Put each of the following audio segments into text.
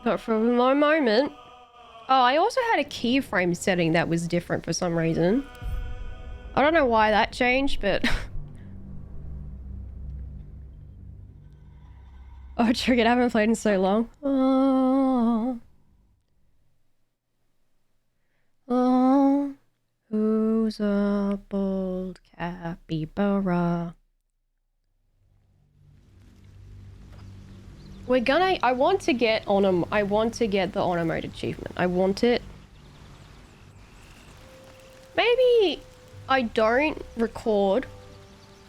But for the moment... Oh, I also had a keyframe setting that was different for some reason. I don't know why that changed, but... Oh, Triggered, I haven't played in so long. Oh. Oh. Who's a bold capybara? We're gonna... I want to get on I want to get the honor mode achievement. I want it. Maybe I don't record.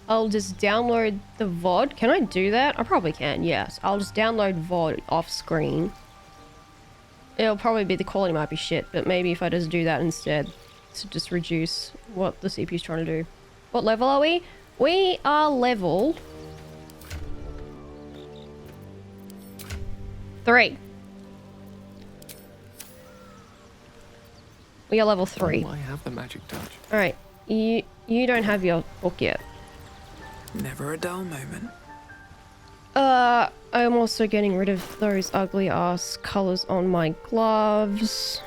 I'll just download the VOD. Can I do that? I probably can, yes. I'll just download VOD off screen. It'll probably be, the quality might be shit, but maybe if I just do that instead to just reduce what the CPU's trying to do. What level are we? We are level 3. We are level 3. Oh, I have the magic touch. Alright, you don't have your book yet. Never a dull moment. I'm also getting rid of those ugly ass colors on my gloves.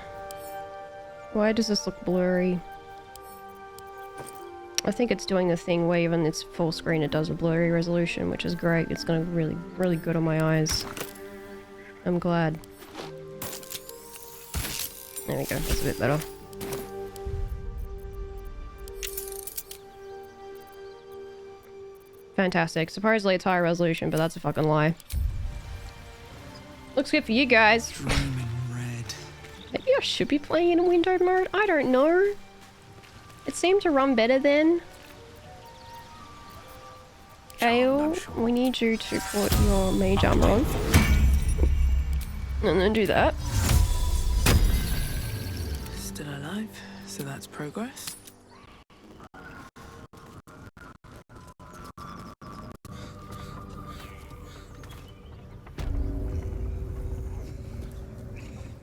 Why does this look blurry? I think it's doing the thing where even it's full screen it does a blurry resolution, which is great. It's gonna be really good on my eyes. I'm glad. There we go, that's a bit better. Fantastic. Supposedly it's higher resolution, but that's a fucking lie. Looks good for you guys. Dreaming red. Maybe I should be playing in a windowed mode? I don't know. It seemed to run better then. Ale, we need you to put your mage armor on. And then do that. Still alive, so that's progress.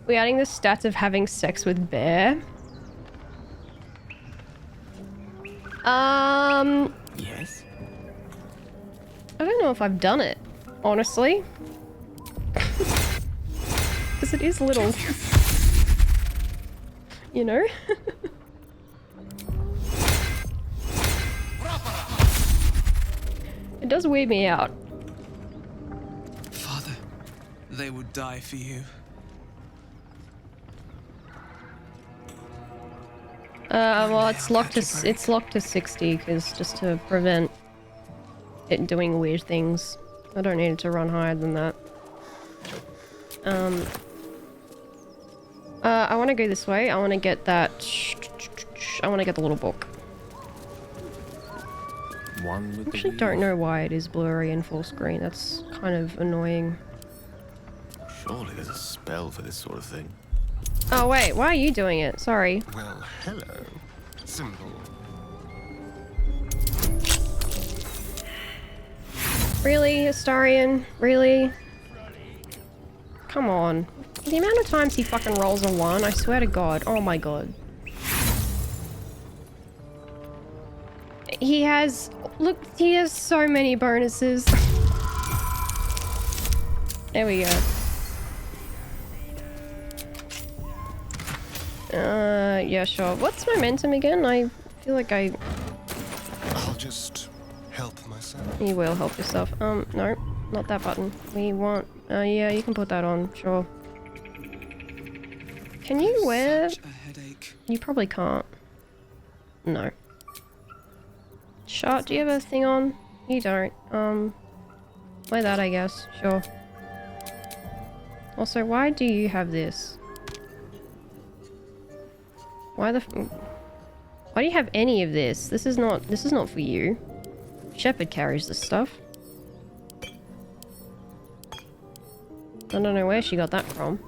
We're adding the stats of having sex with bear. Yes. I don't know if I've done it, honestly. Because it is little. You know? It does weird me out. Father, they would die for you. Well, it's locked to 60 because just to prevent it doing weird things. I don't need it to run higher than that. I want to go this way. I want to get that. I want to get the little book. One with Actually, don't know why it is blurry in full screen. That's kind of annoying. Surely there's a spell for this sort of thing. Oh wait, why are you doing it? Sorry. Well, hello. Simple. Really, Astarion? Really? Come on. The amount of times he fucking rolls a 1, I swear to God. Oh my God. He has... Look, he has so many bonuses. There we go. Yeah, sure. What's momentum again? I feel like I'll just help myself. You will help yourself. No, not that button. We want... yeah, you can put that on, sure. Can you wear... Such a headache. You probably can't. No. Shot, do you have a thing on? You don't. Wear that, I guess. Sure. Also, why do you have this? Why the why do you have any of this? This is not for you. Shepard carries this stuff. I don't know where she got that from.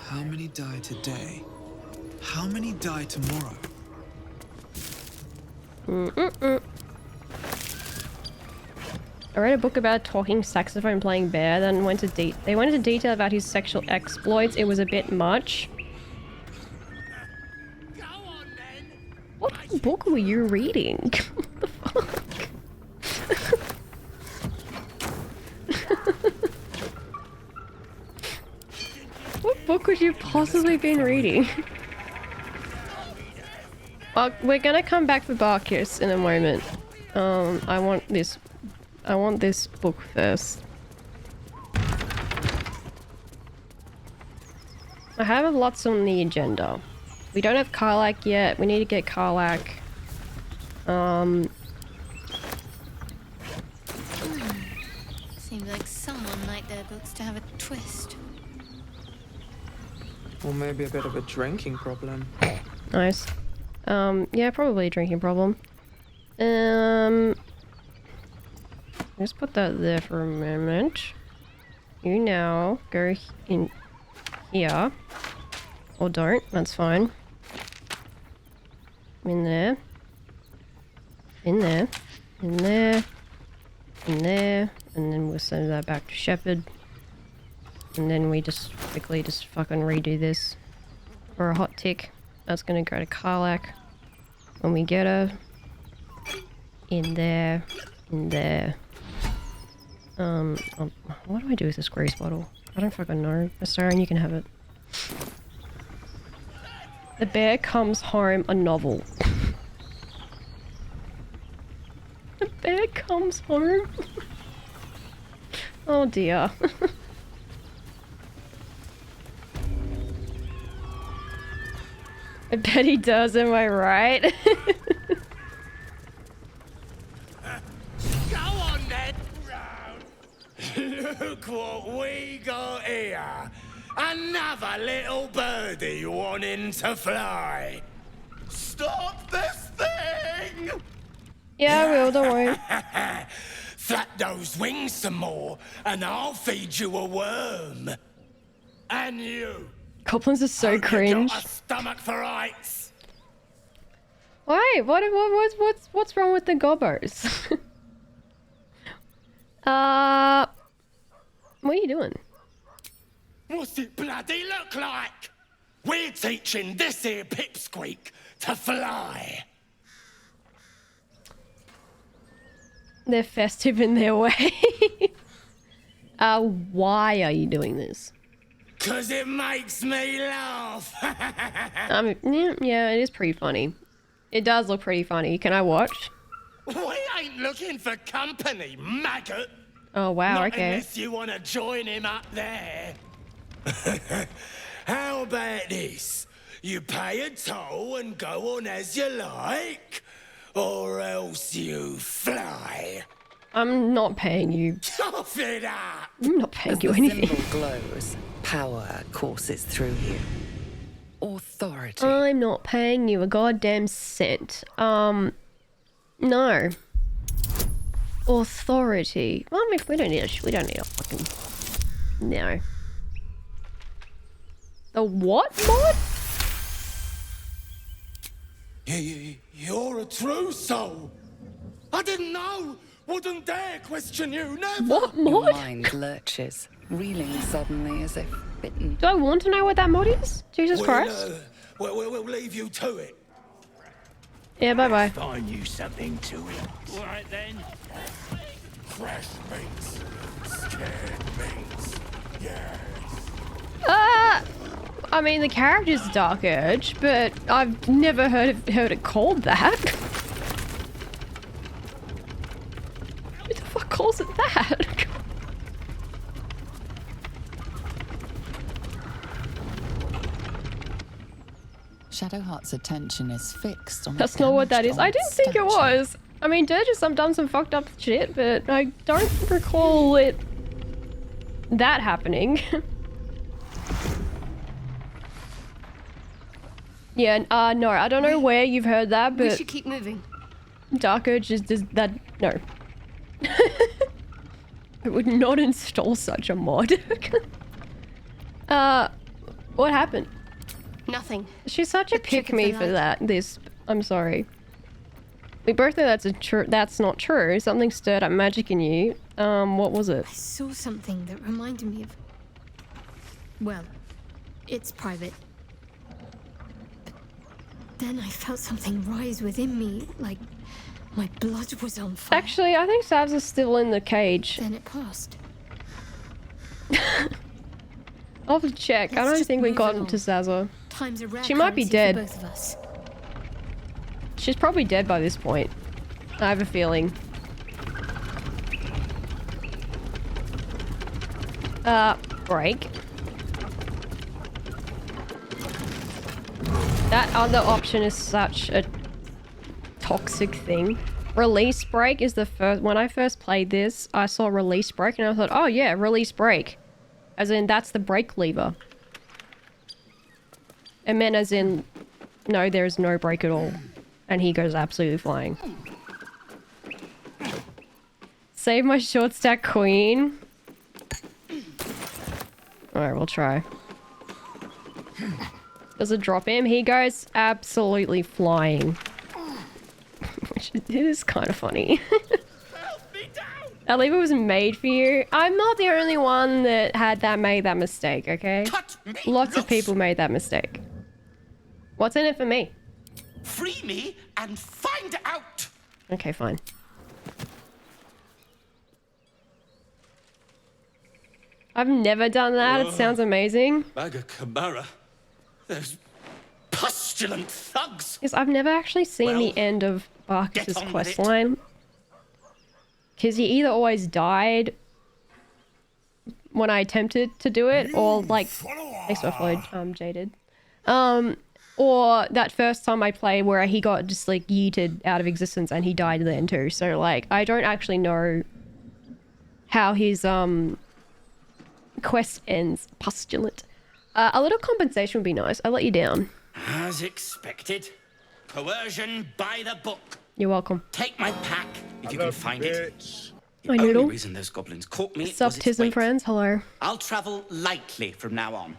How many die today? How many die tomorrow? I read a book about a talking saxophone playing bear, then they went into detail about his sexual exploits. It was a bit much. What book were you reading? What the fuck? What book could you possibly been reading? We're gonna come back for Barkus in a moment. I want this book first. I have lots on the agenda. We don't have Karlak yet. We need to get Karlak. Seems like someone liked their books to have a twist. Or maybe a bit of a drinking problem. Nice. Yeah, probably a drinking problem. Let's put that there for a moment. You now go in here. Or don't, that's fine. In there. In there. In there. In there. And then we'll send that back to Shepard. And then we just quickly just fucking redo this. For a hot tick. That's gonna go to Karlak. When we get her. In there. In there. What do I do with this grease bottle? I don't fucking know. Astarion, you can have it. The Bear Comes Home, a novel. The Bear Comes Home? Oh dear. I bet he does, am I right? Go on then! Look what we got here! Another little birdie wanting to fly! Stop this thing! Yeah, I will, don't worry. Flap those wings some more, and I'll feed you a worm. And you! Goblins are so Hope you cringe. got a stomach for ice! Why? What's wrong with the gobbos? What are you doing? What's it bloody look like? We're teaching this here pipsqueak to fly. They're festive in their way. Why are you doing this? 'Cause it makes me laugh. Yeah, it is pretty funny. It does look pretty funny. Can I watch? We ain't looking for company, maggot. Oh wow, Not okay. unless you want to join him up there. How about this? You pay a toll and go on as you like, or else you fly. I'm not paying you. Tough it up. I'm not paying As you the anything. symbol glows, power courses through you. Authority. I'm not paying you a goddamn cent. No. Authority. Well, I mean, we don't need a fucking... No. The what mod? You're a true soul. I didn't know. Wouldn't dare question you, never. What Your mod? mind lurches, reeling suddenly as if bitten. Do I want to know what that mod is? Jesus Christ. We'll leave you to it. Yeah, bye-bye. Find you something to eat. All right then. Fresh meats, scared meats. Yes. I mean, the character's Dark Urge, but I've never heard it called that. Who the fuck calls it that? Shadowheart's attention is fixed on. That's not what that is. I didn't think it was. I mean, Dirge has done some fucked up shit, but I don't recall that happening. Yeah, no, I don't know where you've heard that, We but should keep moving. Dark Urge is that. No. I would not install such a mod. What happened? Nothing. She's such a The trick pick of me the for light. that. I'm sorry. We both know that's not true. Something stirred up magic in you. What was it? I saw something that reminded me of... Well, it's private. But then I felt something rise within me, like my blood was on fire. Actually, I think Savs is still in the cage. Then it passed. I'll have to check. I Let's don't just think we move got along. to Zaza. Time's a rare She might be currency dead. for both of us. She's probably dead by this point. I have a feeling. Break. That other option is such a toxic thing. Release break is the first... When I first played this, I saw release break and I thought, oh yeah, release break. As in, that's the brake lever. And meant as in, no, there's no brake at all. And he goes absolutely flying. Save my short stack queen. Alright, we'll try. Does it drop him? He goes absolutely flying. Which it is kind of funny. That lever was made for you. I'm not the only one that made that mistake, okay? Lots of people made that mistake. What's in it for me? Free me and find out. Okay, fine. I've never done that. It sounds amazing. Maga Kamara. Those pustulant thugs. Because I've never actually seen the Well, end of Barkis's get on with quest it. line. Because he either always died when I attempted to do it, or like... Thanks for followed, Jaded. Or that first time I played where he got just like yeeted out of existence and he died then too. So like, I don't actually know how his quest ends. Pustulant. A little compensation would be nice. I'll let you down. As expected. Coercion by the book. You're welcome. Take my pack if you can find it. The My only noodle. reason those goblins caught me Sup, was its Tism weight. friends? Hello. I'll travel lightly from now on.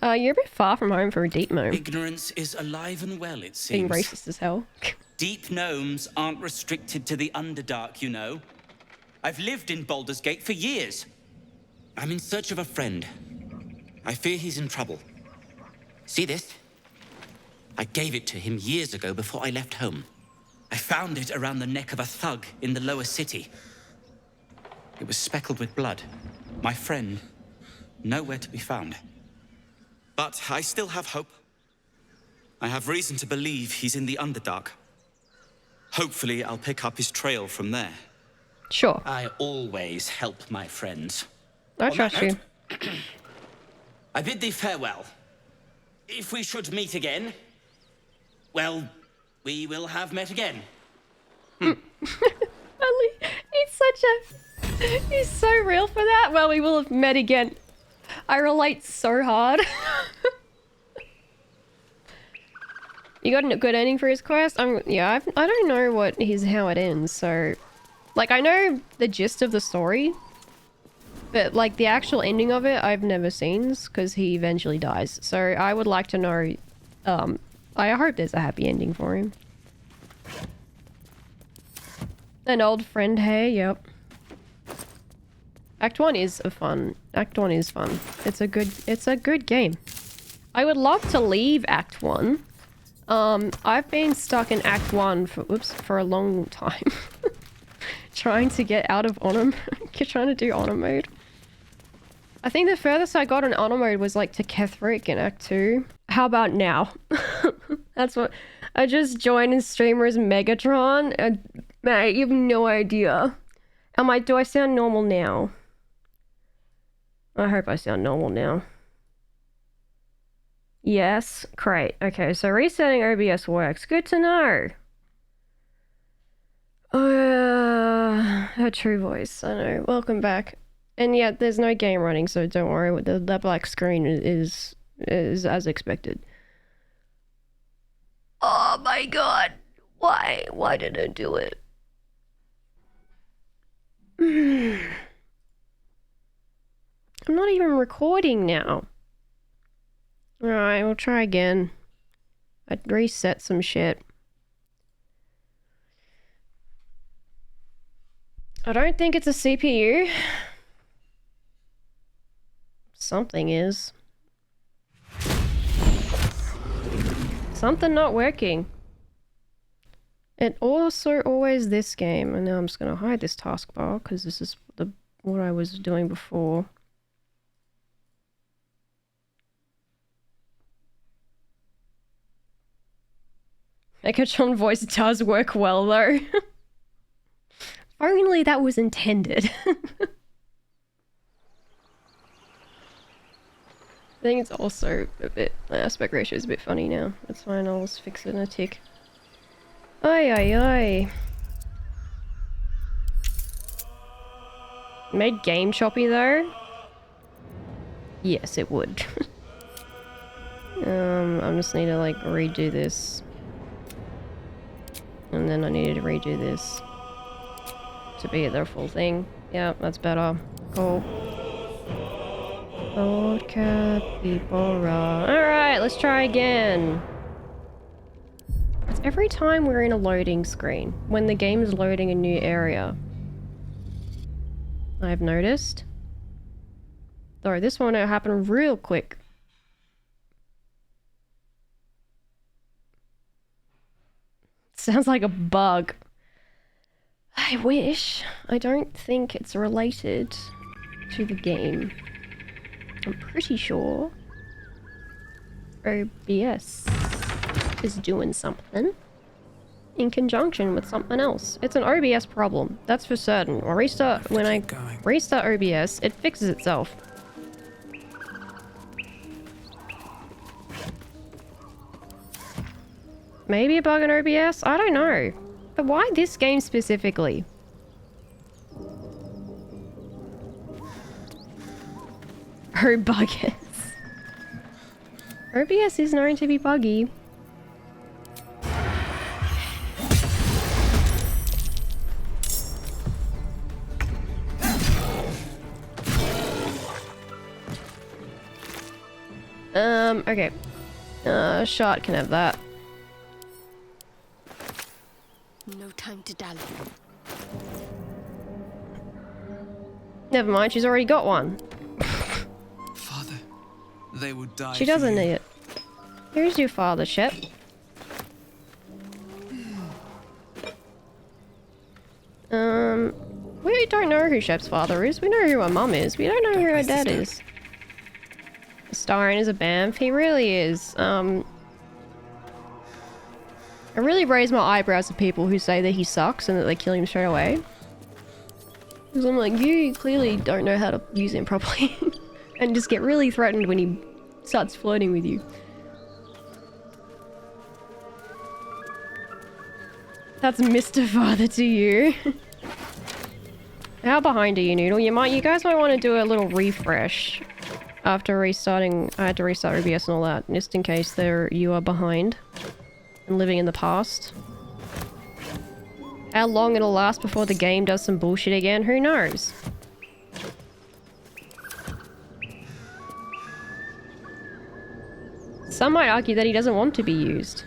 You're a bit far from home for a deep gnome. Ignorance is alive and well, it Being seems. racist as hell. Deep gnomes aren't restricted to the Underdark, you know. I've lived in Baldur's Gate for years. I'm in search of a friend. I fear he's in trouble. See this? I gave it to him years ago before I left home. I found it around the neck of a thug in the lower city. It was speckled with blood. My friend, nowhere to be found. But I still have hope. I have reason to believe he's in the Underdark. Hopefully, I'll pick up his trail from there. Sure. I always help my friends. I On trust that you. note, I bid thee farewell. If we should meet again, well, we will have met again. He's such a... He's so real for that. Well, we will have met again. I relate so hard. You got a good ending for his quest? Yeah, I don't know how it ends, so... Like, I know the gist of the story, but, like, the actual ending of it, I've never seen, because he eventually dies. So, I would like to know, I hope there's a happy ending for him. An old friend, hey, yep. Act 1 is fun. Act 1 is fun. It's a good game. I would love to leave Act 1. I've been stuck in Act 1 for a long time. Trying to get out of honor trying to do honor mode. I think the furthest I got in honor mode was like to Ketheric in Act 2. How about now? That's what... I just joined as streamer as Megatron. And, mate, you have no idea. Do I sound normal now? I hope I sound normal now. Yes, great. Okay, so resetting OBS works. Good to know. Her true voice. I know. Welcome back. And yeah, there's no game running, so don't worry. That black screen is as expected. Oh my god. Why? Why did I do it? I'm not even recording now. Alright, we'll try again. I'd reset some shit. I don't think it's a CPU. Something is. Something not working. It also always this game, and now I'm just gonna hide this taskbar because this is what I was doing before. Megatron voice does work well though. If only that was intended. I think it's also a bit, the aspect ratio is a bit funny now. That's fine, I'll just fix it in a tick. Oi oi oi. Made game choppy though? Yes, it would. I just need to like redo this. And then I needed to redo this to be their full thing. Yeah, that's better. Cool. Old capybara. Alright, let's try again. It's every time we're in a loading screen, when the game is loading a new area. I've noticed. Though this one it happened real quick. Sounds like a bug. I wish. I don't think it's related to the game. I'm pretty sure OBS is doing something in conjunction with something else. It's an OBS problem, that's for certain. When I restart OBS, it fixes itself. Maybe a bug in OBS? I don't know. But why this game specifically? OBS. OBS is known to be buggy. Okay. Shot can have that. No time to dally. Never mind, she's already got one. Father, they would die. She for doesn't you. need it. Here's your father, Shep. We don't know who Shep's father is. We know who her mum is. We don't know who her dad is. Starring as a Banff, he really is. I really raise my eyebrows at people who say that he sucks and that they kill him straight away. Because I'm like, you clearly don't know how to use him properly. And just get really threatened when he starts flirting with you. That's Mr. Father to you. How behind are you, Noodle? You guys might want to do a little refresh after restarting. I had to restart OBS and all that, just in case you are behind and living in the past. How long it'll last before the game does some bullshit again, who knows? Some might argue that he doesn't want to be used.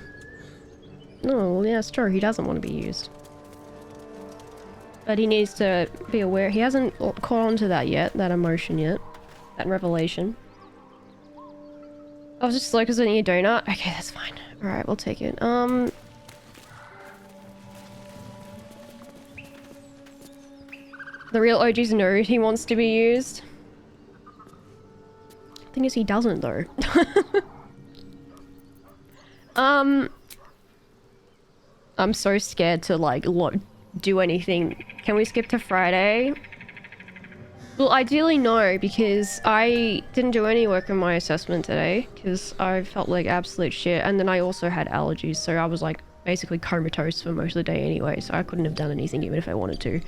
No, well, yeah, it's true, he doesn't want to be used. But he needs to be aware. He hasn't caught on to that yet, that emotion yet. That revelation. I was just slow because I need a donut. Okay, that's fine. Alright, we'll take it. The real OGs know he wants to be used. The thing is, he doesn't though. I'm so scared to like do anything. Can we skip to Friday? Well, ideally no, because I didn't do any work on my assessment today because I felt like absolute shit, and then I also had allergies, so I was like basically comatose for most of the day anyway, so I couldn't have done anything even if I wanted to.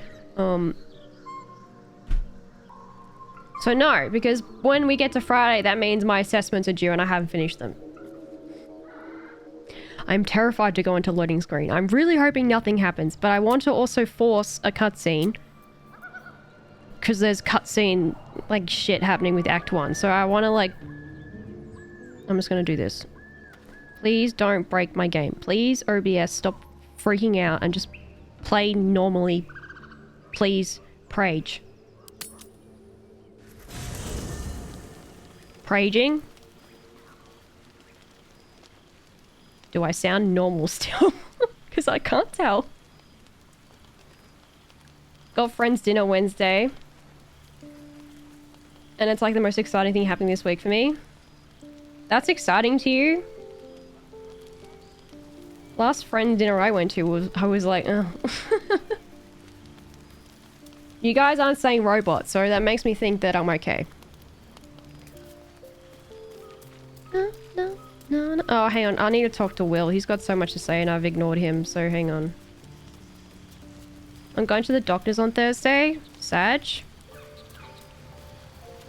So no, because when we get to Friday, that means my assessments are due and I haven't finished them. I'm terrified to go into loading screen. I'm really hoping nothing happens, but I want to also force a cutscene. Because there's cutscene, like, shit happening with Act 1. So I want to, like... I'm just going to do this. Please don't break my game. Please, OBS, stop freaking out and just play normally. Please, Prage. Praging? Do I sound normal still? Because I can't tell. Got friends dinner Wednesday. And it's like the most exciting thing happening this week for me. That's exciting to you? Last friend dinner I went to I was like, oh. You guys aren't saying robot, so that makes me think that I'm okay. No. Oh, hang on. I need to talk to Will. He's got so much to say and I've ignored him, so hang on. I'm going to the doctor's on Thursday. Sag.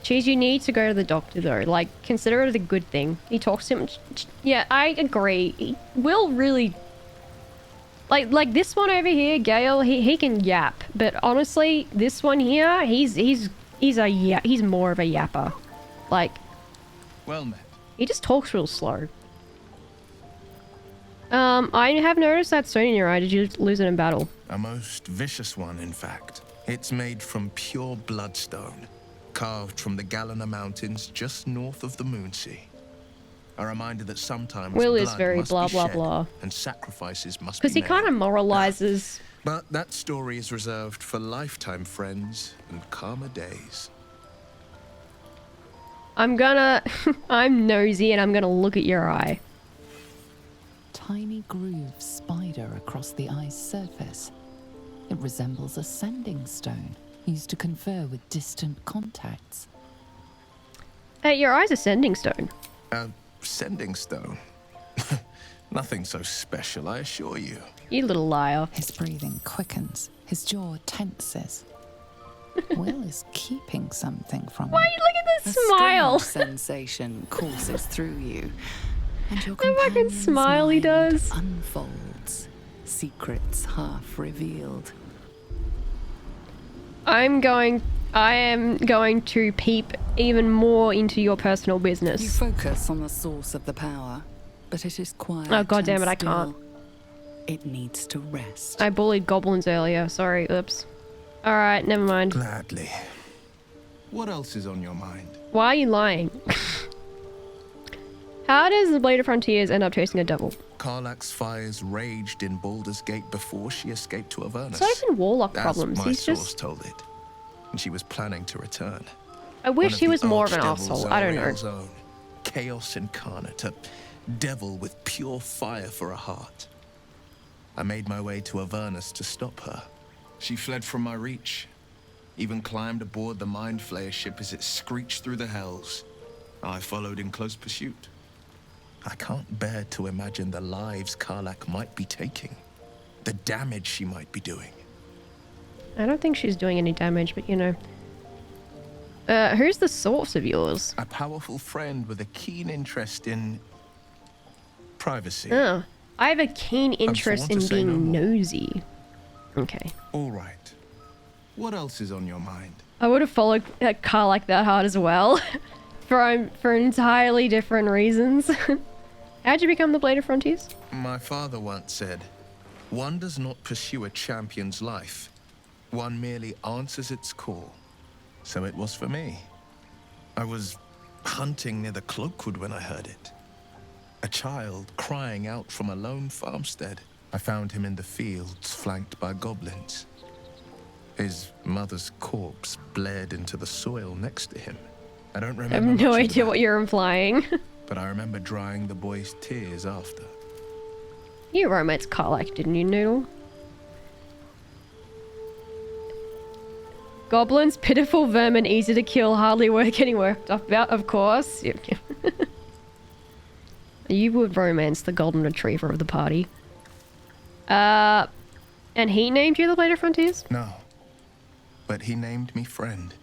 Cheese, you need to go to the doctor though. Like, consider it a good thing. He talks to him. Yeah, I agree. Will really... Like this one over here, Gale, he can yap. But honestly, this one here, he's more of a yapper. Like... Well met. He just talks real slow. I have noticed that stone in your eye. Did you lose it in battle? A most vicious one, in fact. It's made from pure bloodstone, carved from the Galena Mountains just north of the Moonsea. A reminder that sometimes Will is blood very must blah be blah shed blah. and sacrifices must be Because he made. kind of moralizes. But that story is reserved for lifetime friends and calmer days. I'm nosy and I'm gonna look at your eye. Tiny grooves spider across the eye's surface. It resembles a sending stone used to confer with distant contacts. Hey, your eye's a sending stone. A sending stone? Nothing so special, I assure you. You little liar. His breathing quickens. His jaw tenses. Will is keeping something from Why him. look at A this smile? strange sensation courses through you, and your The fucking companion's smile he mind does. unfolds, secrets half revealed. I am going to peep even more into your personal You business. focus on the source of the power, but it is quiet. Oh, God damn and it, I can't. still. It needs to rest. I bullied goblins earlier. Sorry, oops. Alright, never mind. Gladly. What else is on your mind? Why are you lying? How does the Blade of Frontiers end up chasing a devil? Karlach's fires raged in Baldur's Gate before she escaped to Avernus. So even Warlock problems. As my He's source just... told it. And she was planning to return. I wish he was more of an Archdevils asshole. I don't know. Ariel's own. Chaos incarnate, a devil with pure fire for a heart. I made my way to Avernus to stop her. She fled from my reach, even climbed aboard the Mind Flayer ship as it screeched through the hells. I followed in close pursuit. I can't bear to imagine the lives Karlach might be taking, the damage she might be doing. I don't think she's doing any damage, but you know. Who's the source of yours? A powerful friend with a keen interest in privacy. Oh, I have a keen interest sworn in to say no being more. nosy. Okay. All right. What else is on your mind? I would have followed a car like that hard as well. for entirely different reasons. How'd you become the Blade of Frontiers? My father once said, one does not pursue a champion's life. One merely answers its call. So it was for me. I was hunting near the Cloakwood when I heard it. A child crying out from a lone farmstead. I found him in the fields, flanked by goblins. His mother's corpse bled into the soil next to him. I don't I remember have much no of the idea what battle, you're implying. but I remember drying the boy's tears after. You romance Karlach, didn't you, Noodle? Goblins, pitiful vermin, easy to kill, hardly worth getting worked up about, of course. You would romance the golden retriever of the party. And he named you the Blade of Frontiers? No. But he named me friend.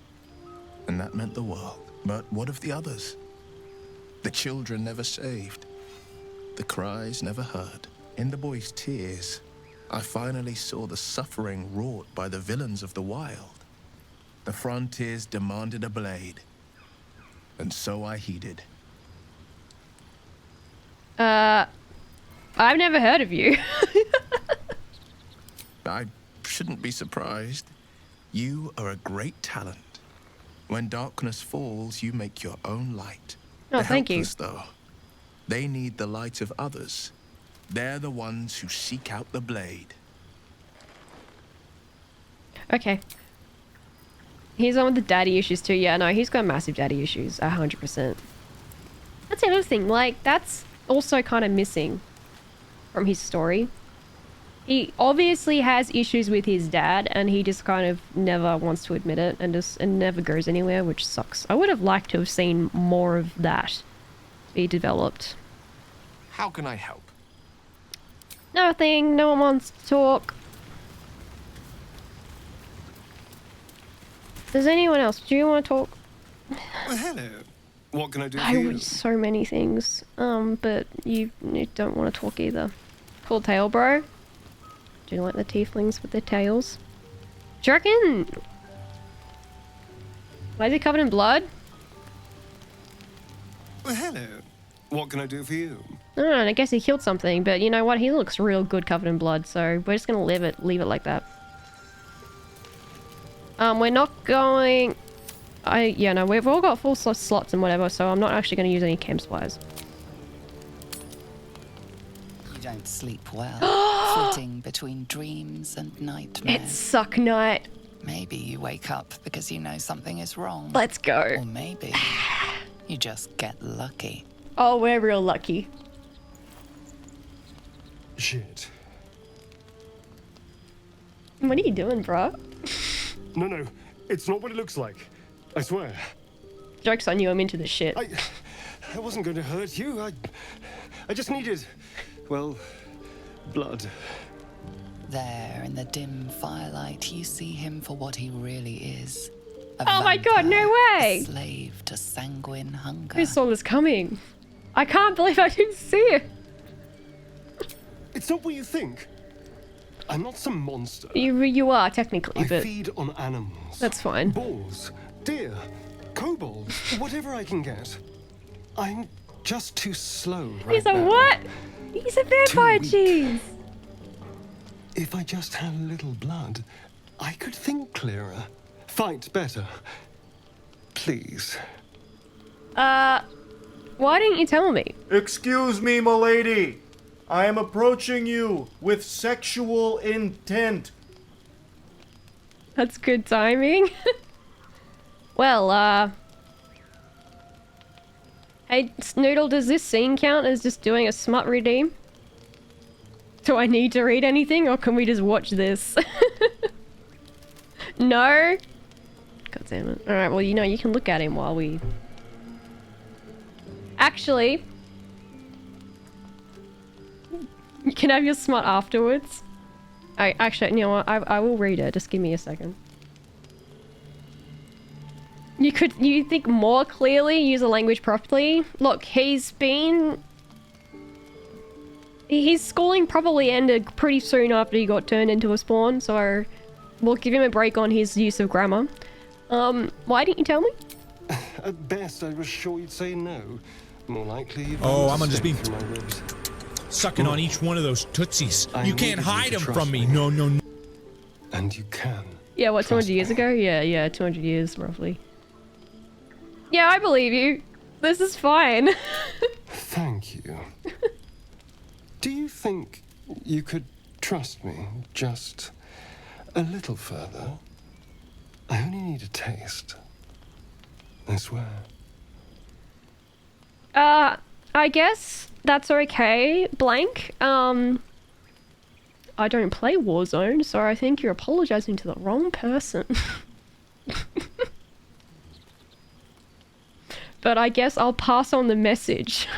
And that meant the world. But what of the others? The children never saved. The cries never heard. In the boy's tears, I finally saw the suffering wrought by the villains of the wild. The Frontiers demanded a blade. And so I heeded. I've never heard of you. I shouldn't be surprised. You are a great talent. When darkness falls, you make your own light. Oh, The thank you. helpless, though, they need the light of others. They're the ones who seek out the blade. Okay. He's on with the daddy issues too. Yeah, no, he's got massive daddy issues. 100%. That's the other thing. Like, that's also kind of missing from his story. He obviously has issues with his dad, and he just kind of never wants to admit it, and never goes anywhere, which sucks. I would have liked to have seen more of that be developed. How can I help? Nothing. No one wants to talk. Does anyone else? Do you want to talk? Well, hello. What can I do for I you? would so many things. But you don't want to talk either. Cool tail, bro. Do you like the tieflings with their tails? Do you reckon? Why is he covered in blood? Well, hello. What can I do for you? I don't know, I guess he killed something, but you know what? He looks real good covered in blood, so we're just gonna leave it like that. We're not going... yeah, no, we've all got full slots and whatever, so I'm not actually gonna use any chem supplies. You don't sleep well, flitting between dreams and nightmares. It's suck night. Maybe you wake up because you know something is wrong. Let's go. Or maybe you just get lucky. Oh, we're real lucky. Shit. What are you doing, bro? No, it's not what it looks like. I swear. Joke's on you, I'm into this shit. I wasn't going to hurt you. I just needed, well, blood. There, in the dim firelight, you see him for what he really is. Oh my god, no way! A slave to sanguine hunger. Who saw this coming? I can't believe I didn't see it. It's not what you think. I'm not some monster. You are, technically, I but... feed on animals. That's fine. Boars, deer, kobolds, whatever I can get. I'm just too slow right He's a now. what? He's a vampire cheese. If I just had a little blood, I could think clearer, fight better. Please. Why didn't you tell me? Excuse me, milady. I am approaching you with sexual intent. That's good timing. Well, hey, Snoodle, does this scene count as just doing a smut redeem? Do I need to read anything, or can we just watch this? No? God damn it. Alright, well, you know, you can look at him while we... Actually... You can have your smut afterwards. Actually, you know what? I will read it. Just give me a second. You think more clearly, use the language properly. Look, his schooling probably ended pretty soon after he got turned into a spawn, so we'll give him a break on his use of grammar. Why didn't you tell me? At best, I was sure you'd say no. More likely, oh, I'm gonna just be sucking on each one of those tootsies. You can't hide them from me. No. And you can. Yeah, what, 200 years ago? Yeah, 200 years, roughly. Yeah, I believe you. This is fine. Thank you. Do you think you could trust me just a little further? I only need a taste. I swear. I guess that's okay, blank. I don't play Warzone, so I think you're apologizing to the wrong person. But I guess I'll pass on the message.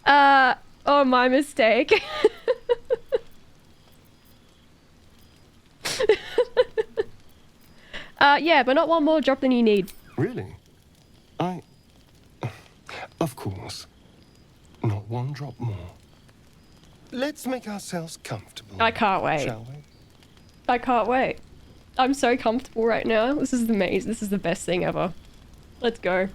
Oh, my mistake. Yeah, but not one more drop than you need. Really? Of course. Not one drop more. Let's make ourselves comfortable. I can't wait. Shall we? I can't wait. I'm so comfortable right now. This is the maze. This is the best thing ever. Let's go.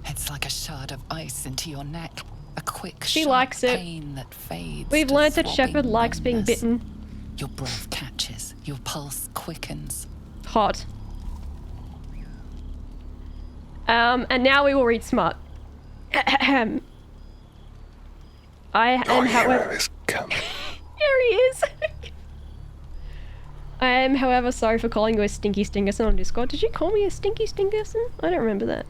It's like a shard of ice into your neck. A quick She likes it. pain that fades. We've to learned that throbbing Shepard likes being numbness. bitten. Your breath catches. Your pulse quickens. Hot. And now we will read smart. I am, however... Here he is! I am, however, sorry for calling you a Stinky Stinkerson on Discord. Did you call me a Stinky Stinkerson? I don't remember that.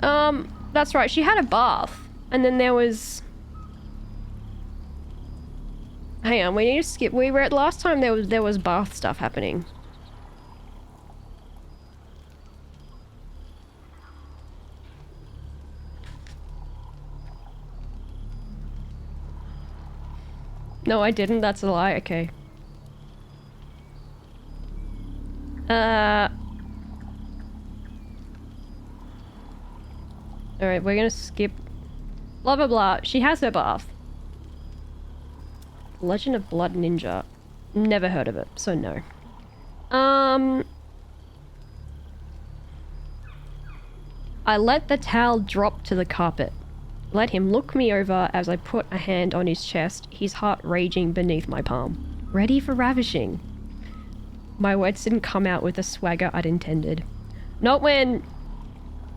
That's right. She had a bath. And then there was... Hang on, we need to skip. We were at last time there was bath stuff happening. No, I didn't. That's a lie. Okay. Alright, we're gonna skip... Blah blah blah. She has her bath. Legend of Blood Ninja. Never heard of it, so no. I let the towel drop to the carpet. Let him look me over as I put a hand on his chest, his heart raging beneath my palm. Ready for ravishing. My words didn't come out with the swagger I'd intended. Not when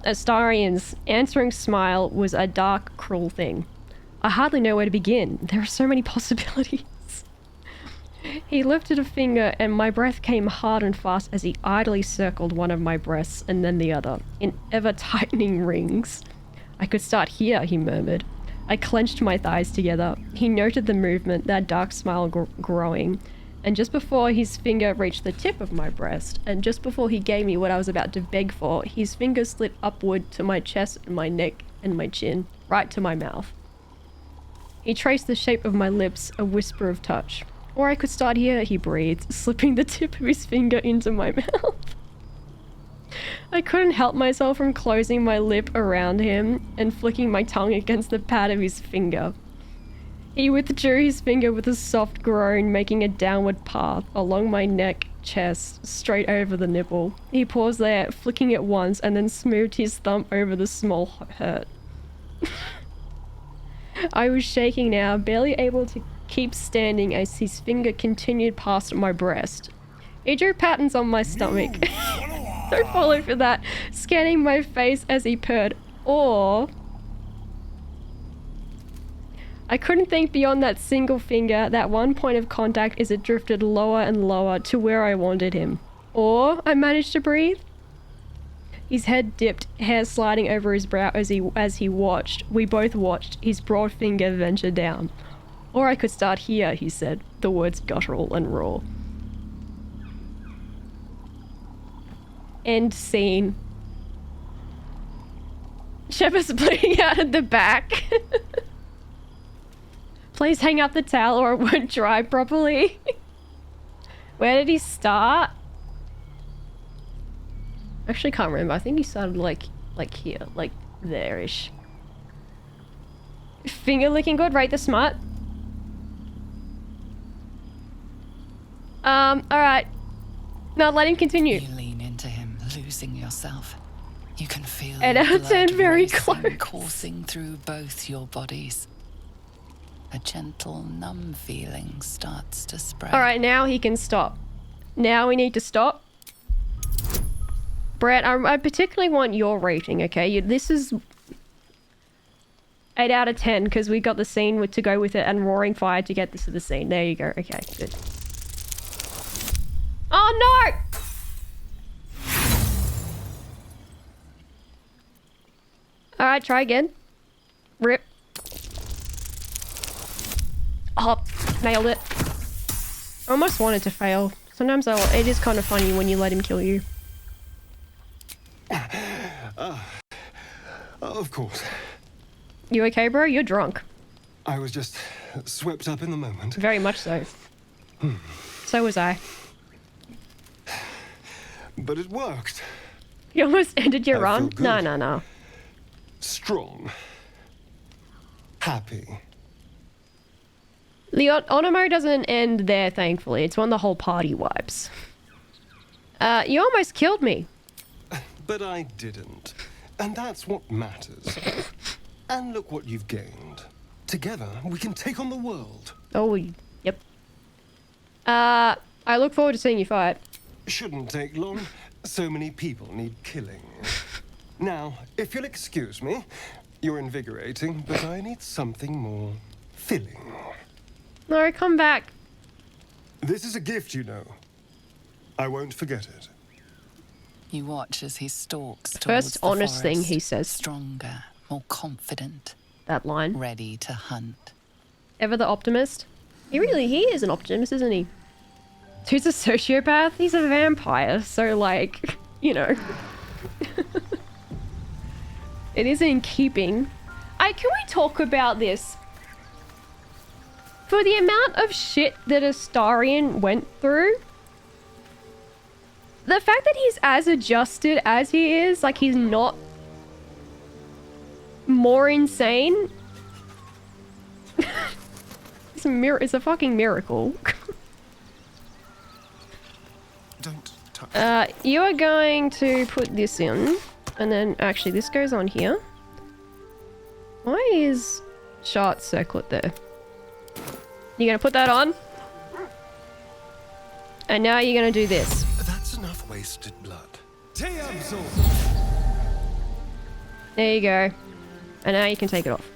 Astarian's answering smile was a dark, cruel thing. I hardly know where to begin. There are so many possibilities. He lifted a finger and my breath came hard and fast as he idly circled one of my breasts and then the other, in ever-tightening rings. I could start here, he murmured. I clenched my thighs together. He noted the movement, that dark smile growing, and just before his finger reached the tip of my breast, and just before he gave me what I was about to beg for, his finger slid upward to my chest and my neck and my chin, right to my mouth. He traced the shape of my lips, a whisper of touch. Or I could start here, he breathed, slipping the tip of his finger into my mouth. I couldn't help myself from closing my lip around him and flicking my tongue against the pad of his finger. He withdrew his finger with a soft groan, making a downward path along my neck, chest, straight over the nipple. He paused there, flicking it once, and then smoothed his thumb over the small hurt. I was shaking now, barely able to keep standing as his finger continued past my breast. He drew patterns on my stomach. Don't follow for that. Scanning my face as he purred. Or... I couldn't think beyond that single finger, that one point of contact as it drifted lower and lower to where I wanted him. Or I managed to breathe. His head dipped, hair sliding over his brow as he watched. We both watched, his broad finger venture down. Or I could start here, he said, the words guttural and raw. End scene. Shepard's bleeding out at the back. Please hang up the towel or it won't dry properly. Where did he start? Actually can't remember. I think he started like here, like there-ish. Finger licking good, rate the smart. Alright. Now let him continue. You lean into him, losing yourself. You can feel And your I'll turn blood very racing, close. coursing through both your bodies. A gentle, numb feeling starts to spread. Alright, now he can stop. Now we need to stop. Brett, I particularly want your rating, okay? This is 8 out of 10 because we got the scene to go with it and Roaring Fire to get this to the scene. There you go. Okay, good. Oh no! Alright, try again. Rip. Oh, nailed it. I almost wanted to fail. Sometimes it is kind of funny when you let him kill you. Of course. You okay, bro? You're drunk. I was just swept up in the moment. Very much so. So was I. But it worked. You almost ended your I run? feel good. No. Strong. Happy. The Onimo doesn't end there, thankfully. It's when the whole party wipes. You almost killed me. But I didn't. And that's what matters. And look what you've gained. Together, we can take on the world. Oh, yep. I look forward to seeing you fight. Shouldn't take long. So many people need killing. Now, if you'll excuse me, you're invigorating, but I need something more filling. No, come back. This is a gift, you know. I won't forget it. You watch as he stalks towards First the honest thing forest, he says. stronger, more confident. That line. Ready to hunt. Ever the optimist? He is an optimist, isn't he? Who's a sociopath? He's a vampire, so like, you know. It is in keeping. Can we talk about this? For the amount of shit that Astarion went through, the fact that he's as adjusted as he is, like he's not more insane, it's a fucking miracle. Don't touch. You are going to put this in, and then actually this goes on here. Why is Shart circlet there? You're gonna put that on, and now you're gonna do this. That's enough wasted blood. There you go, and now you can take it off.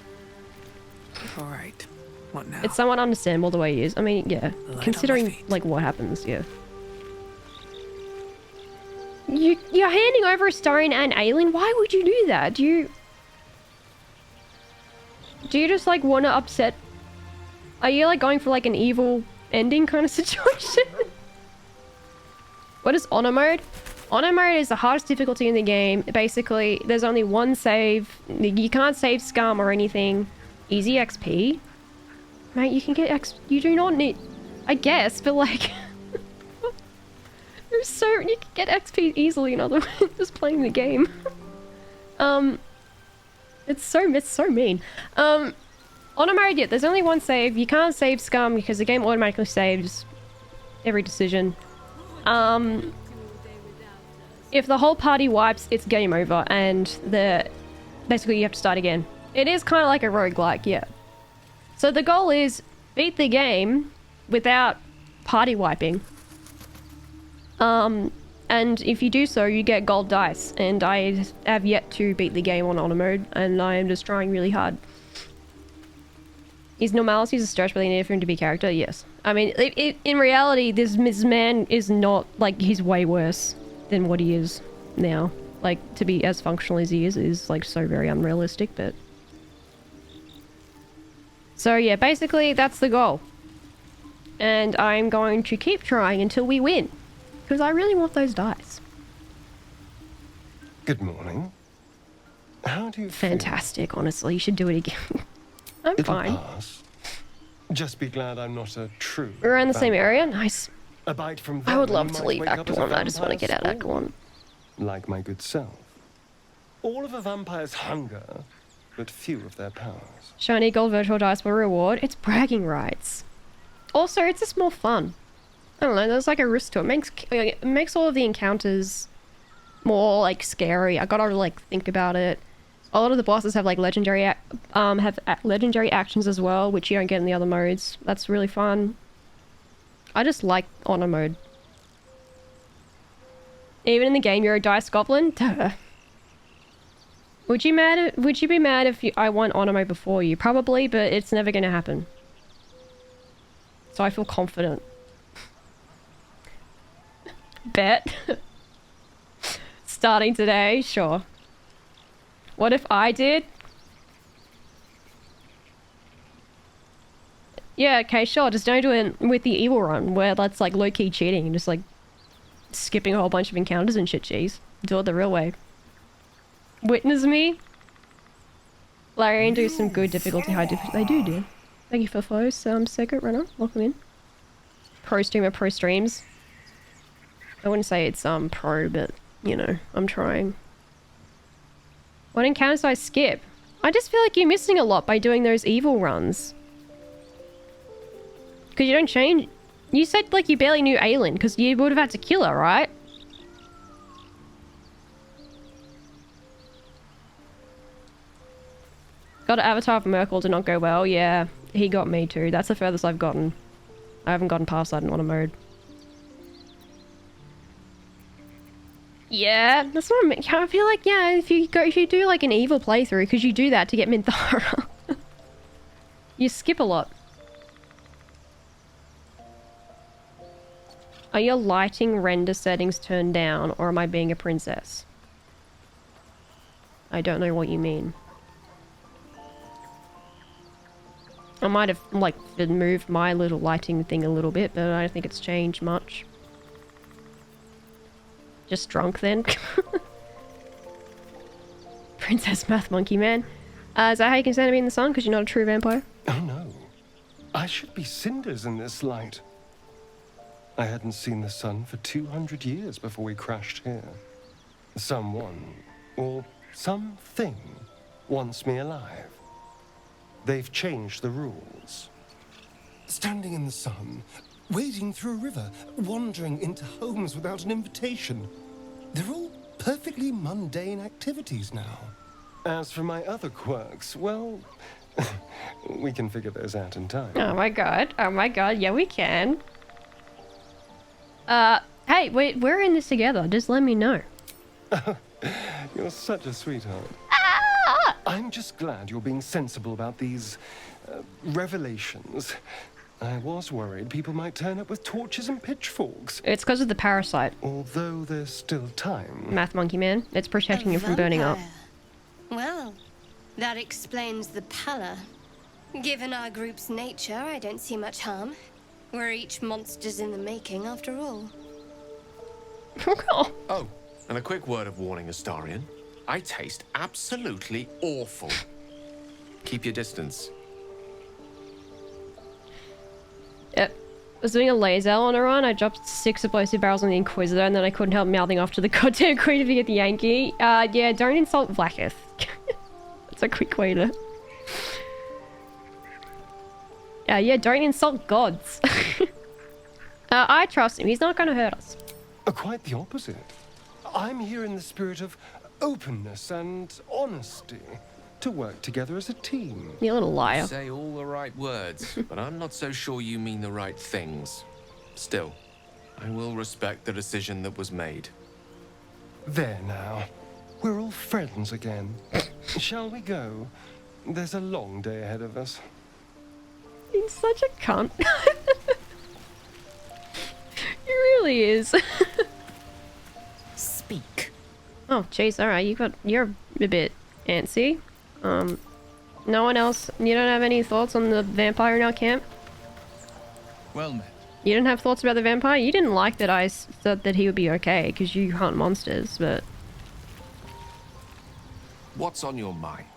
All right. What now? It's somewhat understandable the way it is. I mean, yeah, Light on my considering feet. like what happens, yeah. You're handing over Astarion and Aelin. Why would you do that? Do you just like want to upset? Are you like going for like an evil ending kind of situation? What is honor mode? Honor mode is the hardest difficulty in the game. Basically, there's only one save. You can't save scum or anything. Easy XP. Mate, you can get you do not need... I guess, but like... you can get XP easily in other ways, just playing the game. It's so mean. Honor mode, yeah, there's only one save. You can't save scum because the game automatically saves every decision. If the whole party wipes, it's game over, and basically you have to start again. It is kind of like a roguelike, yeah. So the goal is beat the game without party wiping. And if you do so, you get gold dice, and I have yet to beat the game on honor mode, and I am just trying really hard. Is normality a stretch really needed for him to be character? Yes. I mean, in reality, this man is not, like, he's way worse than what he is now. Like, to be as functional as he is like so very unrealistic, but... So yeah, basically that's the goal. And I'm going to keep trying until we win. Because I really want those dice. Good morning. How do you feel? Fantastic, honestly. You should do it again. I'm It'll fine. pass. Just be glad I'm not a true We're in the same vampire. area? Nice. A bite from I would venom love to might leave wake Act up as a 1. I just want to get out vampire Act 1. Like my good self. All of a vampire's hunger, but few of their powers. Shiny gold virtual dice for reward. It's bragging rights. Also, it's just more fun. I don't know, there's like a risk to it. It makes all of the encounters more like scary. I gotta like think about it. A lot of the bosses have like legendary actions as well, which you don't get in the other modes. That's really fun. I just like honor mode. Even in the game, you're a dice goblin. Duh. Would you be mad if I won honor mode before you? Probably, but it's never gonna happen. So I feel confident. Bet. Starting today, sure. What if I did? Yeah, okay, sure. Just don't do it with the evil run, where that's like low-key cheating and just like skipping a whole bunch of encounters and shit, jeez. Do it the real way. Witness me? Larry and do some good difficulty, high difficulty. They do. Thank you for follows, Secret Runner. Welcome in. Pro streamer, pro streams. I wouldn't say it's pro, but you know, I'm trying. What encounters do I skip? I just feel like you're missing a lot by doing those evil runs. Because you don't change... You said like you barely knew Aelin, because you would have had to kill her, right? Got an avatar for Merkel, did not go well. Yeah, he got me too. That's the furthest I've gotten. I haven't gotten past that in honor mode. Yeah, that's what I feel like. Yeah, if you do like an evil playthrough, because you do that to get Minthara. You skip a lot. Are your lighting render settings turned down, or am I being a princess? I don't know what you mean. I might have, like, moved my little lighting thing a little bit, but I don't think it's changed much. Just drunk then. Princess Math Monkey Man. Is that how you can stand to be in the sun? Because you're not a true vampire? Oh no. I should be cinders in this light. I hadn't seen the sun for 200 years before we crashed here. Someone, or something, wants me alive. They've changed the rules. Standing in the sun, wading through a river, wandering into homes without an invitation. They're all perfectly mundane activities now. As for my other quirks, well, we can figure those out in time. Oh my god, yeah we can. Hey, we're in this together, just let me know. You're such a sweetheart. Ah! I'm just glad you're being sensible about these revelations. I was worried people might turn up with torches and pitchforks. It's because of the parasite. Although there's still time. Math Monkey Man. It's protecting you from burning up. Well, that explains the pallor. Given our group's nature, I don't see much harm. We're each monsters in the making, after all. Oh, and a quick word of warning, Astarion. I taste absolutely awful. Keep your distance. Yep. I was doing a laser on a run. I dropped 6 explosive barrels on the Inquisitor, and then I couldn't help mouthing off to the goddamn Queen to get the Yankee. Yeah, don't insult Blacketh. That's a quick way to... yeah, don't insult gods. I trust him. He's not going to hurt us. Quite the opposite. I'm here in the spirit of openness and honesty to work together as a team. You little liar. You say all the right words, but I'm not so sure you mean the right things. Still, I will respect the decision that was made. There now. We're all friends again. Shall we go? There's a long day ahead of us. He's such a cunt. He really is. Speak. Oh, jeez, alright, you're a bit antsy. No one else, you don't have any thoughts on the vampire in our camp? Well met. You didn't have thoughts about the vampire? You didn't like that I said that he would be okay, because you hunt monsters, but... What's on your mind?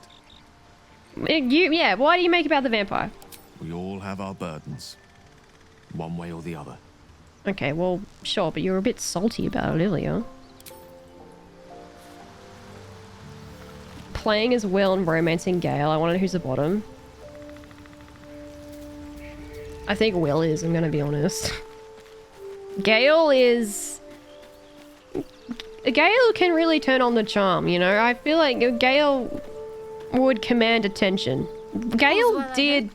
Yeah, why do you make about the vampire? We all have our burdens. One way or the other. Okay, well, sure, but you were a bit salty about it earlier. Playing as Will and romancing Gale. I want to know who's the bottom. I think Will is, I'm gonna be honest. Gale is... Gale can really turn on the charm, you know? I feel like Gale would command attention. Gale did...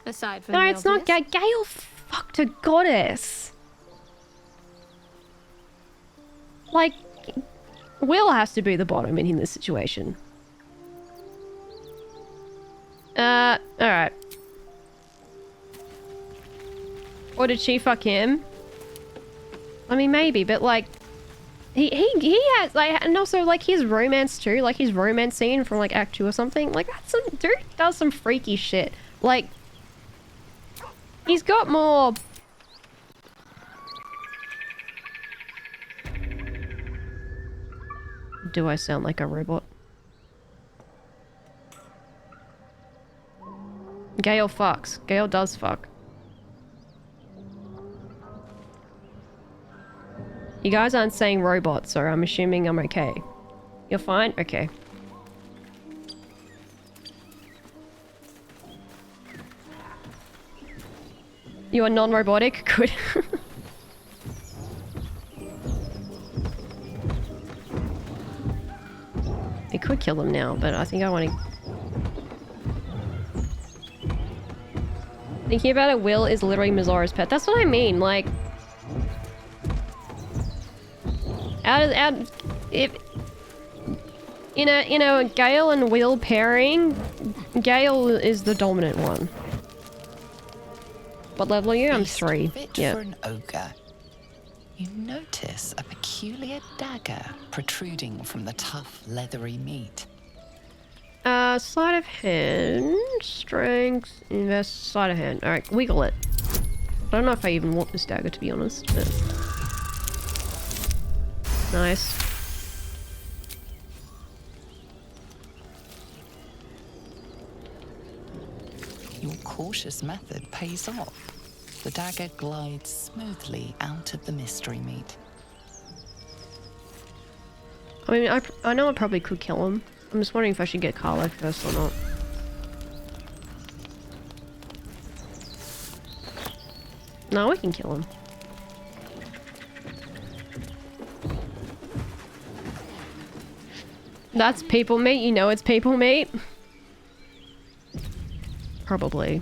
Aside from no, the it's not obvious. Gale fucked a goddess. Like, Will has to be the bottom in this situation. Alright. Or did she fuck him? I mean, maybe, but like... He has, like, and also, like, his romance too, like, his romance scene from, like, Act 2 or something, like, that's some... Dude does some freaky shit. Like... He's got more... Do I sound like a robot? Gale fucks. Gale does fuck. You guys aren't saying robot, so I'm assuming I'm okay. You're fine? Okay. You are non-robotic? Good. I could kill them now, but I think I want to... Thinking about it, Will is literally Mizora's pet. That's what I mean, like... If... In a Gale and Will pairing, Gale is the dominant one. What level are you? I'm 3. Fit Yeah. for an ogre. You notice a peculiar dagger protruding from the tough, leathery meat. Sleight of hand, strength, invest, sleight of hand. Alright, wiggle it. I don't know if I even want this dagger, to be honest, but... Nice. Your cautious method pays off. The dagger glides smoothly out of the mystery meat. I mean, I know I probably could kill him. I'm just wondering if I should get Carlo first or not. No, we can kill him. That's people meat, you know it's people meat. Probably.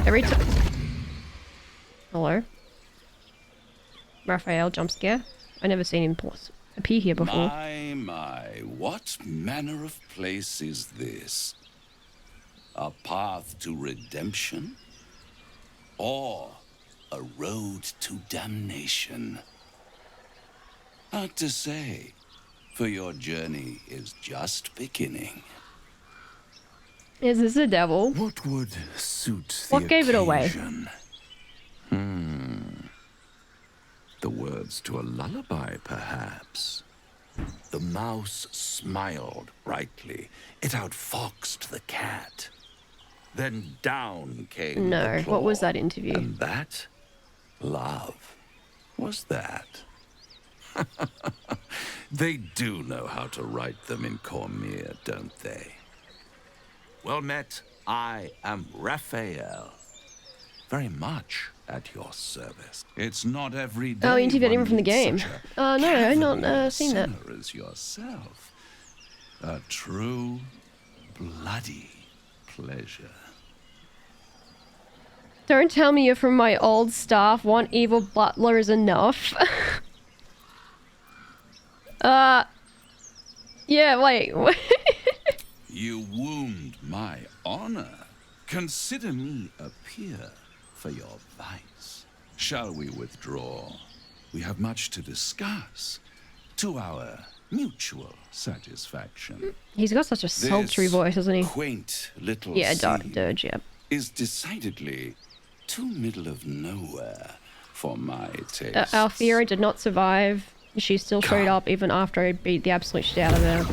Every time. Hello? Raphael jump scare? I never seen him appear here before. My, what manner of place is this? A path to redemption? Or a road to damnation? Hard to say, for your journey is just beginning. Is this a devil? What would suit the What gave it away? occasion? The words to a lullaby, perhaps. The mouse smiled brightly. It outfoxed the cat. Then down came No, the claw. what was that interview? And that? Love. Was that? They do know how to write them in Cormier, don't they? Well met, I am Raphael. Very much at your service. It's not every day. Oh, you interviewed him from the game. such No, I've not seen that. sinner as yourself. A true, bloody pleasure. Don't tell me you're from my old staff. One evil butler is enough. Yeah, wait. You wound my honor. Consider me a peer for your vice. Shall we withdraw? We have much to discuss. To our mutual satisfaction. He's got such a sultry voice, hasn't he? Quaint little Yeah, sea Dirge, yeah. is decidedly too middle of nowhere for my taste. Althea did not survive. She still showed up even after I beat the absolute shit out of her.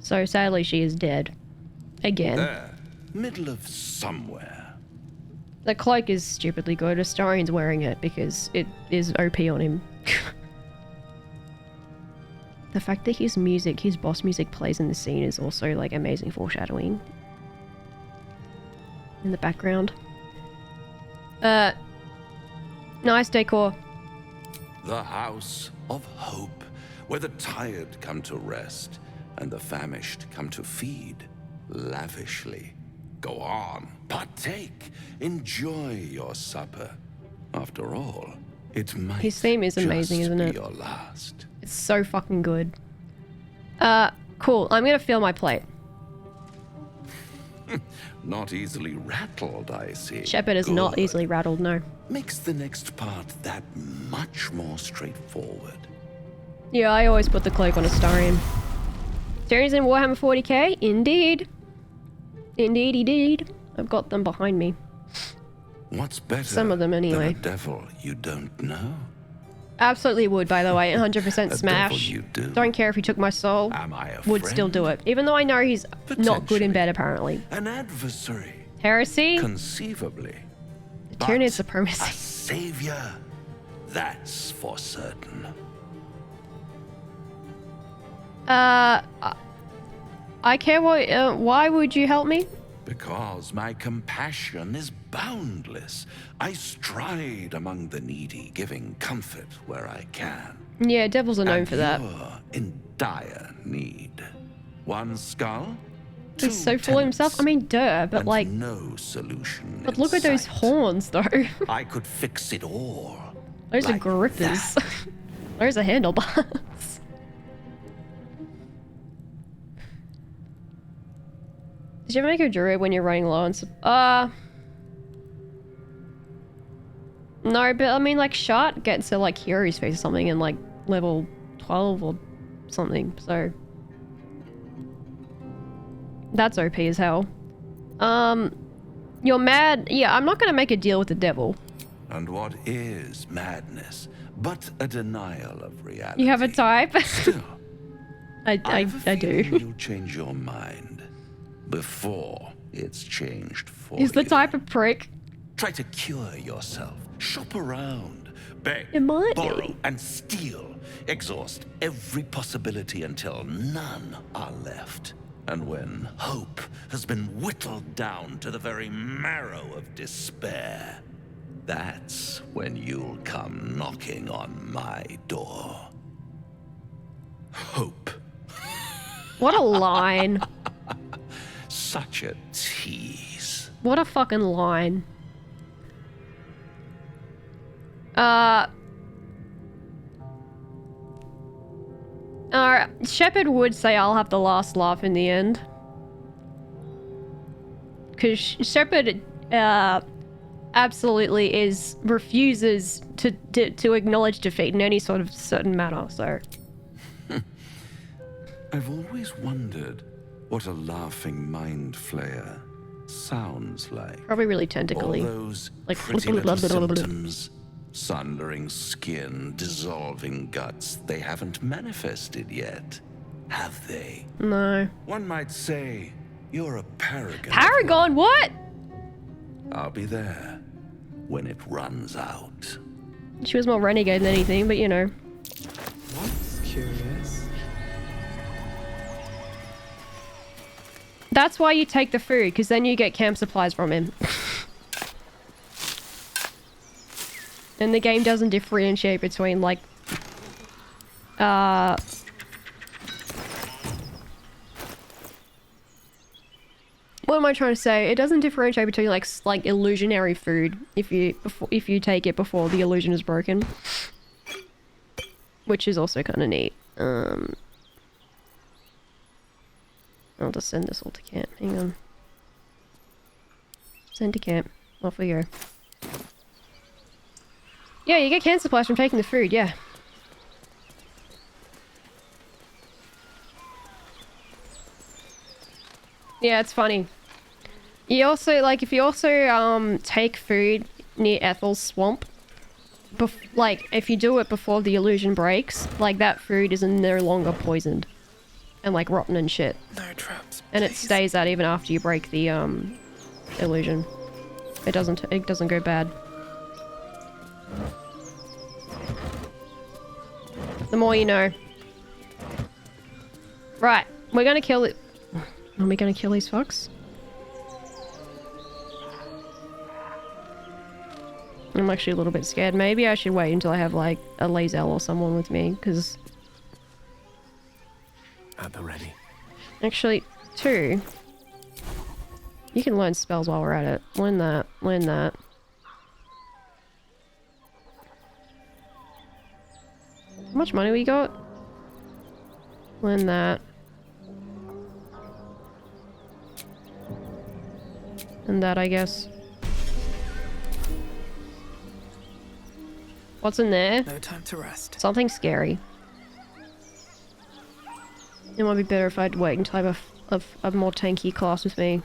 So sadly, she is dead. Again. There, middle of somewhere. The cloak is stupidly good. Astarion's wearing it because it is OP on him. The fact that his boss music plays in the scene is also like amazing foreshadowing. In the background. Nice decor. The house of hope, where the tired come to rest and the famished come to feed lavishly. Go on, partake, enjoy your supper. After all, it might His theme is amazing, just isn't be it? your last. It's so fucking good. Cool. I'm gonna fill my plate. Not easily rattled, I see. Shepard is not Good. easily rattled, no. Makes the next part that much more straightforward. Yeah, I always put the cloak on Astarion. Astarion's in Warhammer 40k? Indeed. Indeed, indeed. I've got them behind me. What's better Some of them anyway. than a devil you don't know? Absolutely would, by the way. 100% A smash. devil you do. Don't care if he took my soul. Am I a Would still friend? do it. Even though I know he's not good in bed, apparently. An adversary? Heresy? Conceivably. Tyranny and supremacy. A savior? That's for certain. I care what, why would you help me? Because my compassion is boundless. I stride among the needy, giving comfort where I can. Yeah, devils are known for that. You're in dire need. One skull? He's so full of himself. I mean, duh, but and like... no solution. But in look at those sight. horns, though. I could fix it all. Those are like grippers. Those are handlebars. Did you ever make a druid when you're running low on no, but I mean, like, Shart gets to, like, Hero's Face or something in, like, level 12 or something, so... That's OP as hell. You're mad? Yeah, I'm not gonna make a deal with the devil. And what is madness but a denial of reality? You have a type? Still, I do. You'll change your mind before it's changed for He's the you. type of prick. Try to cure yourself. Shop around. Beg, It might borrow, be. and steal. Exhaust every possibility until none are left. And when hope has been whittled down to the very marrow of despair, that's when you'll come knocking on my door. Hope. What a line. Such a tease. What a fucking line. Shepard would say I'll have the last laugh in the end. Because Shepard, absolutely refuses to acknowledge defeat in any sort of certain manner, so... I've always wondered what a laughing mind flayer sounds like. Probably really tentacly. All those like pretty little symptoms, sundering skin, dissolving guts, they haven't manifested yet, have they? No. One might say you're a paragon. Paragon? What? I'll be there when it runs out. She was more renegade than anything, but you know. That's curious. That's why you take the food, because then you get camp supplies from him. And the game doesn't differentiate between, like... What am I trying to say? It doesn't differentiate between, like illusionary food if you take it before the illusion is broken. Which is also kind of neat. I'll just send this all to camp. Hang on. Send to camp. Off we go. Yeah, you get camp supplies from taking the food, yeah. Yeah, it's funny. You also, like, if you also, take food near Ethel's swamp, like, if you do it before the illusion breaks, like, that food is no longer poisoned. And, like, rotten and shit. No traps, and it stays that even after you break the, illusion. It doesn't go bad. The more you know. Right, we're gonna kill it. Are we gonna kill these fucks? I'm actually a little bit scared. Maybe I should wait until I have, like, a Lazel or someone with me, because... At the ready. Actually, 2. You can learn spells while we're at it. Learn that. Learn that. How much money we got? Learn that. And that, I guess. What's in there? No time to rest. Something scary. It might be better if I'd wait until I have a more tanky class with me.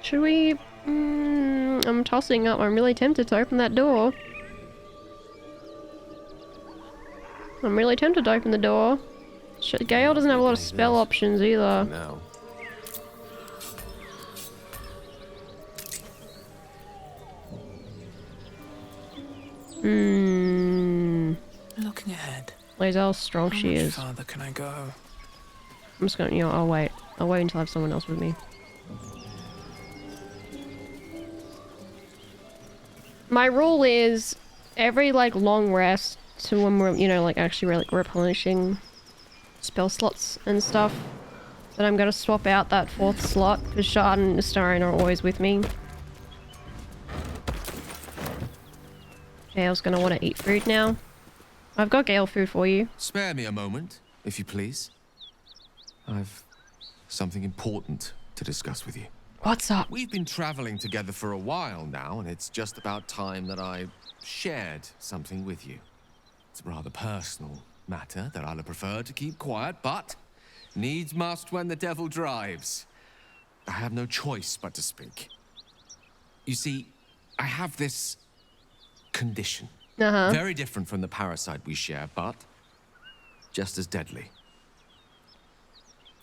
Should we... I'm tossing up. I'm really tempted to open that door. I'm really tempted to open the door. Gale doesn't have a lot of spell options either. No. Looking ahead. Lazel strong How she much is. farther can I go? I'm just gonna, you know, I'll wait. I'll wait until I have someone else with me. My rule is every, like, long rest to when we're, you know, like, actually like replenishing spell slots and stuff, that I'm gonna swap out that 4th slot because Shard and Astarion are always with me. Gale's gonna want to eat food now. I've got Gale food for you. Spare me a moment, if you please. I've something important to discuss with you. What's up? We've been traveling together for a while now, and it's just about time that I shared something with you. It's a rather personal matter that I'd have preferred to keep quiet, but needs must when the devil drives. I have no choice but to speak. You see, I have this condition. Very different from the parasite we share, but just as deadly.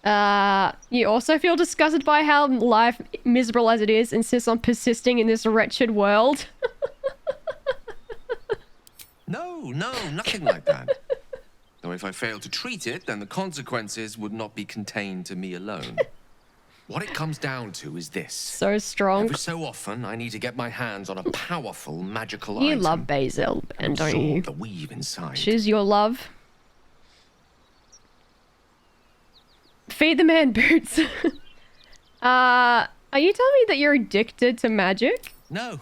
You also feel disgusted by how life, miserable as it is, insists on persisting in this wretched world. No, nothing like that. Though if I fail to treat it, then the consequences would not be contained to me alone. What it comes down to is this. So strong. Every so often, I need to get my hands on a powerful magical You item. love Basil, and don't you? The weave inside. She's your love. Feed the man, Boots. Are you telling me that you're addicted to magic? No,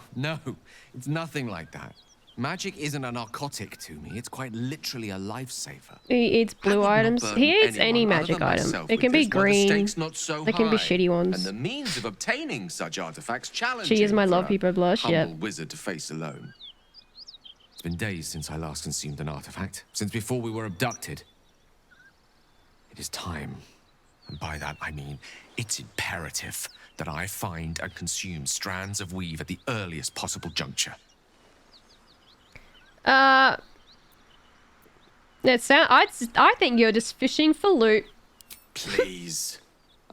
it's nothing like that. Magic isn't a narcotic to me. It's quite literally a lifesaver. He eats blue items. He eats any magic item. It can be green. They can be shitty ones. And the means of obtaining such artifacts challenging. She is my love, people blush. Humble wizard to face alone. It's been days since I last consumed an artifact. Since before we were abducted. It is time. And by that I mean it's imperative that I find and consume strands of weave at the earliest possible juncture. I think you're just fishing for loot. Please.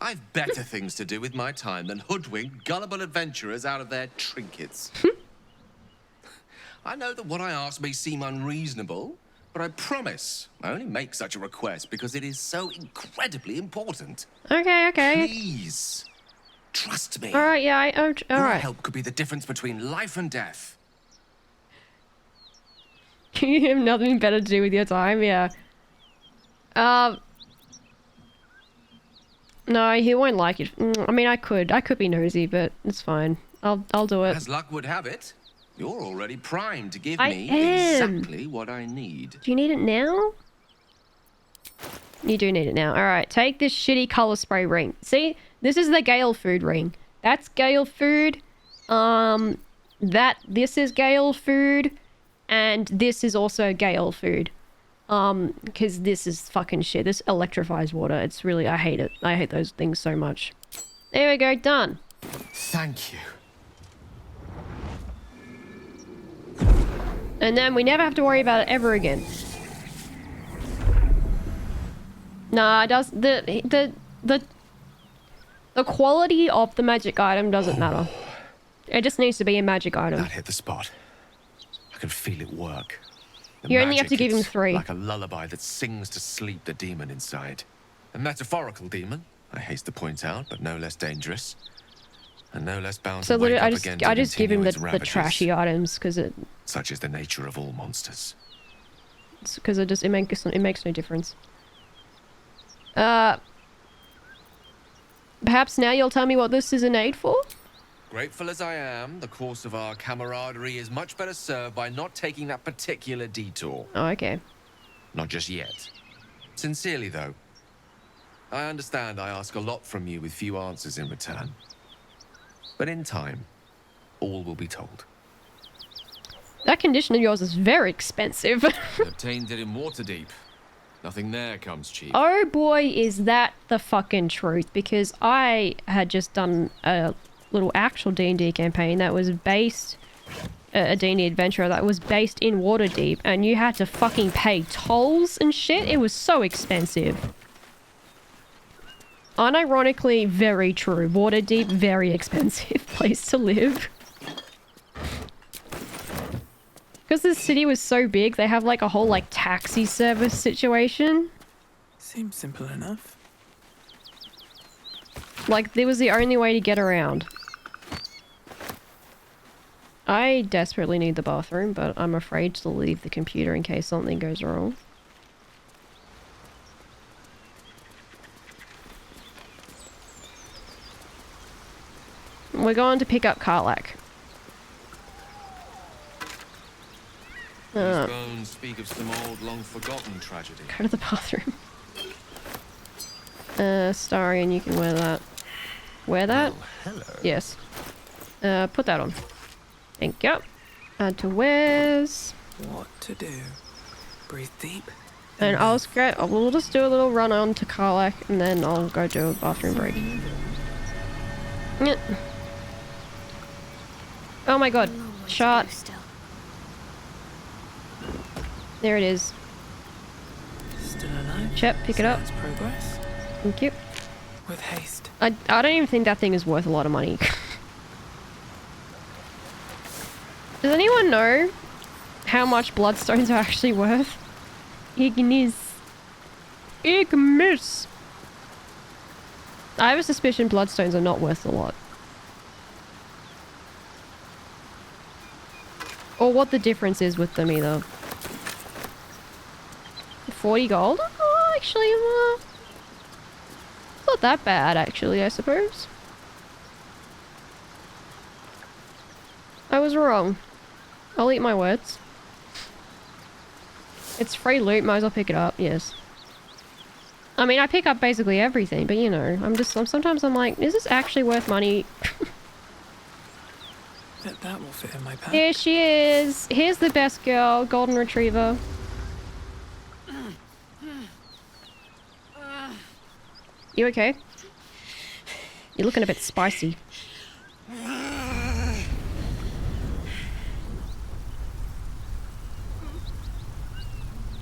I've better things to do with my time than hoodwink gullible adventurers out of their trinkets. I know that what I ask may seem unreasonable, but I promise I only make such a request because it is so incredibly important. Okay. Please. Trust me. Alright, yeah, Your alright. help could be the difference between life and death. You have nothing better to do with your time, yeah. No, he won't like it. I mean, I could be nosy, but it's fine. I'll do it. As luck would have it, you're already primed to give I me am. exactly what I need. Do you need it now? You do need it now. Alright, take this shitty color spray ring. See? This is the Gale food ring. That's Gale food. This is Gale food. And this is also Gale food. Because this is fucking shit. This electrifies water. It's really, I hate it. I hate those things so much. There we go, done. Thank you. And then we never have to worry about it ever again. Nah, it does the quality of the magic item doesn't matter. It just needs to be a magic item. That hit the spot. I can feel it work. The You only have magic, to give him it's 3. Like a lullaby that sings to sleep the demon inside. A metaphorical demon, I haste to point out, but no less dangerous. And no less bound So to wake literally, up again to I just give him continue its the ravages. trashy items because it Such is the nature of all monsters. it makes no difference. Perhaps now you'll tell me what this is an aid for? Grateful as I am, the course of our camaraderie is much better served by not taking that particular detour. Oh, okay. Not just yet. Sincerely, though. I understand I ask a lot from you with few answers in return. But in time, all will be told. That condition of yours is very expensive. Obtained it in Waterdeep. Nothing there comes cheap. Oh boy, is that the fucking truth. Because I had just done a little actual D&D campaign that was based... a D&D adventure that was based in Waterdeep. And you had to fucking pay tolls and shit. It was so expensive. Unironically, very true. Waterdeep, very expensive place to live. Because the city was so big, they have like a whole like taxi service situation. Seems simple enough. Like, there was the only way to get around. I desperately need the bathroom, but I'm afraid to leave the computer in case something goes wrong. We're going to pick up Karlach. These bones speak of some old, long-forgotten tragedy. Go to the bathroom. Starry, and you can wear that. Wear that? Well, hello. Yes. Put that on. Thank you. Add to wears. What to do? Breathe deep. And we'll just do a little run on to Karlak, and then I'll go do a bathroom break. Yeah. Oh my god. Shot. There it is. Still alive. Shep, pick it up. That's progress. Thank you. With haste. I don't even think that thing is worth a lot of money. Does anyone know how much bloodstones are actually worth? Ignis. Ignis. I have a suspicion bloodstones are not worth a lot. Or what the difference is with them either. 40 gold? Oh, actually, it's not that bad actually, I suppose. I was wrong. I'll eat my words. It's free loot, might as well pick it up, yes. I mean, I pick up basically everything, but you know, sometimes I'm like, is this actually worth money? Bet that will fit in my pack. Here she is. Here's the best girl, golden retriever. You okay? You're looking a bit spicy.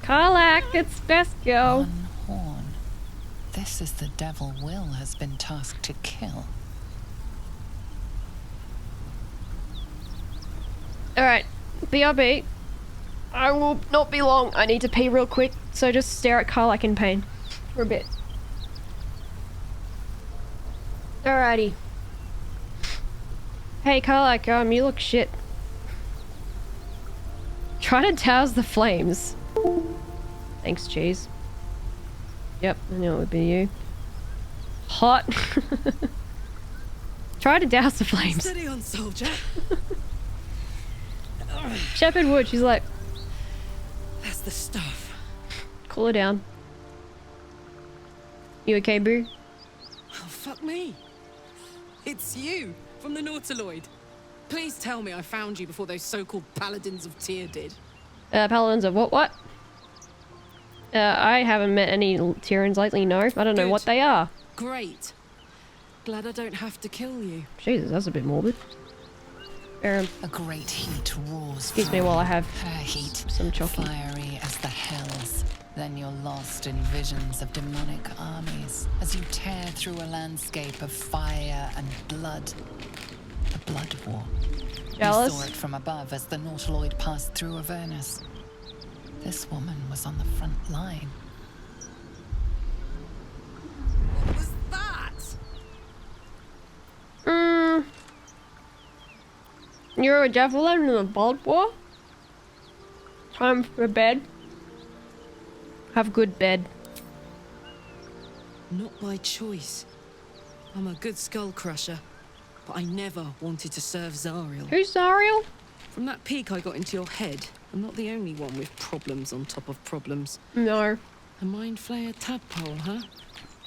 Karlak, it's best girl. One horn. This is the devil Will has been tasked to kill. Alright, BRB. I will not be long. I need to pee real quick, so just stare at Karlak in pain for a bit. Alrighty. Hey Karlak, you look shit. Try to douse the flames. Thanks, cheese. Yep, I knew it would be you. Hot. Try to douse the flames. Steady on, soldier. Shepard would, she's like... That's the stuff. Cool her down. You okay, boo? Oh, fuck me. It's you, from the Nautiloid. Please tell me I found you before those so-called Paladins of Tyr did. Paladins of what? I haven't met any Tyrans lately, no. I don't know what they are. Great. Glad I don't have to kill you. Jesus, that's a bit morbid. A great heat roars. Excuse me while I have her heat, some chocolate. Fiery as the hells. Then you're lost in visions of demonic armies as you tear through a landscape of fire and blood. A blood war. Jealous? You saw it from above as the Nautiloid passed through Avernus. This woman was on the front line. What was that? You're a javelin in a blood war? Time for bed. Have good bed. Not by choice. I'm a good skull crusher, but I never wanted to serve Zariel. Who's Zariel? From that peek I got into your head, I'm not the only one with problems on top of problems. No. A mind flayer tadpole, huh?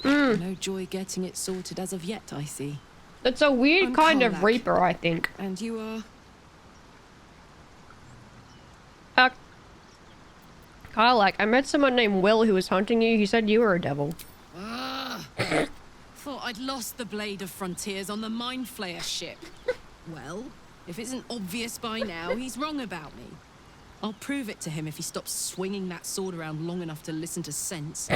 No joy getting it sorted as of yet, I see. It's a weird kind of Karlak. reaper, I think. And you are? Karlak, I met someone named Will who was hunting you. He said you were a devil. Thought I'd lost the Blade of Frontiers on the Mind Flayer ship. Well, if it isn't obvious by now, he's wrong about me. I'll prove it to him if he stops swinging that sword around long enough to listen to sense.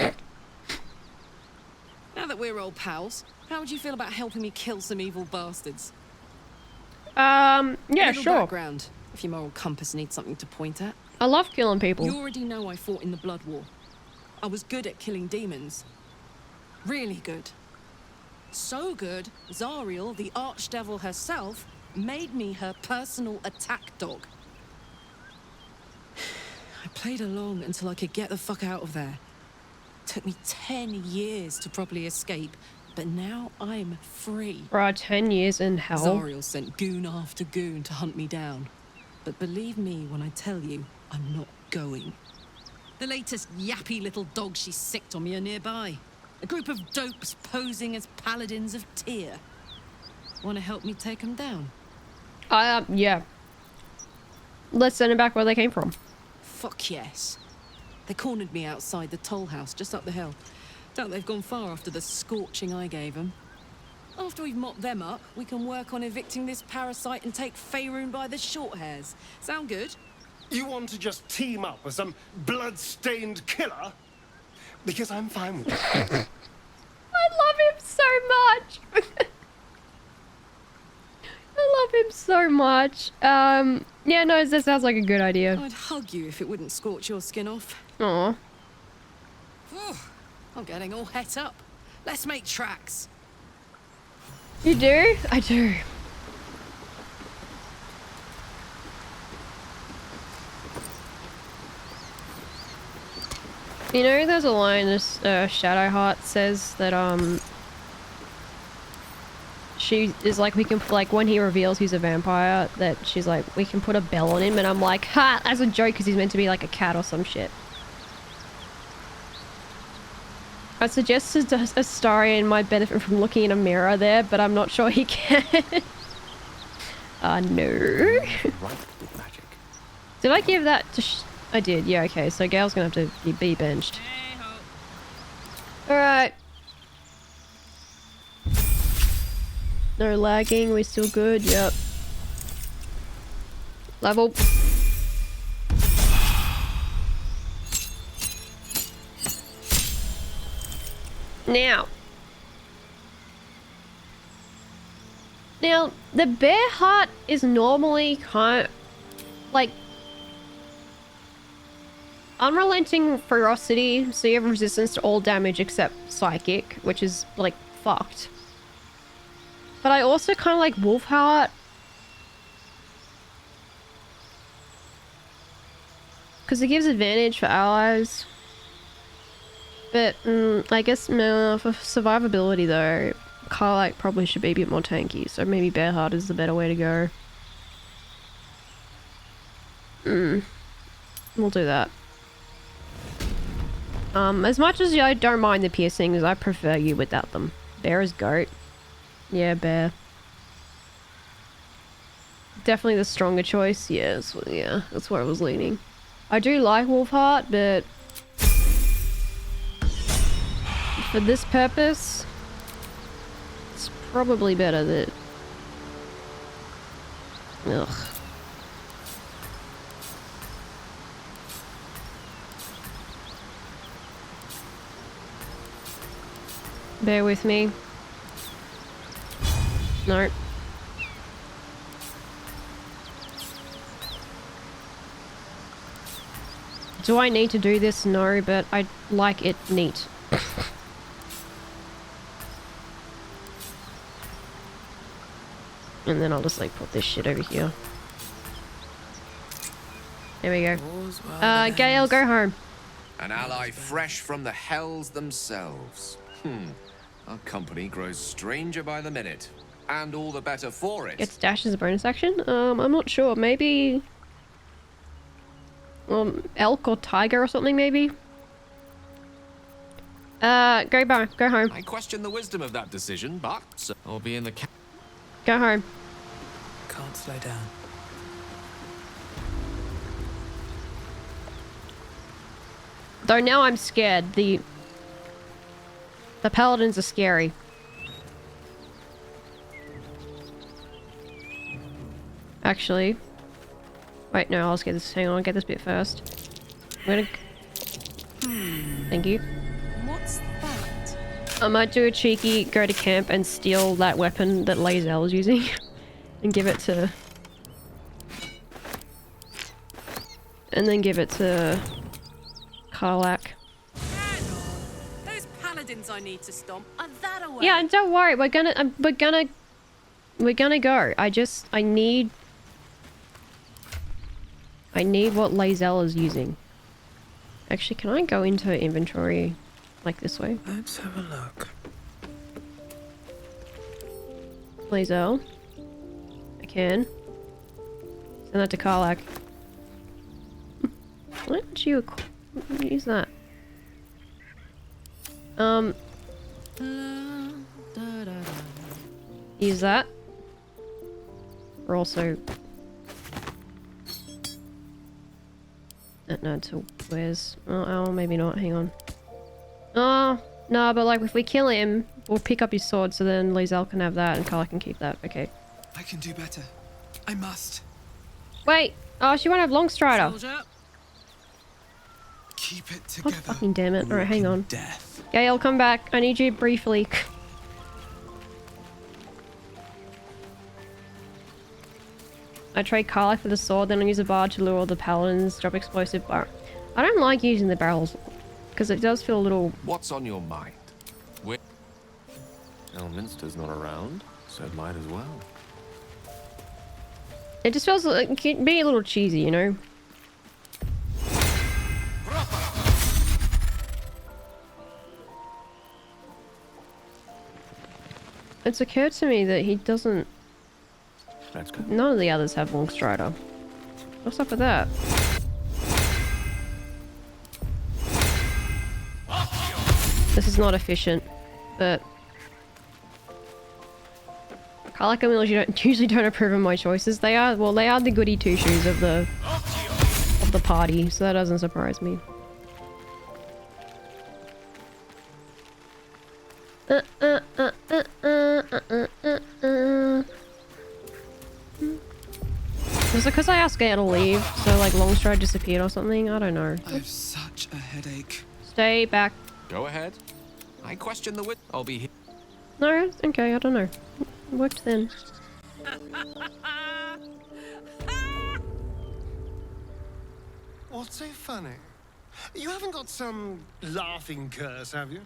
Now that we're old pals, how would you feel about helping me kill some evil bastards? Yeah, Little sure. background, if your moral compass needs something to point at. I love killing people. You already know I fought in the Blood War. I was good at killing demons. Really good. So good, Zariel, the archdevil herself, made me her personal attack dog. I played along until I could get the fuck out of there. Took me 10 years to properly escape, but now I'm free. Right, 10 years in hell. Zariel sent goon after goon to hunt me down. but believe me when I tell you, I'm not going. The latest yappy little dog she sicked on me are nearby. A group of dopes posing as paladins of Tyr. Want to help me take them down? Yeah. Let's send them back where they came from. Fuck yes. They cornered me outside the toll house just up the hill. Doubt they've gone far after the scorching I gave them. After we've mopped them up, we can work on evicting this parasite and take Faerun by the short hairs. Sound good? You want to just team up with some blood-stained killer? Because I'm fine with it. I love him so much. I love him so much. Yeah, no, that sounds like a good idea. I'd hug you if it wouldn't scorch your skin off. Aw. I'm getting all het up. Let's make tracks. You do? I do. You know, there's a line this Shadowheart says that she is like, we can, like, when he reveals he's a vampire, that she's like, we can put a bell on him, and I'm like, ha, as a joke, because he's meant to be like a cat or some shit. I suggested Astarion might benefit from looking in a mirror there, but I'm not sure he can. No. Did I give that to I did, yeah, okay, so Gale's gonna have to be benched. Alright. No lagging, we're still good, yep. Level. Now, the bear heart is normally kind of, like, unrelenting ferocity, so you have resistance to all damage except psychic, which is, like, fucked. But I also kind of like wolf heart. Because it gives advantage for allies. But, I guess for survivability though, Karlach probably should be a bit more tanky, so maybe Bearheart is the better way to go. We'll do that. As much as I don't mind the piercings, I prefer you without them. Bear is goat. Yeah, Bear. Definitely the stronger choice. Yes, yeah, that's where I was leaning. I do like Wolfheart, but for this purpose, it's probably better that... Ugh. Bear with me. No. Do I need to do this? No, but I like it neat. And then I'll just like put this shit over here. There we go. Gale, go home. An ally fresh from the hells themselves. Our company grows stranger by the minute. And all the better for it. Gets dashed as a bonus action? I'm not sure. Maybe... elk or tiger or something, maybe? Go back. Go home. I question the wisdom of that decision, but I'll be in the Go home. Can't slow down. Though now I'm scared. The paladins are scary. Actually. Wait, no, I'll just get this. Hang on, get this bit first. I'm gonna... Thank you. What's that? I might do a cheeky go to camp and steal that weapon that Lae'zel is using. And give it to... And then give it to... Karlach. Those paladins I need to stomp are that away. Yeah, and don't worry, we're gonna go. I need what Lae'zel is using. Actually, can I go into her inventory like this way? Let's have a look. Lae'zel. I can. Send that to Karlak. Why don't you use that? Use that. We're also... No, to where's... Oh, maybe not. Hang on. Oh, no, but like if we kill him, we'll pick up his sword, so then Lizelle can have that and Karlak can keep that. Okay. I can do better. I must. Wait! Oh, she won't have Longstrider. Keep it Oh, together. fucking damn it. Alright, hang on. Death. Gale, come back. I need you briefly. I trade Karlak for the sword, then I use a barge to lure all the paladins, drop explosive bar. I don't like using the barrels, because it does feel a little... What's on your mind? Elminster's not around, so it might as well. It just feels like it can be a little cheesy, you know? It's occurred to me that he doesn't... That's good. None of the others have Longstrider. What's up with that? This is not efficient, but... Karlak and Mills usually don't approve of my choices. They are, well, they are the goody two-shoes of the party, so that doesn't surprise me. Was it because I asked Gale to leave, so like Longstride disappeared or something? I don't know. I have such a headache. Stay back. Go ahead. I question the wit. I'll be here. No, it's okay, I don't know. It worked then. What's so funny? You haven't got some laughing curse, have you?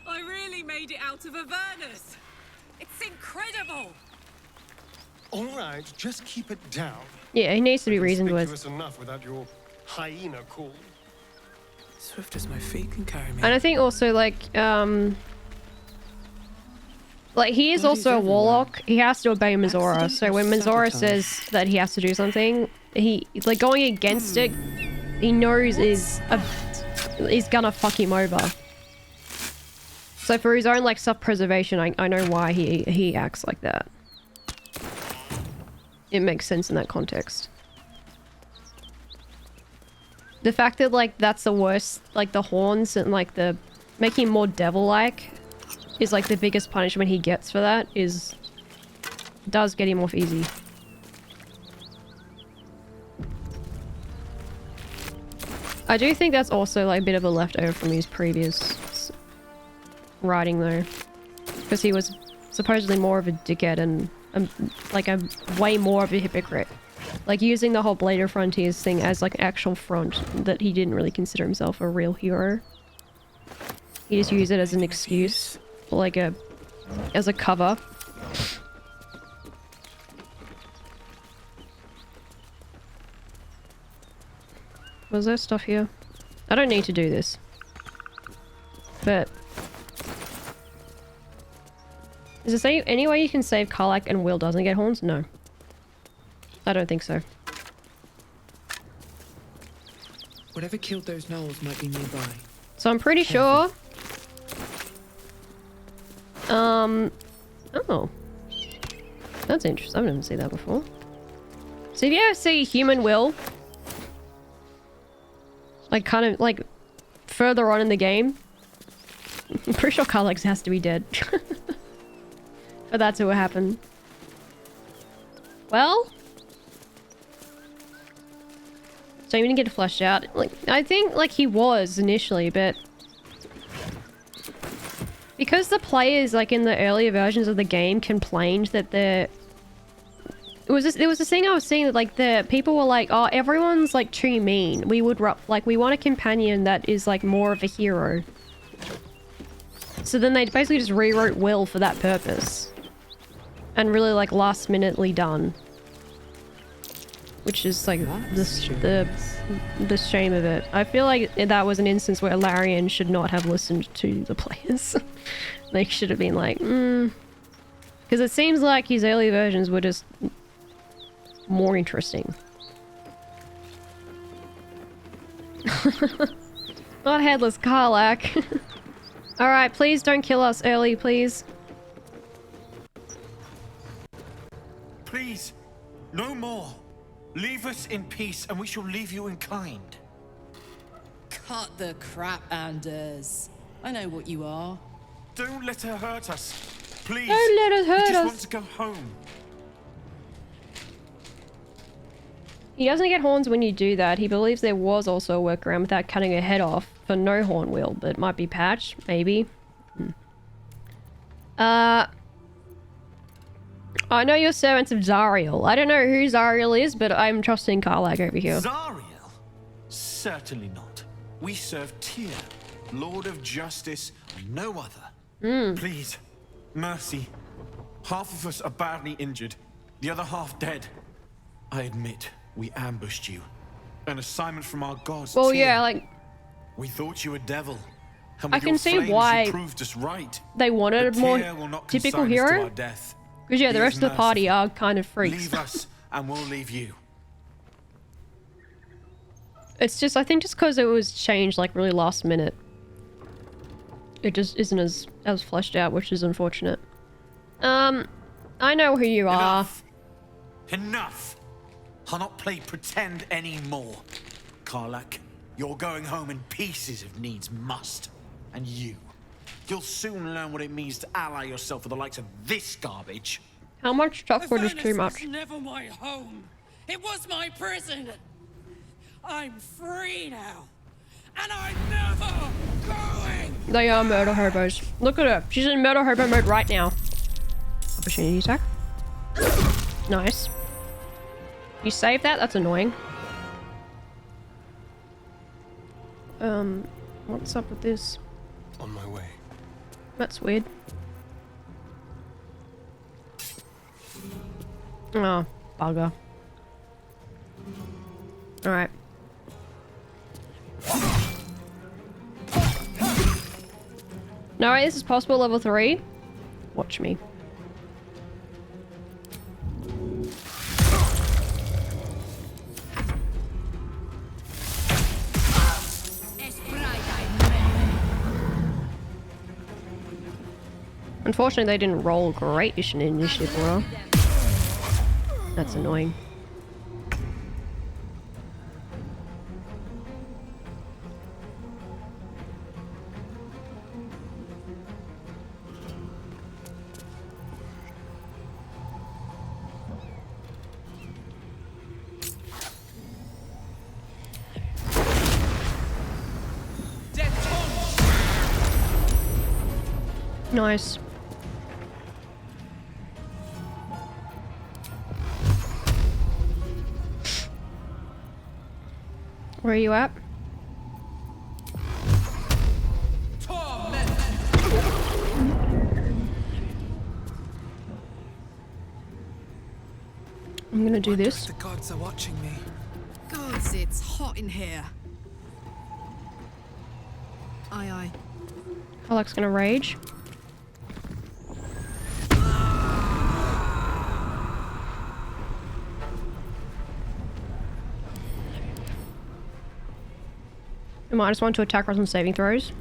I really made it out of Avernus. It's incredible. All right, just keep it down. Yeah, he needs to be reasoned with. Conspicuous enough without your hyena call. Swift as my feet can carry me. And I think also like he is also a warlock. He has to obey Mizora. So when Mizora says that he has to do something, he like going against it, he knows is gonna fuck him over. So for his own like self-preservation, I know why he acts like that. It makes sense in that context. The fact that like that's the worst, like the horns and like the making him more devil-like is like the biggest punishment he gets for that does get him off easy. I do think that's also like a bit of a leftover from his previous writing though, because he was supposedly more of a dickhead and like a way more of a hypocrite, like using the whole Blade of Frontiers thing as like actual front that he didn't really consider himself a real hero. He just used it as an excuse, like as a cover. Was there stuff here? I don't need to do this, but is there any way you can save Karlak and Will doesn't get horns? No. I don't think so. Whatever killed those gnolls might be nearby. So I'm pretty sure... Oh. That's interesting. I've never seen that before. So if you ever see human Will, like kind of like further on in the game, I'm pretty sure Karlak has to be dead. For that to happen. Well, so he didn't get fleshed out. Like I think like he was initially, but because the players like in the earlier versions of the game complained that there was this thing I was seeing that like the people were like, oh, everyone's like too mean. We would we want a companion that is like more of a hero. So then they basically just rewrote Will for that purpose. And really like last minutely done. Which is like the shame of it. I feel like that was an instance where Larian should not have listened to the players. They should have been like, Because it seems like his early versions were just more interesting. Not headless Karlak. Alright, please don't kill us early, please. Please, no more. Leave us in peace and we shall leave you in kind. Cut the crap, Anders. I know what you are. Don't let her hurt us. Please. Don't let us hurt we just us. want to go home. He doesn't get horns when you do that. He believes there was also a workaround without cutting her head off for no horn wheel, but it might be patched, maybe. I know you're servants of Zariel. I don't know who Zariel is, but I'm trusting Karlak over here. Zariel? Certainly not. We serve Tyr, Lord of Justice, and no other. Please, mercy. Half of us are badly injured, the other half dead. I admit, we ambushed you. An assignment from our gods. Well, Tyr. yeah, like... We thought you a devil. And I with can your see flames, why you proved us right. they wanted But a more Tyr will not typical consign us to hero. our death. Because yeah, the He rest is of the party merciful. are kind of freaks. Leave us, and we'll leave you. It's just, I think just because it was changed like really last minute. It just isn't as fleshed out, which is unfortunate. I know who you are. Enough! I'll not play pretend anymore. Karlak, you're going home in pieces if needs must. And you'll soon learn what it means to ally yourself with the likes of this garbage. How much chocolate is too much? It was never my home. It was my prison. I'm free now. And I'm never going. They are murder hobos. Look at her. She's in murder hobo mode right now. Opportunity attack. Nice. You saved that? That's annoying. What's up with this? On my way. That's weird. Oh, bugger. Alright. No way this is possible, level 3? Watch me. Unfortunately, they didn't roll great initiative for her. That's annoying. Nice. Where are you at? I'm gonna do this. The gods are watching me. Gods, it's hot in here. Aye, aye. Karlak's gonna rage. You might just want to attack rather than saving throws.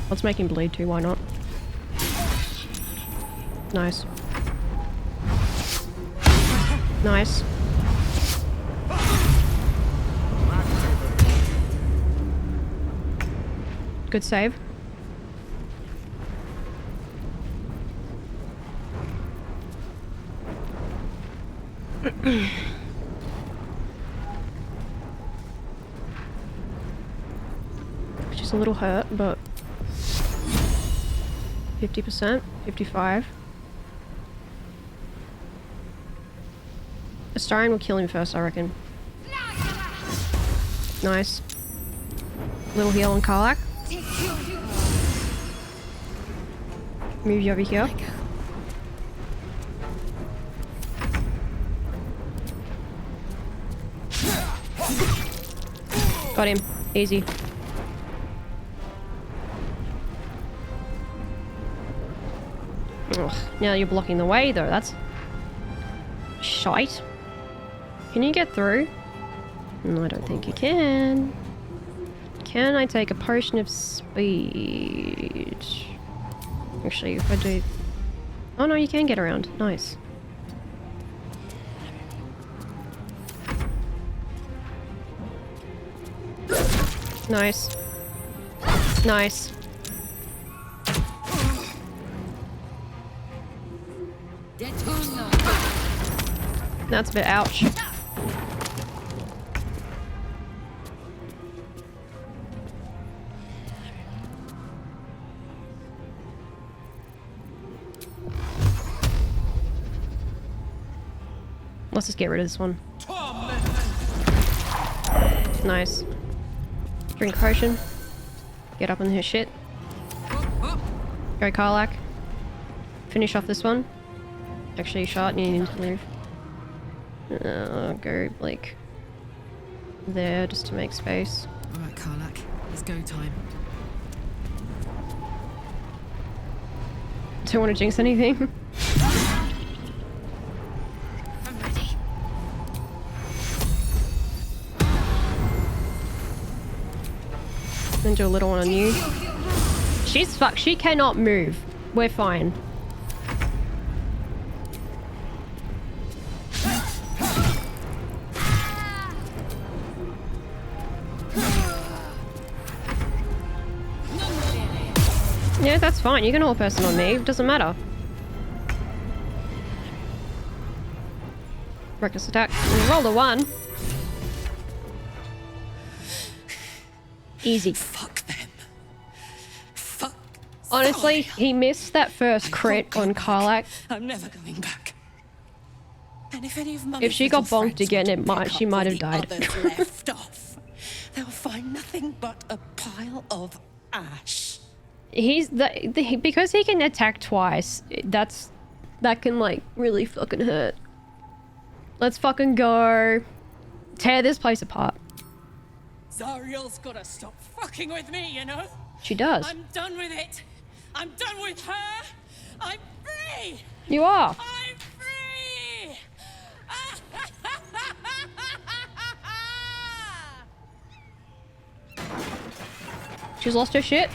Let's make him bleed too, why not? Nice. Nice. Good save. She's a little hurt, but 50%, 55. Astarion will kill him first, I reckon. Nice. Little heal on Karlak. Move you over here. Got him. Easy. Ugh, now you're blocking the way though, that's shite. Can you get through? No, I don't think you can. Can I take a potion of speed? Actually, if I do... Oh no, you can get around. Nice. Nice. Nice. That's a bit ouch. Let's just get rid of this one. Nice. Drink potion. Get up on his shit. Go Karlak. Finish off this one. Actually, shot, you need to move. Go, like, there, just to make space. Alright, Karlak. It's go time. Don't want to jinx anything. I'm ready. Then do a little one on you. She's fucked. She cannot move. We're fine. Yeah, that's fine. You can hold person on me. It doesn't matter. Reckless attack. Roll the 1. Easy. Fuck them. Fuck. Honestly, he missed that first crit on Karlak. I'm never going back. And if any of If she got bonked again, she might have died. Others left off, they'll find nothing but a pile of ash. He's because he can attack twice. That can like really fucking hurt. Let's fucking go. Tear this place apart. Zariel's gotta stop fucking with me, you know? She does. I'm done with it. I'm done with her. I'm free. You are. I'm free. She's lost her shit.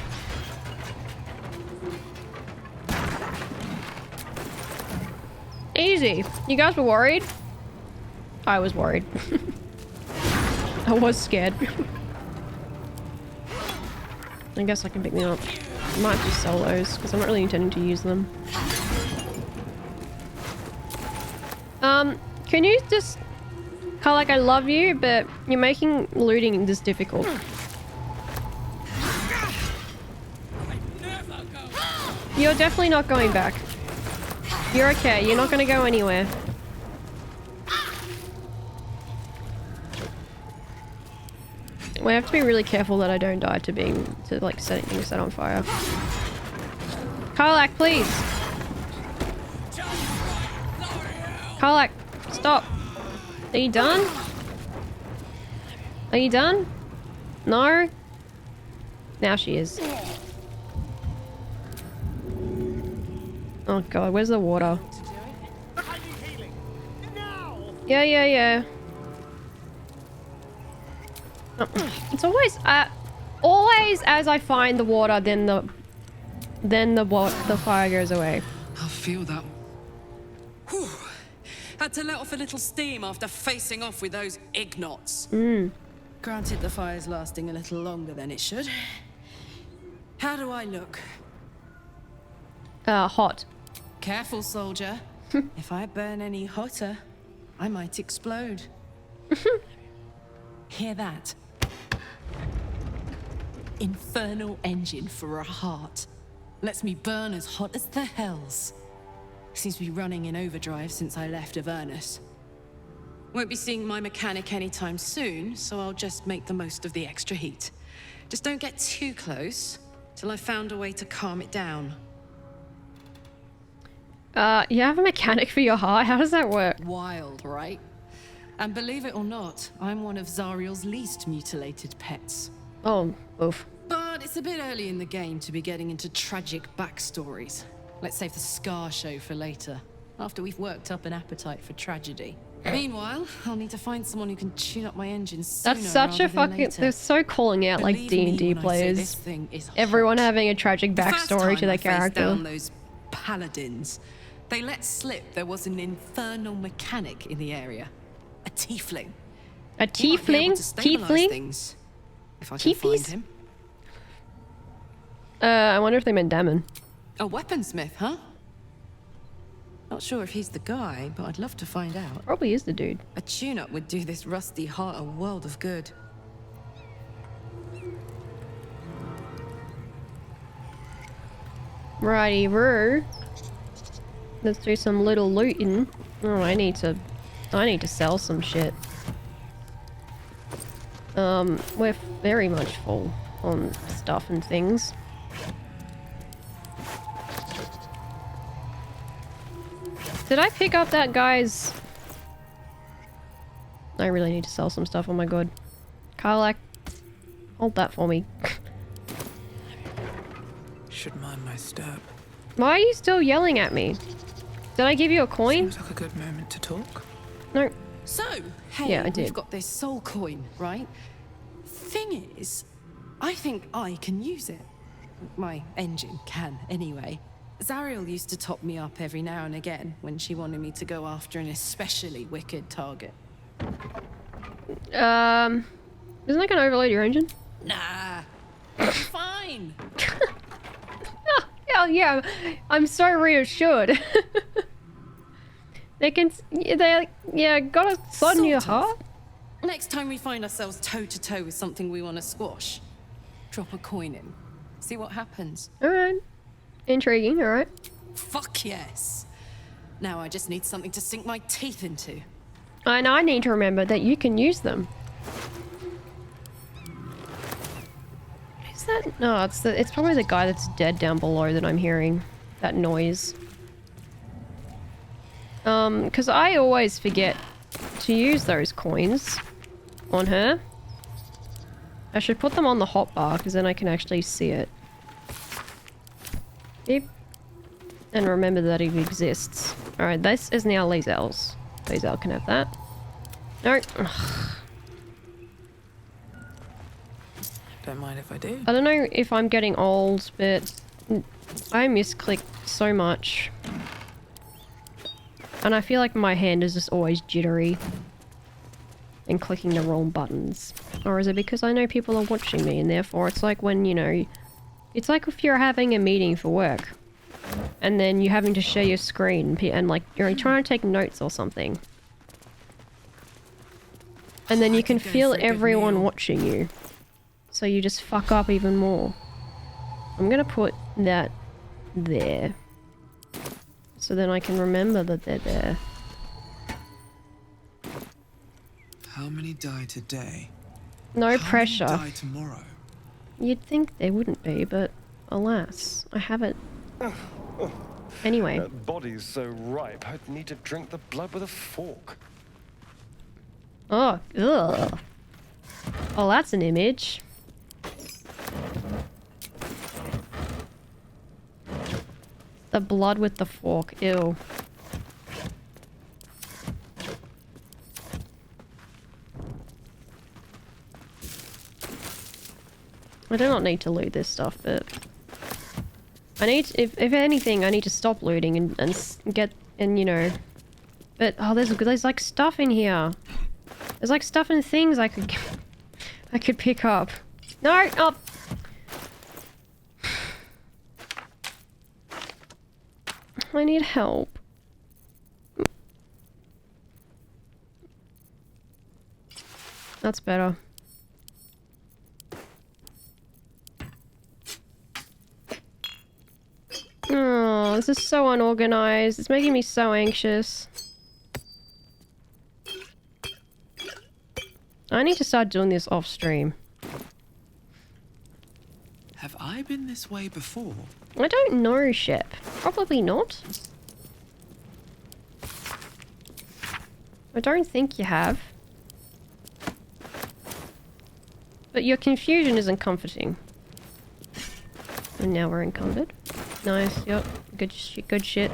Easy. You guys were worried? I was worried. I was scared. I guess I can pick them up. I might just sell those, because I'm not really intending to use them. Can you just... Karlak, I love you, but you're making looting this difficult. You're definitely not going back. You're okay. You're not going to go anywhere. We have to be really careful that I don't die to like setting things set on fire. Karlak, please. Karlak, stop. Are you done? Are you done? No? Now she is. Oh god, where's the water? Yeah. Oh, it's always as I find the water, then the fire goes away. I feel that. Whew. Had to let off a little steam after facing off with those ignots. Granted, the fire's lasting a little longer than it should. How do I look? Hot. Careful, soldier. If I burn any hotter, I might explode. Hear that? Infernal engine for a heart. Lets me burn as hot as the hells. Seems to be running in overdrive since I left Avernus. Won't be seeing my mechanic anytime soon, so I'll just make the most of the extra heat. Just don't get too close till I've found a way to calm it down. You have a mechanic for your heart? How does that work? Wild, right? And believe it or not, I'm one of Zariel's least mutilated pets. Oh, oof. But it's a bit early in the game to be getting into tragic backstories. Let's save the Scar show for later, after we've worked up an appetite for tragedy. Meanwhile, I'll need to find someone who can tune up my engine sooner. That's such a fucking... They're so calling out like D&D players. Everyone having a tragic backstory to their character. Down those paladins, they let slip there was an infernal mechanic in the area. A tiefling. A tiefling? Tiefling? Things, if I can find him. I wonder if they meant Damon. A weaponsmith, huh? Not sure if he's the guy, but I'd love to find out. Probably is the dude. A tune-up would do this rusty heart a world of good. Righty-roo. Let's do some little looting. Oh, I need to sell some shit. We're very much full on stuff and things. Did I pick up that guy's... I really need to sell some stuff, oh my god. Karlak, hold that for me. Should mind my step. Why are you still yelling at me? Did I give you a coin? Seems like a good moment to talk. No. So, hey, yeah, I did. We've got this soul coin, right? Thing is, I think I can use it. My engine can, anyway. Zariel used to top me up every now and again when she wanted me to go after an especially wicked target. Isn't that gonna overload your engine? Nah, it's fine. Oh, hell yeah, I'm so reassured. They gotta sodden your heart. Next time we find ourselves toe to toe with something we want to squash, drop a coin in. See what happens. Alright. Intriguing, alright. Fuck yes. Now I just need something to sink my teeth into. And I need to remember that you can use them. Is that... No, it's probably the guy that's dead down below that I'm hearing. That noise. Because I always forget to use those coins on her. I should put them on the hotbar because then I can actually see it. Beep. And remember that it exists. Alright, this is now Lae'zel's. Lae'zel can have that. No. Don't mind if I do. I don't know if I'm getting old, but I misclick so much. And I feel like my hand is just always jittery. And clicking the wrong buttons. Or is it because I know people are watching me and therefore it's like when, you know... It's like if you're having a meeting for work. And then you're having to share your screen and like you're trying to take notes or something. And then you can feel everyone watching you. So you just fuck up even more. I'm gonna put that there. So then I can remember that they're there. How many die today? No pressure. How many die tomorrow? You'd think there wouldn't be, but alas, I haven't. Anyway. That body's so ripe, I'd need to drink the blood with a fork. Oh, ugh. Oh, that's an image. The blood with the fork, ew. I do not need to loot this stuff, but... I need to, if anything, I need to stop looting and get, and you know... But, oh, there's like stuff in here. There's like stuff and things I could pick up. No! Oh! I need help. That's better. Oh, this is so unorganized. It's making me so anxious. I need to start doing this off stream. Have I been this way before? I don't know, Shep. Probably not. I don't think you have. But your confusion isn't comforting. And now we're encumbered. Nice, yep. good shit, good shit.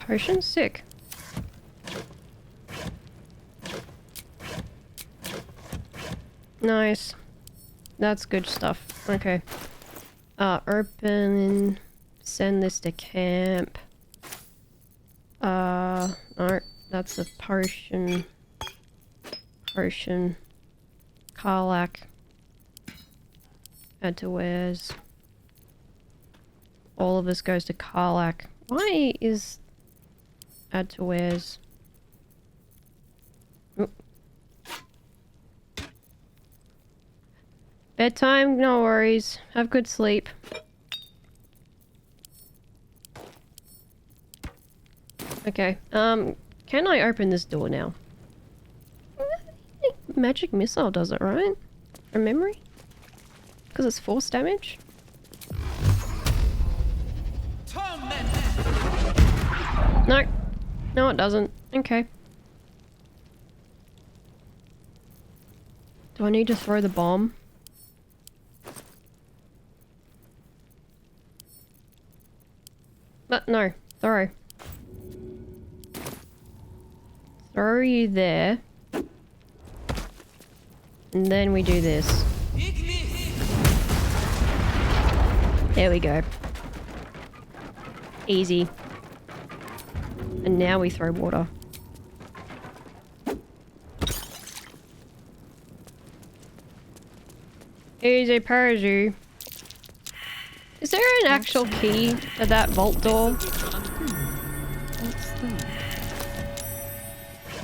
Potion? Sick. Nice. That's good stuff. Okay. Open... Send this to camp. Alright. That's a potion. Potion. Karlach. Add to wares. All of this goes to Karlach. Why is... Add to wares? Oop. Bedtime? No worries. Have good sleep. Okay, can I open this door now? Magic missile does it, right? From memory? Because it's force damage? No. No, it doesn't. Okay. Do I need to throw the bomb? But no. Throw. Throw you there. And then we do this. There we go. Easy. And now we throw water. Easy peasy. Is there an actual key to that vault door?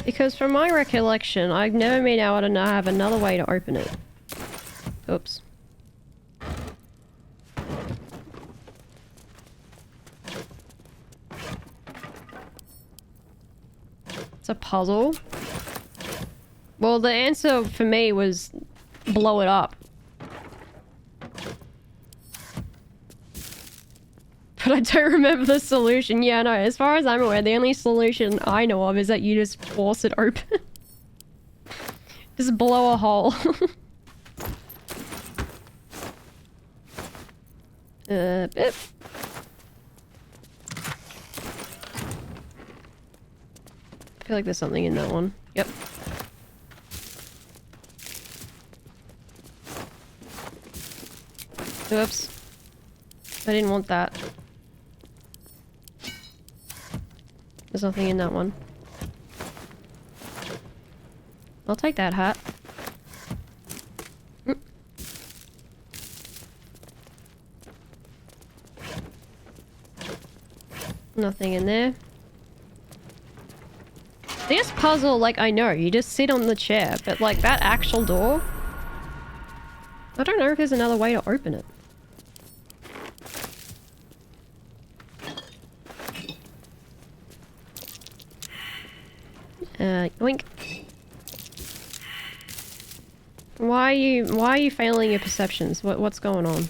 Because from my recollection, I've never been able to have another way to open it. Oops. It's a puzzle. Well, the answer for me was blow it up. But I don't remember the solution. Yeah, no, as far as I'm aware, the only solution I know of is that you just force it open. Just blow a hole. Bip. I feel like there's something in that one. Yep. Oops. I didn't want that. There's nothing in that one. I'll take that hat. Nothing in there. This puzzle, like, I know, you just sit on the chair, but like that actual door, I don't know if there's another way to open it. Yoink. Why are you failing your perceptions? What's going on?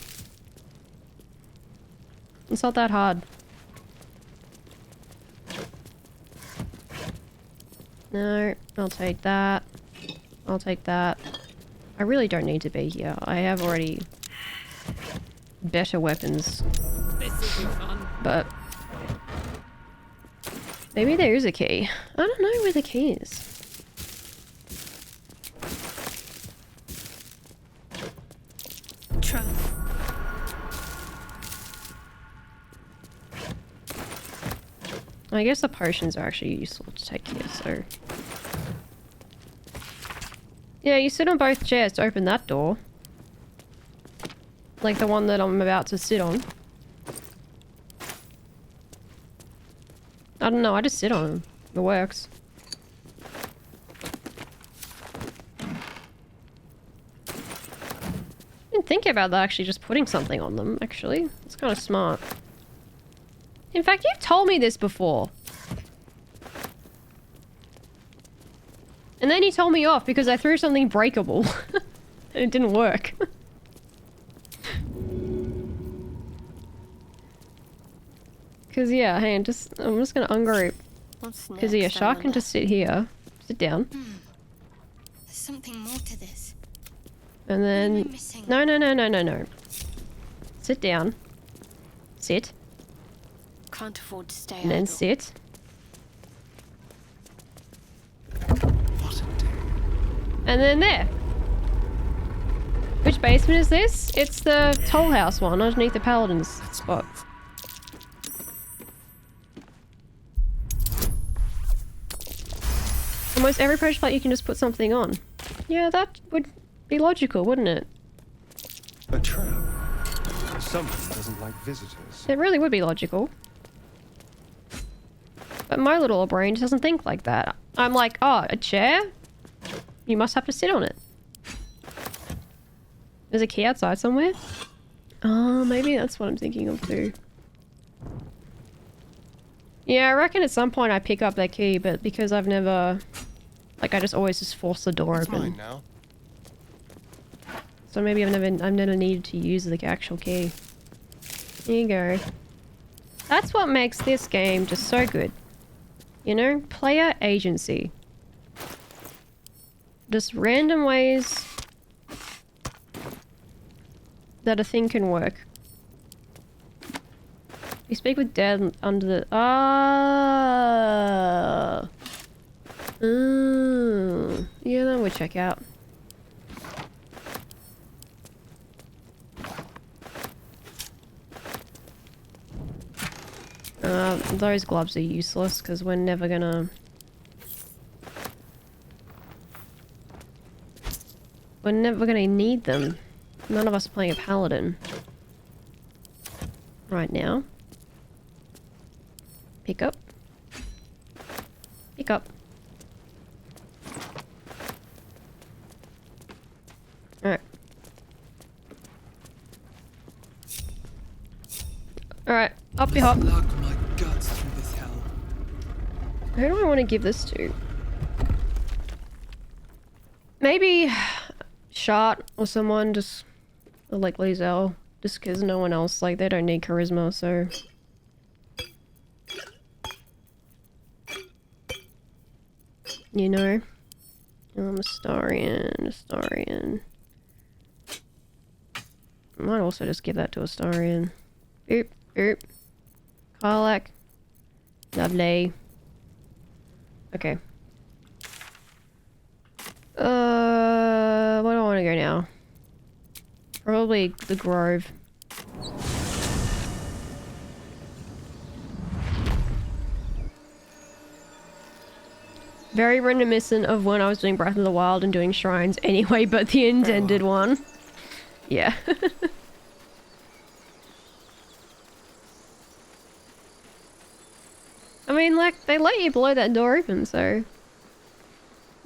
It's not that hard. No, I'll take that. I'll take that. I really don't need to be here. I have already better weapons. This will be fun. But maybe there is a key. I don't know where the key is. Try. I guess the potions are actually useful to take here, so... Yeah, you sit on both chairs to open that door. Like the one that I'm about to sit on. I don't know, I just sit on them. It works. I didn't think about that, actually just putting something on them, actually. It's kind of smart. In fact, you've told me this before. And then you told me off because I threw something breakable. And it didn't work. Because, yeah, hey, I'm just gonna ungroup. Because, yeah, Shark can just sit here. Sit down. There's something more to this. And then... No, no, no, no, no, no. Sit down. Sit. Can't afford to stay And then idle. sit. And then there. Which basement is this? It's the toll house one underneath the paladin's spot. Almost every pressure plate you can just put something on. Yeah, that would be logical, wouldn't it? A trap. Someone doesn't like visitors. It really would be logical. But my little brain doesn't think like that. I'm like, oh, a chair? You must have to sit on it. There's a key outside somewhere? Oh, maybe that's what I'm thinking of too. Yeah, I reckon at some point I pick up that key, but because I've never... Like, I just always just force the door open. Mine now. So maybe I've never needed to use the actual key. Here you go. That's what makes this game just so good. You know? Player agency. Just random ways that a thing can work. You speak with dead under the... Ah. Yeah, that would check out. Those gloves are useless because we're never gonna... We're never gonna need them. None of us are playing a paladin. Right now. Pick up. Pick up. Alright. Alright, up you hop. Lug my guts through this hell. Who do I want to give this to? Maybe Shart or someone, just or like Lizelle, just because no one else, like, they don't need charisma, so... You know? Astarion. I might also just give that to Astarion. Oop, oop. Karlach. Lovely. Okay. Where do I want to go now? Probably the Grove. Very reminiscent of when I was doing Breath of the Wild and doing shrines anyway, but the intended one. Yeah. I mean, like, they let you blow that door open, so...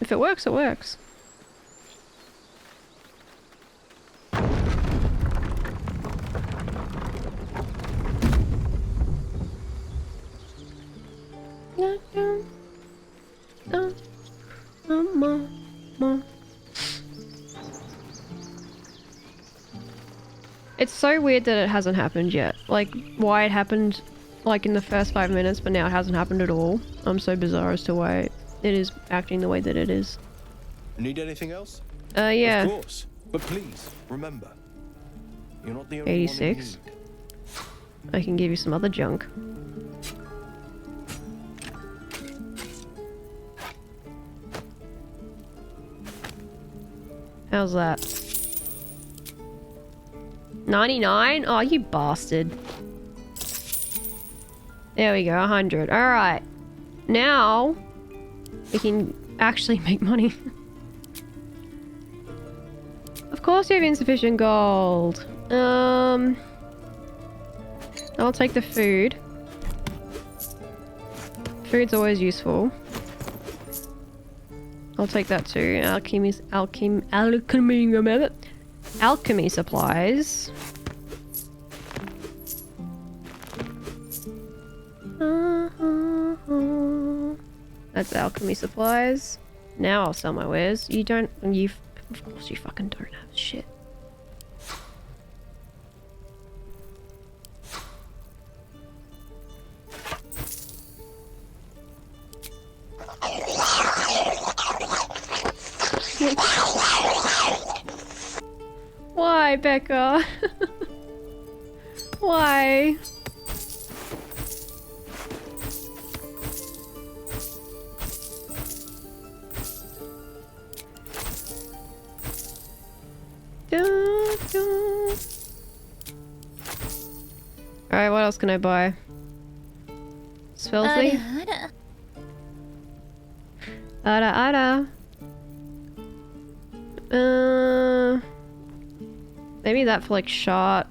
If it works, it works. It's so weird that it hasn't happened yet. Like, why it happened, like, in the first 5 minutes, but now it hasn't happened at all. I'm so bizarre as to why it is acting the way that it is. Need anything else? Yeah. Of course. But please, remember, you're not the only 86. I can give you some other junk. How's that? 99? Oh, you bastard. There we go, 100. Alright. Now, we can actually make money. Of course you have insufficient gold. I'll take the food. Food's always useful. I'll take that too. Alchemy supplies. That's alchemy supplies. Now I'll sell my wares. Of course you fucking don't have shit. Why, Becca? Why? Alright, what else can I buy? It's filthy. Ada. Maybe that for like shot.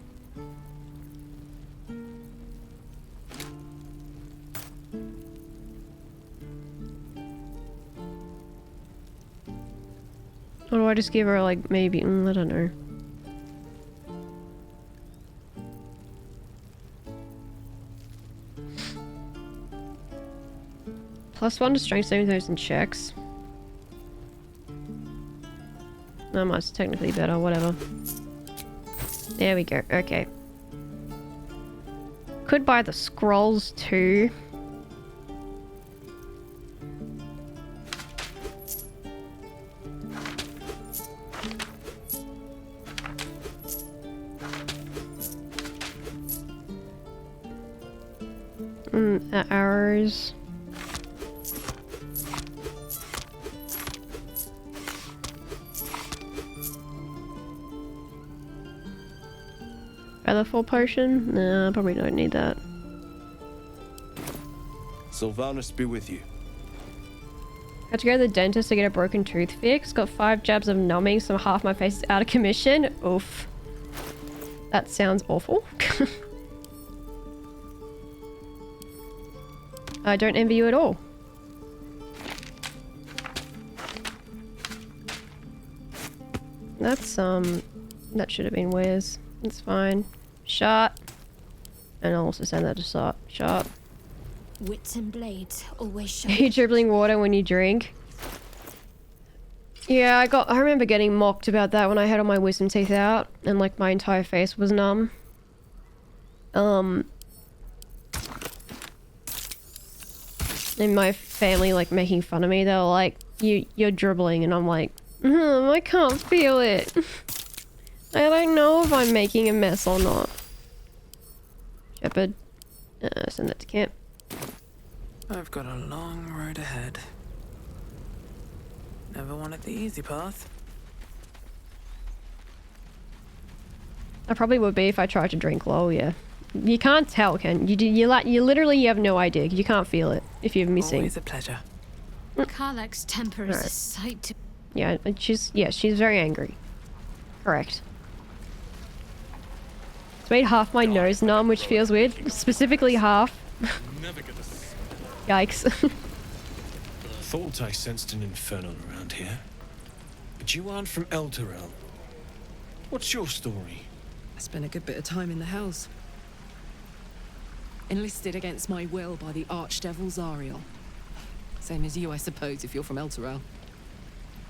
Or do I just give her like maybe, I don't know. +1 to strength saving throws and checks. No, mine's technically better, whatever. There we go, okay. Could buy the scrolls too. Arrows. Other full potion? No, probably don't need that. Sylvanus be with you. Had to go to the dentist to get a broken tooth fixed. Got 5 jabs of numbing, so half my face is out of commission. Oof. That sounds awful. I don't envy you at all. That's, that should have been Wes. It's fine. Shot. And I'll also send that to shot. Wits and blades always show. Are you dribbling water when you drink? Yeah, I remember getting mocked about that when I had all my wisdom teeth out and like my entire face was numb. And my family like making fun of me. They were like, you're dribbling, and I'm like, I can't feel it. I don't know if I'm making a mess or not. Shepard, send that to camp. I've got a long road ahead. Never wanted the easy path. I probably would be if I tried to drink low, yeah. You can't tell, Ken. You literally have no idea. You can't feel it if you're missing. Always a pleasure. Karlach's temper is a sight to... Yeah, she's very angry. Correct. It's made half my nose numb, which feels weird. Specifically half. Yikes. I thought I sensed an infernal around here. But you aren't from Elturel. What's your story? I spent a good bit of time in the house. Enlisted against my will by the Archdevil Zariel. Same as you, I suppose, if you're from Elturel.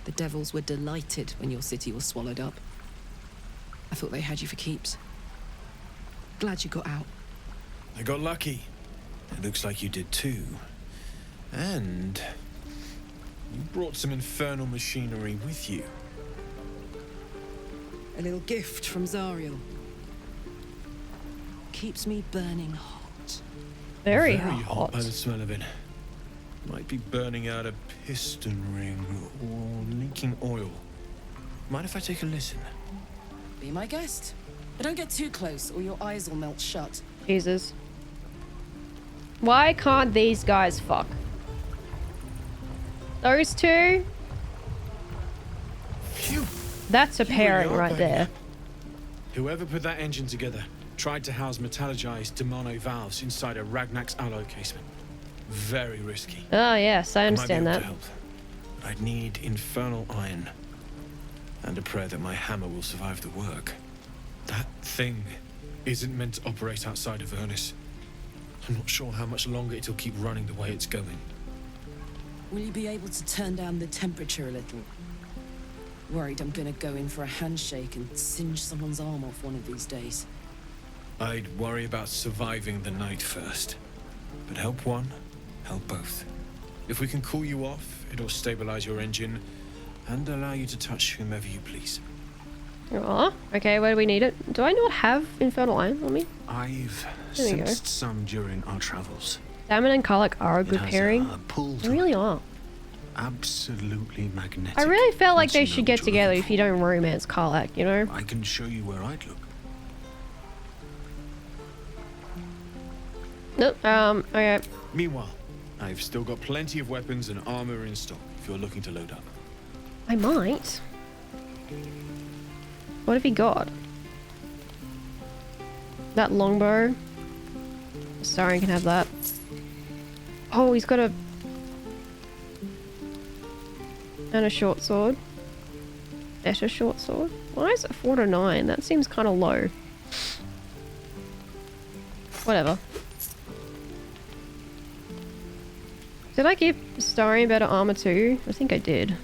The devils were delighted when your city was swallowed up. I thought they had you for keeps. Glad you got out. I got lucky. It looks like you did too. And you brought some infernal machinery with you. A little gift from Zariel. Keeps me burning hot. Very hot by the smell of it. Might be burning out a piston ring or leaking oil. Mind if I take a listen? Be my guest. But don't get too close or your eyes will melt shut. Jesus. Why can't these guys fuck? Those two? Phew. That's a pairing right there. Whoever put that engine together tried to house metallurgized Demano valves inside a Ragnak's alloy casement. Very risky. Oh yes, I understand that. I'd need infernal iron. And a prayer that my hammer will survive the work. That thing isn't meant to operate outside of Ernest. I'm not sure how much longer it'll keep running the way it's going. Will you be able to turn down the temperature a little? Worried I'm gonna go in for a handshake and singe someone's arm off one of these days. I'd worry about surviving the night first. But help one, help both. If we can cool you off, it'll stabilize your engine and allow you to touch whomever you please. Oh, okay, where do we need it? Do I not have Infernal Iron on me? I've There we go. sensed some during our travels. Salmon and Karlach are a good has pairing. a pull They really are. Absolutely magnetic. I really felt like once they you know should what get you're together looking if you don't romance Karlach, you know? for. I can show you where I'd look. Nope, okay. Meanwhile, I've still got plenty of weapons and armor in stock if you're looking to load up. I might. What have he got? That longbow. Sorry, can have that. Oh, he's got a... and a short sword. Better short sword. Why is it 4 to 9? That seems kind of low. Whatever. Did I give Starion better armor too? I think I did.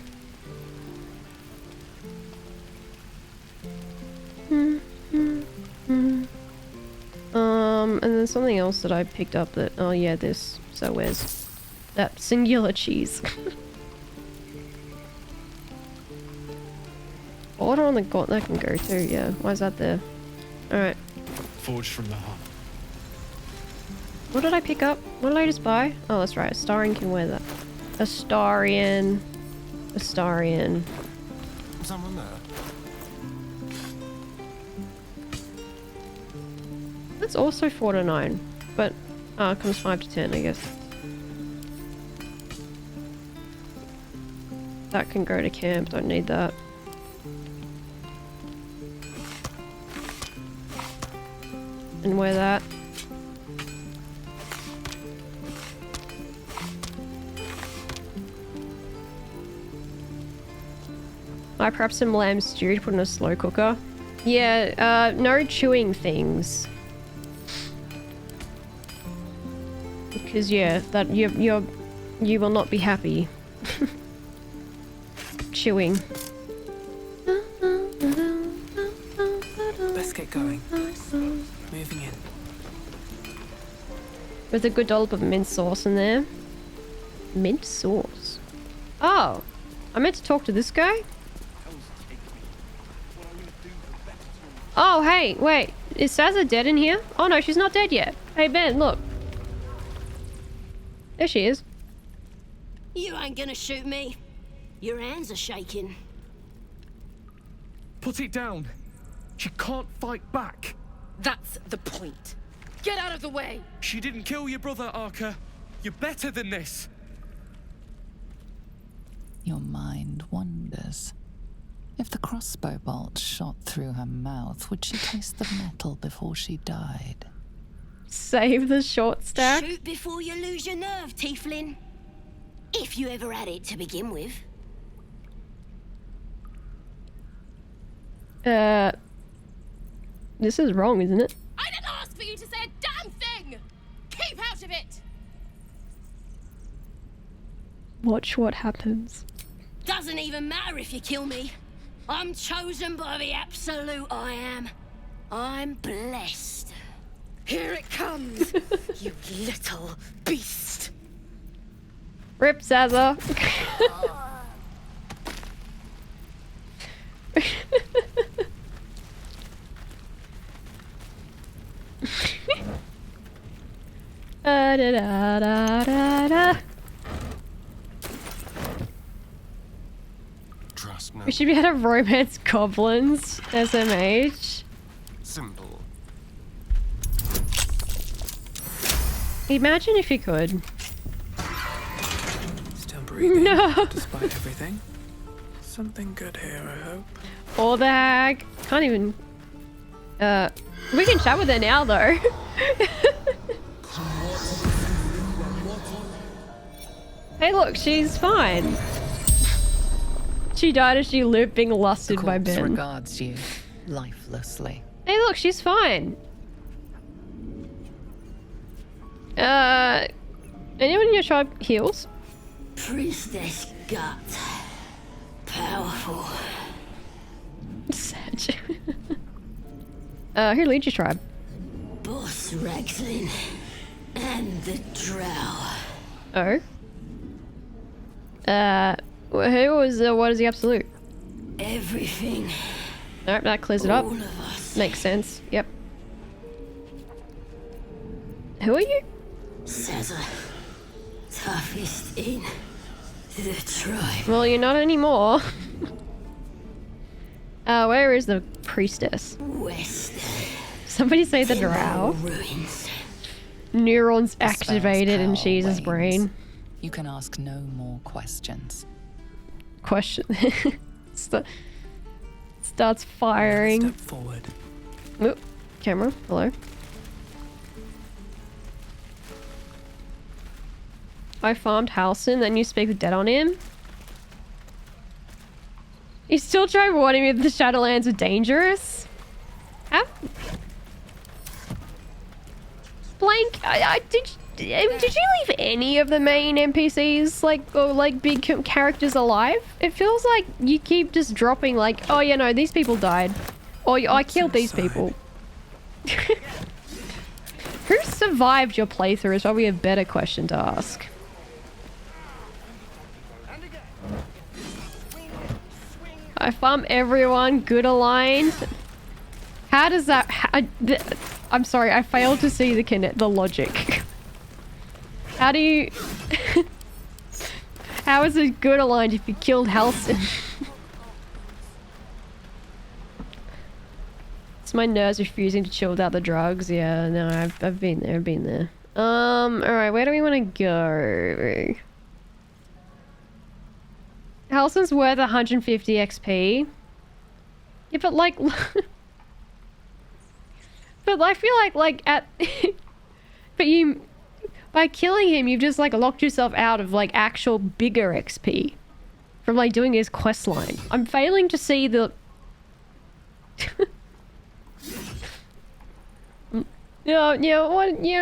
And then something else that I picked up that... oh yeah, this. So where's that singular cheese? Order on the gauntlet can go too, yeah. Why is that there? Alright. Forged from the heart. What did I pick up? What did I just buy? Oh, that's right. Astarion can wear that. Astarion. Astarion. Someone there? That's also 4 to 9. But, it comes 5 to 10, I guess. That can go to camp. Don't need that. And wear that. I perhaps some lamb stew to put in a slow cooker. Yeah, no chewing things. Because yeah, that you will not be happy. Chewing. Let's get going. Moving in. With a good dollop of mint sauce in there. Mint sauce? Oh, I meant to talk to this guy? Oh, hey, wait. Is Sazza dead in here? Oh no, she's not dead yet. Hey Ben, look. There she is. You ain't gonna shoot me. Your hands are shaking. Put it down. She can't fight back. That's the point. Get out of the way! She didn't kill your brother, Arca. You're better than this. Your mind wanders. If the crossbow bolt shot through her mouth, would she taste the metal before she died? Save the short stack. Shoot before you lose your nerve, Tiefling. If you ever had it to begin with. This is wrong, isn't it? I didn't ask for you to say a damn thing! Keep out of it! Watch what happens. Doesn't even matter if you kill me. I'm chosen by the absolute I am. I'm blessed. Here it comes, you little beast. Rip Sazza. Da, da, da, da, da. Trust no. We should be able to romance goblins, SMH. Simple. Imagine if you could. Still breathing. No. Despite everything. Something good here, I hope. Or the hag. Can't even. We can chat with her now though. Hey, look, she's fine. She died as she lived, being lusted by Ben. Regards you lifelessly. Hey, look, she's fine. Anyone in your tribe heals? Priestess gut. Powerful. Sad. Who leads your tribe? Boss Ragslin and the Drow. Oh. Who was, what is the absolute? Everything Nope, that clears it up. All of us. Makes sense. Yep. Who are you? Says a toughest in the tribe. Well, you're not anymore. Where is the priestess? West. Somebody say the drow. Ruins. Neurons The spell's activated in power Cheese's wanes. brain. You can ask no more questions. Question. Starts firing. Step forward. Oop. Camera. Hello. I farmed Halson, then you speak with dead on him. You still try warning me that the Shadowlands are dangerous? Blank, did you leave any of the main NPCs, like, or like big characters alive? It feels like you keep just dropping like, oh yeah, no, these people died. Or I killed these people. Who survived your playthrough is probably a better question to ask. I farm everyone, good aligned. How does that... I'm sorry, I failed to see the logic. How do you... How is it good aligned if you killed Halson? It's my nerves refusing to chill without the drugs. Yeah, no, I've been there, alright, where do we want to go? Halson's worth 150 XP. Yeah, but like... but I feel like at... but you... By killing him, you've just like locked yourself out of like actual bigger XP. From like doing his quest line. I'm failing to see the... yeah,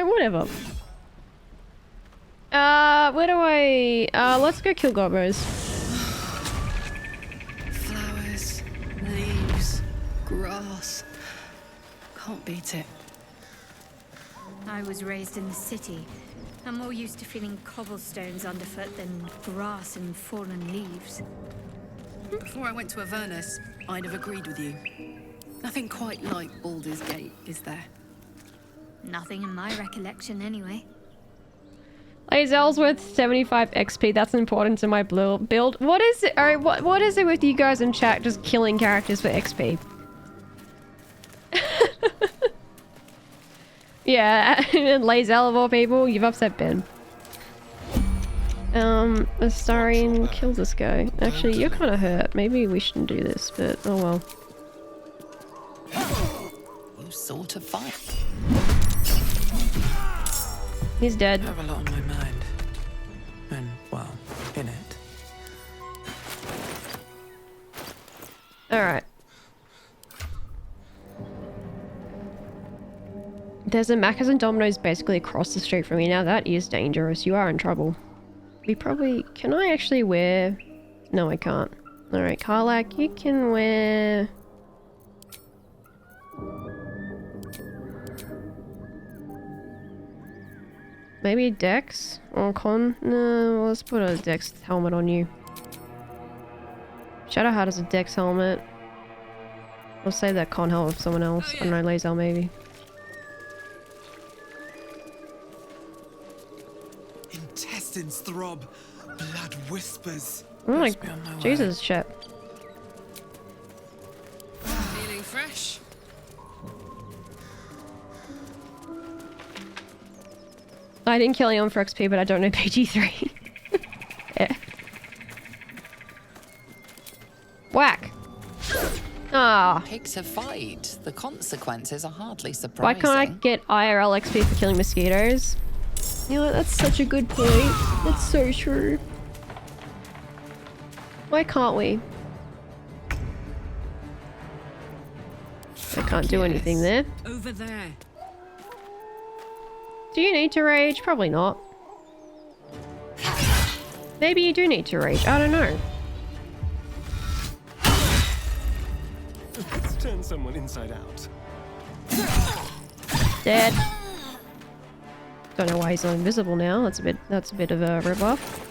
whatever. Where do I... let's go kill gobbos. Flowers, leaves, grass. Can't beat it. I was raised in the city. I'm more used to feeling cobblestones underfoot than grass and fallen leaves. Before I went to Avernus, I'd have agreed with you. Nothing quite like Baldur's Gate, is there? Nothing in my recollection, anyway. Lazel's worth 75 XP. That's important to my build. What is it? Alright, what is it with you guys in chat just killing characters for XP? Yeah, Lazel of all people, you've upset Ben. Starring kill this guy. Actually, you're kind of hurt. Maybe we shouldn't do this, but oh well. You sort of fight. He's dead. I have a lot on my mind. And, well, in it. Alright. There's a Macca's and Domino's basically across the street from me now. That is dangerous. You are in trouble. We probably... Can I actually wear... No, I can't. Alright, Karlak, you can wear... Maybe Dex or Con? No, let's put a Dex helmet on you. Shadowheart has a Dex helmet. I'll save that Con helmet for someone else. I don't know, Lazel maybe. Intestines throb, blood whispers. Oh my... Jesus, Shep. Feeling fresh? I didn't kill anyone for XP, but I don't know PG3. Yeah. Whack! Ah. Pick a fight. The consequences are hardly Why surprising. can't I get IRL XP for killing mosquitoes? You know what, that's such a good point. That's so true. Why can't we? I can't do anything there. Over there. Do you need to rage? Probably not. Maybe you do need to rage. I don't know. Let's turn someone inside out. Dead. Don't know why he's not invisible now. That's a bit of a rebuff.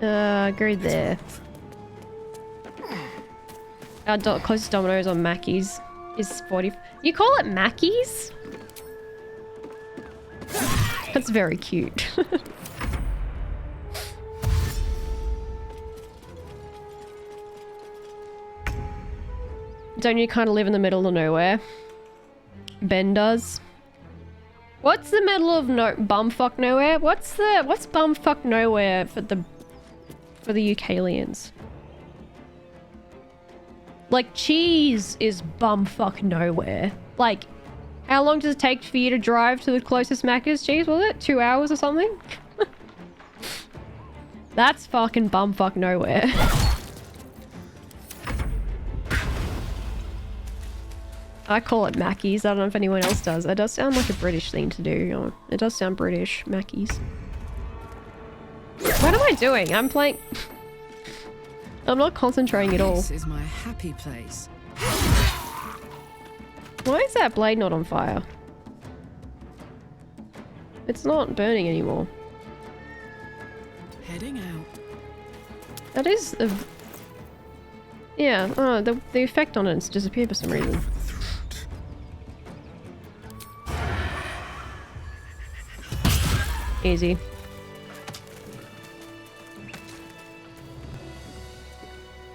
Go there. Our closest Domino's on Mackey's is 40. You call it Mackey's? That's very cute. Don't you kind of live in the middle of nowhere? Ben does. What's the middle of bumfuck nowhere? What's bumfuck nowhere for the Ukalians? Like, cheese is bumfuck nowhere. Like, how long does it take for you to drive to the closest Macca's? Cheese, was it? 2 hours or something? That's fucking bumfuck nowhere. I call it Mackey's. I don't know if anyone else does. It does sound like a British thing to do. It does sound British. Mackey's. What am I doing? I'm playing... I'm not concentrating at all. This is my happy place. Why is that blade not on fire? It's not burning anymore. Heading out. That is a... Yeah, the effect on it's disappeared for some reason. Easy.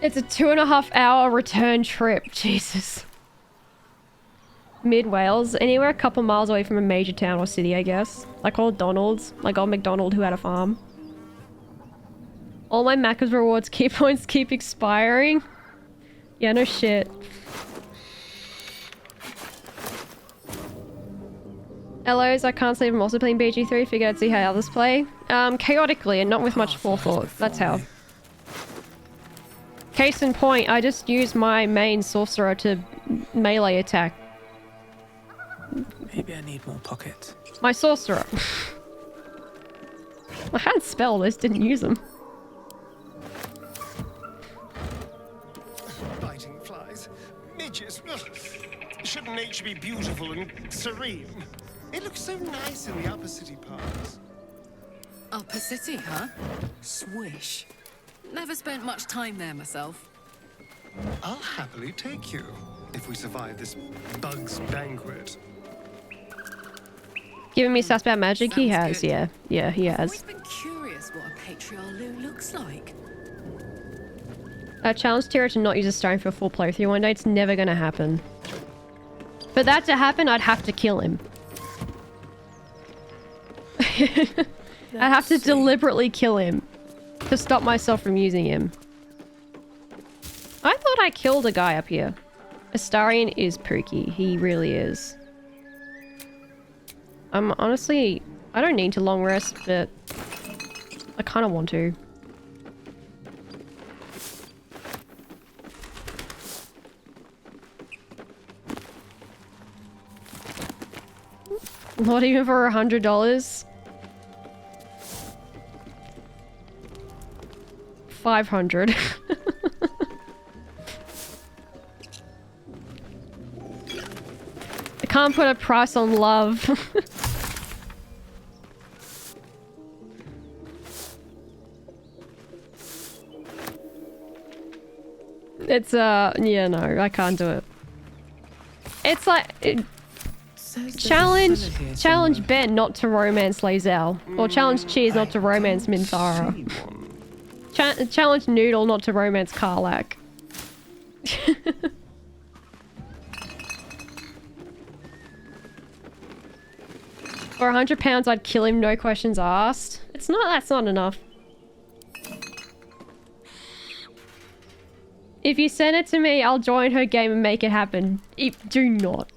It's a 2.5 hour return trip. Jesus. Mid Wales, anywhere a couple miles away from a major town or city, I guess. Like old Donald's, like old McDonald who had a farm. All my Macca's rewards key points keep expiring. Yeah, no shit. Hellos, I can't sleep. I'm also playing BG3. Figured I'd see how others play. Chaotically and not with much forethought. That's how. Case in point, I just used my main sorcerer to melee attack. Maybe I need more pockets. My sorcerer. I had spells, I just didn't use them. Biting flies. Midges. Shouldn't nature be beautiful and serene? It looks so nice in the upper city parts. Upper city, huh? Swish. Never spent much time there myself. I'll happily take you if we survive this bug's banquet. Giving me sass about magic? He has, yeah. Yeah, he I've has. always been curious what a patriarch looks like. I challenged Tira to not use a stone for a full playthrough one day. It's never gonna happen. For that to happen, I'd have to kill him. I'd have to deliberately kill him to stop myself from using him. I thought I killed a guy up here. Astarion is pooky. He really is. Honestly, I don't need to long rest, but I kind of want to. Not even for $100. 500. I can't put a price on love. It's yeah, no, I can't do it. It's like challenge Ben not to romance Lae'zel, or challenge Cheers not to romance Minthara. Challenge Noodle not to romance Karlach. For £100 I'd kill him, no questions asked. That's not enough. If you send it to me, I'll join her game and make it happen. Do not.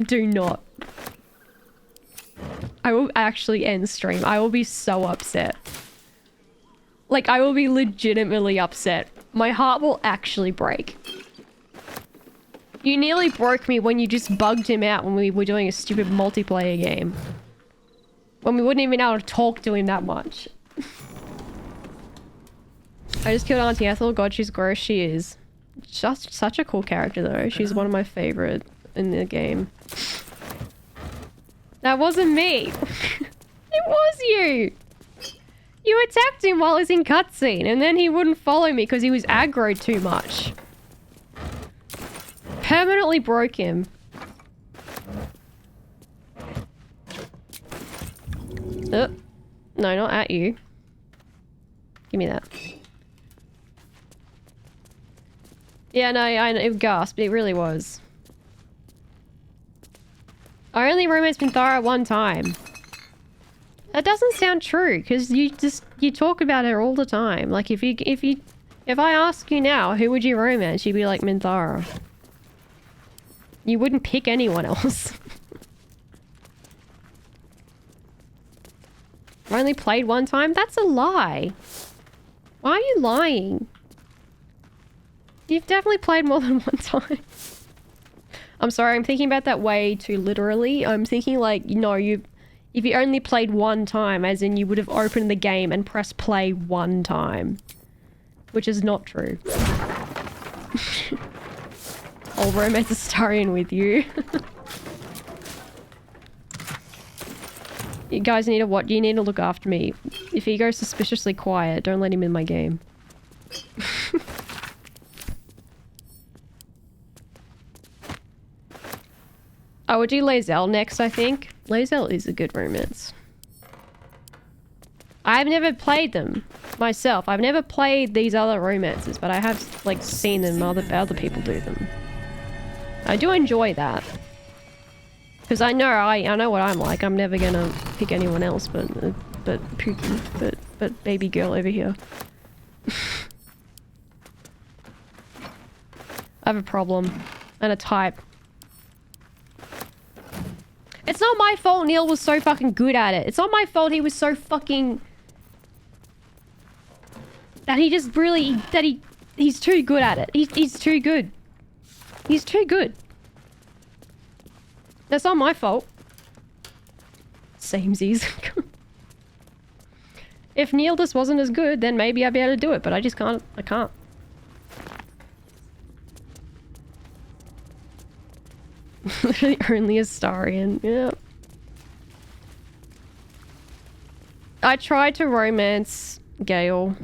Do not. I will actually end stream. I will be so upset. Like, I will be legitimately upset. My heart will actually break. You nearly broke me when you just bugged him out when we were doing a stupid multiplayer game. When we wouldn't even be able to talk to him that much. I just killed Auntie Ethel. God, she's gross. She is. Just such a cool character, though. She's one of my favorite in the game. That wasn't me. It it was you! You attacked him while he's in cutscene, and then he wouldn't follow me because he was aggro too much. Permanently broke him. No, not at you. Give me that. Yeah, no, it gasped. It really was. I only romanced Minthara one time. That doesn't sound true, because you talk about her all the time. Like, if I ask you now, who would you romance, you'd be like Minthara. You wouldn't pick anyone else. I only played one time? That's a lie. Why are you lying? You've definitely played more than one time. I'm sorry, I'm thinking about that way too literally. I'm thinking like, no, if you only played one time, as in you would have opened the game and pressed play one time. Which is not true. I'll romance Astarion with you. You guys need to what? You need to look after me. If he goes suspiciously quiet, don't let him in my game. I would do Lae'zel next, I think. Lae'zel is a good romance. I've never played them myself. I've never played these other romances, but I have like seen them, other people do them. I do enjoy that. Because I know what I'm like. I'm never gonna pick anyone else but Pookie, but baby girl over here. I have a problem. And a type. It's not my fault Neil was so fucking good at it. It's not my fault he was so fucking... That he just really... That he's too good at it. He's too good. He's too good. That's not my fault. Samesies. If Neil just wasn't as good, then maybe I'd be able to do it, but I just can't. I can't. Literally only Astarion. Yeah. I tried to romance Gale.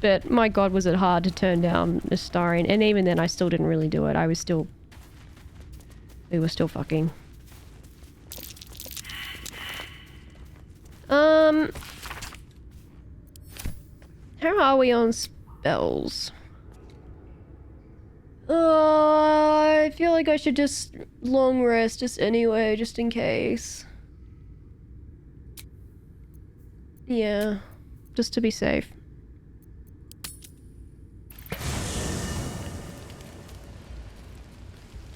But my god was it hard to turn down Astarion. And even then I still didn't really do it. We were still fucking. How are we on spells? I feel like I should just long rest just anyway, just in case. Yeah, just to be safe.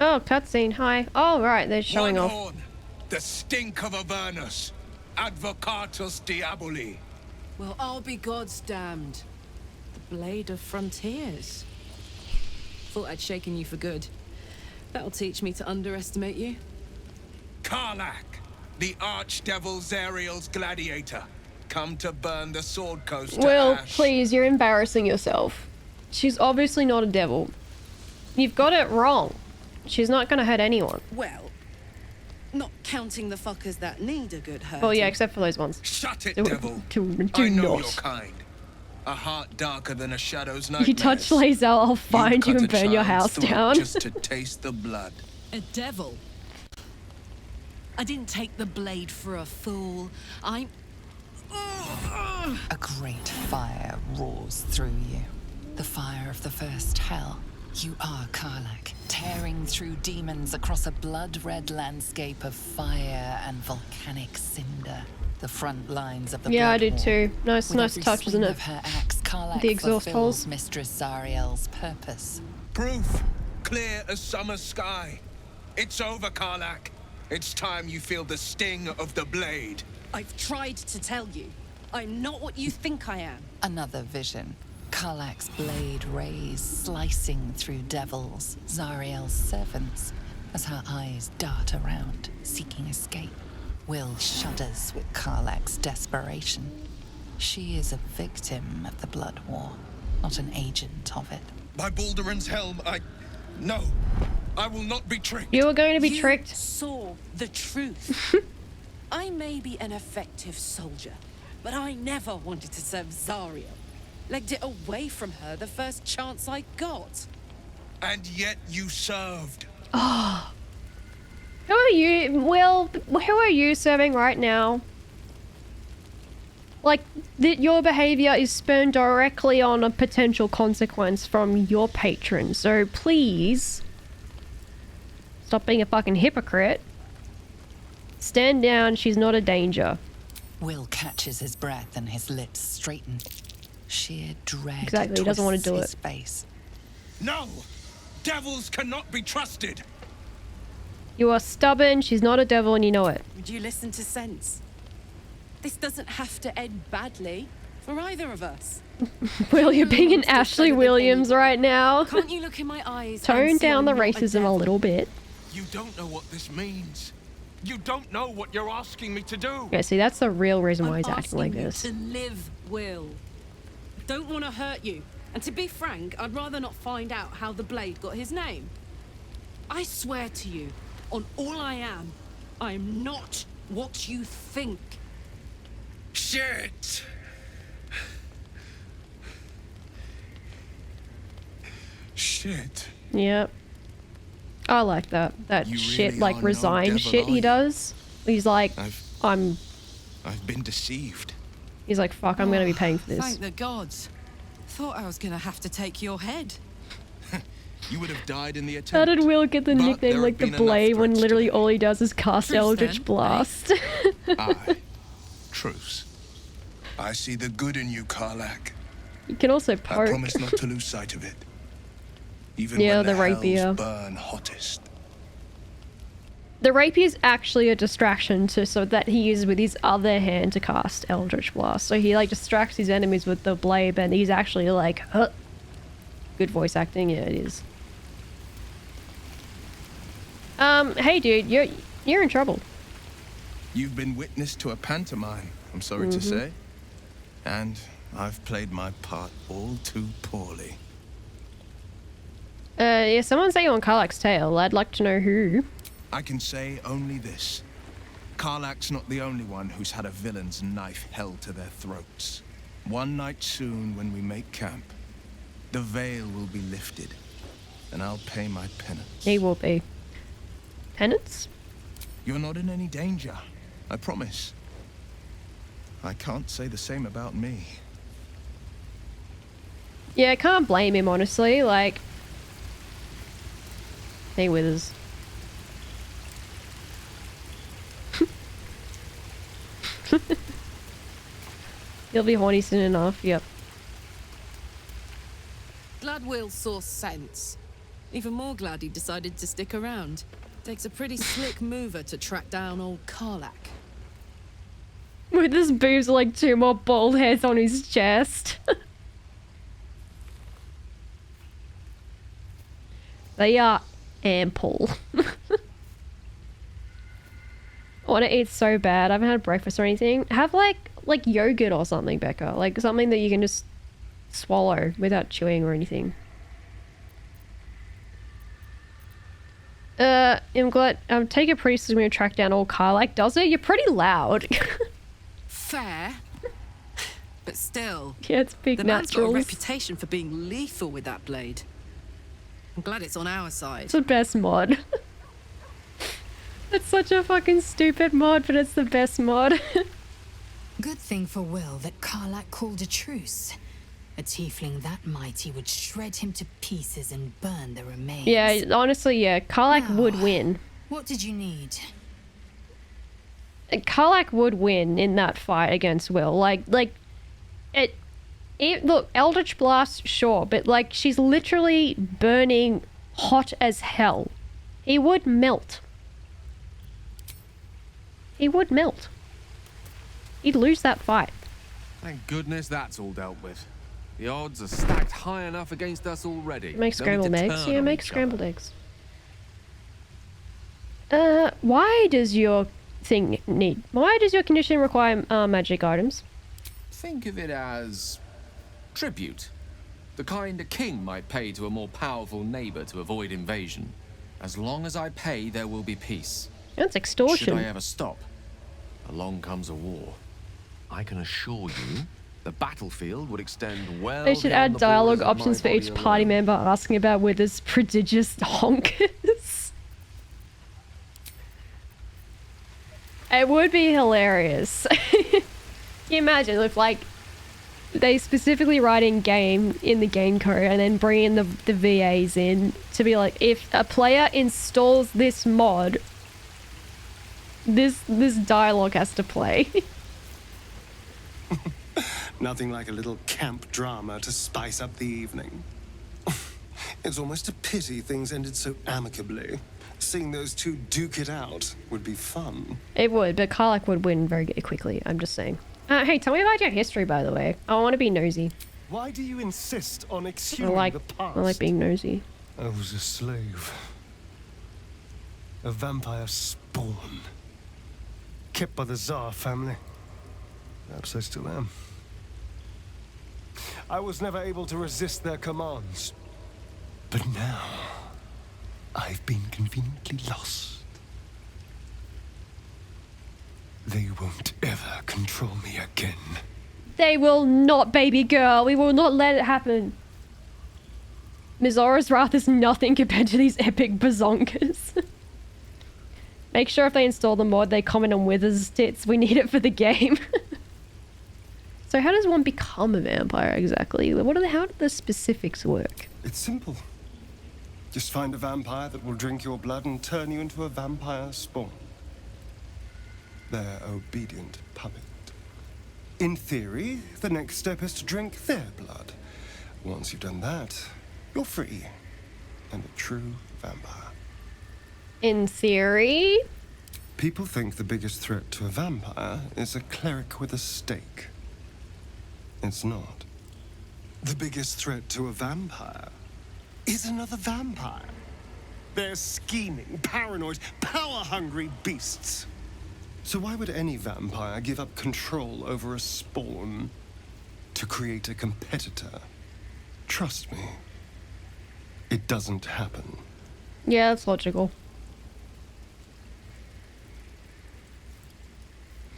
Oh, cutscene, hi. Oh, right, they're showing off. Horn, the stink of Avernus. Advocatus Diaboli. Well, I'll be God's damned. The Blade of Frontiers. Thought I'd shaken you for good. That'll teach me to underestimate you. Karlach, the archdevil Zariel's gladiator. Come to burn the Sword Coast to Will, ash. please, you're embarrassing yourself. She's obviously not a devil. You've got it wrong. She's not gonna hurt anyone. Well, not counting the fuckers that need a good hurt. Well, yeah, except for those ones. Shut it, do devil. Do I know not. your kind. A heart darker than a shadow's nightmares. You touch Lae'zel, I'll find you and burn your house down. Just to taste the blood. A devil? I didn't take the blade for a fool. I'm... A great fire roars through you. The fire of the first hell. You are Karlach, tearing through demons across a blood-red landscape of fire and volcanic cinder. The front lines of the Yeah, I Blood do War. too. Nice With every touch, isn't swing it? of her axe, Karlach The exhaust fulfills holes. Mistress Zariel's purpose. Proof, clear as summer sky. It's over, Karlach. It's time you feel the sting of the blade. I've tried to tell you. I'm not what you think I am. Another vision. Karlach's blade rays slicing through devils, Zariel's servants, as her eyes dart around, seeking escape. Will shudders with Karlach's desperation. She is a victim of the Blood War, not an agent of it. By Balduran's helm, No, I will not be tricked. You were going to be tricked. Saw the truth. I may be an effective soldier, but I never wanted to serve Zariel. Legged it away from her the first chance I got. And yet you served. Oh. Who are you? Will, who are you serving right now? Like, your behavior is spurned directly on a potential consequence from your patron. So please, stop being a fucking hypocrite. Stand down, she's not a danger. Will catches his breath and his lips straighten. Sheer dread. Exactly, he doesn't want to do it. Face. No! Devils cannot be trusted! You are stubborn, she's not a devil, and you know it. Would you listen to sense? This doesn't have to end badly for either of us. Will, you're being an Ashley Williams right now. Can't you look in my eyes? Tone down the racism a little bit. You don't know what this means. You don't know what you're asking me to do. Yeah, see, that's the real reason why he's acting like You this. to live, Will. I don't want to hurt you. And to be frank, I'd rather not find out how the blade got his name. I swear to you, on all I am not what you think. Shit! Shit. Yep. I like that. That You shit, really like, are no resigned devil, shit are he you? does. He's like, I've been deceived. He's like, fuck, I'm gonna be paying for this. Thank the gods. Thought I was gonna have to take your head. You would have died in the attempt. How did Will get the But nickname there like the have been Blade enough when threats literally all he does is cast Truce Eldritch then, Blast? Aye. Truce. I see the good in you, Karlak. You can also I poke. promise not to lose sight of it. Even Yeah, when the hells rapier. burn hottest. The rapier is actually a distraction so that he uses with his other hand to cast Eldritch Blast. So he like distracts his enemies with the blade, and he's actually like, huh. Good voice acting, yeah, it is. Hey dude, you're in trouble. You've been witness to a pantomime, I'm sorry to say. And I've played my part all too poorly. Yeah, someone say you on Karlak's tail. I'd like to know who. I can say only this. Karlak's not the only one who's had a villain's knife held to their throats. One night soon, when we make camp, the veil will be lifted, and I'll pay my penance. He will be. Penance? You're not in any danger, I promise. I can't say the same about me. Yeah, I can't blame him, honestly. Like, he withers. He'll be horny soon enough, yep. Glad Will saw sense. Even more glad he decided to stick around. Takes a pretty slick mover to track down old Karlak. With his boobs like 2 more bald hairs on his chest. They are ample. I want to eat so bad. I haven't had breakfast or anything. Have like yogurt or something, Becca. Like something that you can just swallow without chewing or anything. I'm glad. Take a priest is going to track down all Karlak. Does it? You're pretty loud. Fair. But still. Yeah, it's big the man's got a naturals. reputation for being lethal with that blade. I'm glad it's on our side. It's the best mod. It's such a fucking stupid mod, but it's the best mod. Good thing for Will that Karlak called a truce. A tiefling that mighty would shred him to pieces and burn the remains. Yeah, honestly, yeah. Karlak would win. What did you need? Karlak would win in that fight against Will. Look, Eldritch Blast, sure, but like she's literally burning hot as hell. He would melt. He would melt. He'd lose that fight. Thank goodness that's all dealt with. The odds are stacked high enough against us already. Make Don't need scrambled to eggs. turn Yeah, on make each scrambled other. eggs. Why does your thing need... Why does your condition require magic items? Think of it as tribute. The kind a king might pay to a more powerful neighbor to avoid invasion. As long as I pay, there will be peace. That's extortion. Should I ever stop? along comes a war. I can assure you, the battlefield would extend well. They should beyond add the dialogue borders of my options for each body party alone. member asking about Wither's prodigious honkers. It would be hilarious. Can you imagine if, like, they specifically write in the game code and then bring in the VAs in to be like, if a player installs this mod, this dialogue has to play. Nothing like a little camp drama to spice up the evening. It's almost a pity things ended so amicably. Seeing those two duke it out would be fun. It would, but Karlach would win very quickly, I'm just saying. Hey, tell me about your history, by the way. I want to be nosy. Why do you insist on I exhuming like, the past? I like being nosy. I was a slave. A vampire spawn. Kept by the Tsar family. Perhaps I still am. I was never able to resist their commands. But now, I've been conveniently lost. They won't ever control me again. They will not, baby girl. We will not let it happen. Mizora's wrath is nothing compared to these epic bazonkas. Make sure if they install the mod, they comment on Wither's tits. We need it for the game. So how does one become a vampire exactly? How do the specifics work? It's simple. Just find a vampire that will drink your blood and turn you into a vampire spawn. Their obedient puppet. In theory, the next step is to drink their blood. Once you've done that, you're free and a true vampire. In theory? People think the biggest threat to a vampire is a cleric with a stake. It's not. The biggest threat to a vampire is another vampire. They're scheming, paranoid, power-hungry beasts. So why would any vampire give up control over a spawn to create a competitor? Trust me, it doesn't happen. Yeah, that's logical.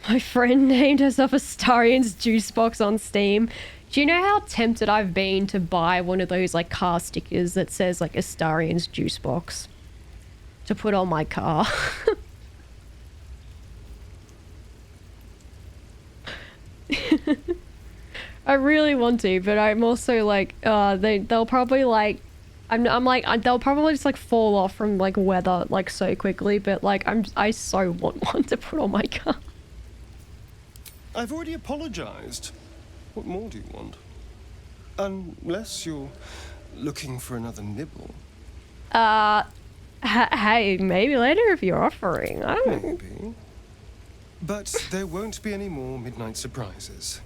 My friend named herself Astarion's juice box on Steam. Do you know how tempted I've been to buy one of those like car stickers that says like Astarion's juice box to put on my car? I really want to, but I'm also like, they'll probably like, they'll probably just like fall off from like weather like so quickly. But like, I so want one to put on my car. I've already apologized. What more do you want? Unless you're looking for another nibble. Hey, maybe later if you're offering. I don't know. Maybe. But there won't be any more midnight surprises.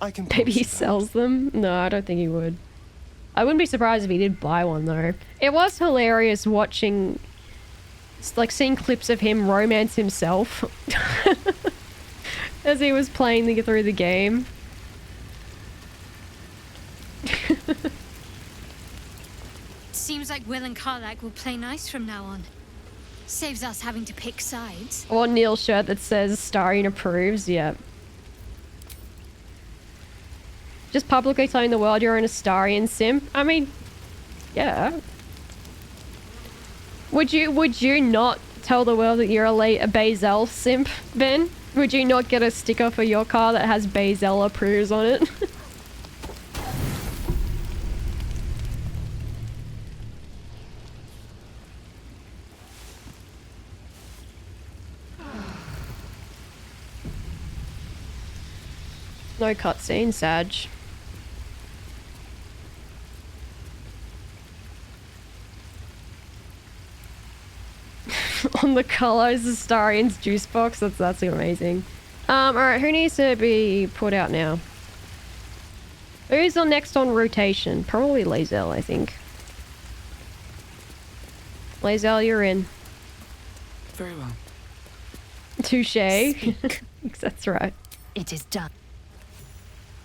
I can. Maybe he sells them? No, I don't think he would. I wouldn't be surprised if he did buy one though. It was hilarious watching, like seeing clips of him romance himself as he was playing through the game. Seems like Will and Karlach will play nice from now on. Saves us having to pick sides. Or Neil's shirt that says Starion approves, yeah. Just publicly telling the world you're an Astarion simp? I mean, yeah. Would you not tell the world that you're a Bazel simp, Ben? Would you not get a sticker for your car that has Bazel approves on it? No cutscene, Sag. On the colors, the Astarion's juice box. That's amazing. Alright, who needs to be put out now? Who's on next on rotation? Probably Lae'zel, I think. Lae'zel, you're in. Very well. Touché. That's right. It is done.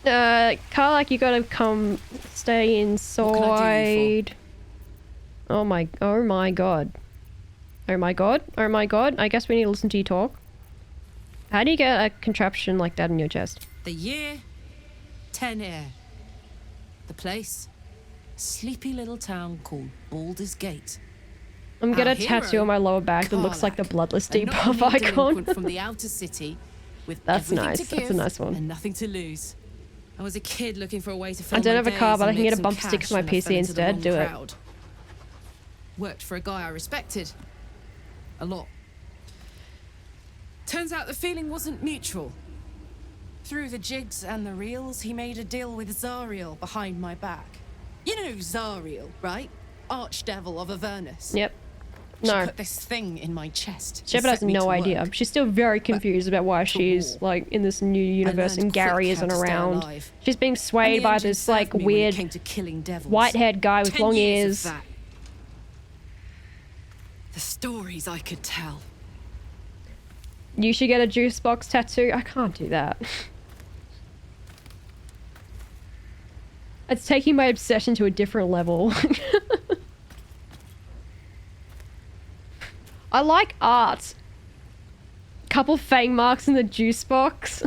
Karlach, you gotta come stay inside. Oh my god. Oh my god. Oh my god. I guess we need to listen to you talk. How do you get a contraption like that in your chest? The year, 10 air. The place, sleepy little town called Baldur's Gate. I'm gonna Our tattoo hero, on my lower back that looks like the bloodless debuff icon. From the outer city, with That's everything nice. to give That's a nice one. and nothing to lose. I was a kid looking for a way to fill I don't my have a car, days but I and can make get a some bump stick cash for my when I fell PC into the instead. wrong Do it. crowd. Worked for a guy I respected a lot. Turns out the feeling wasn't mutual. Through the jigs and the reels, he made a deal with Zariel behind my back. You know Zariel, right? Archdevil of Avernus. Yep. She No. put this thing in my chest. Shepard has no idea. She's still very confused about why she's like in this new universe and Gary isn't around. She's being swayed by this like weird white-haired guy with long ears. The stories I could tell. You should get a juice box tattoo. I can't do that. It's taking my obsession to a different level. I like art. Couple fang marks in the juice box.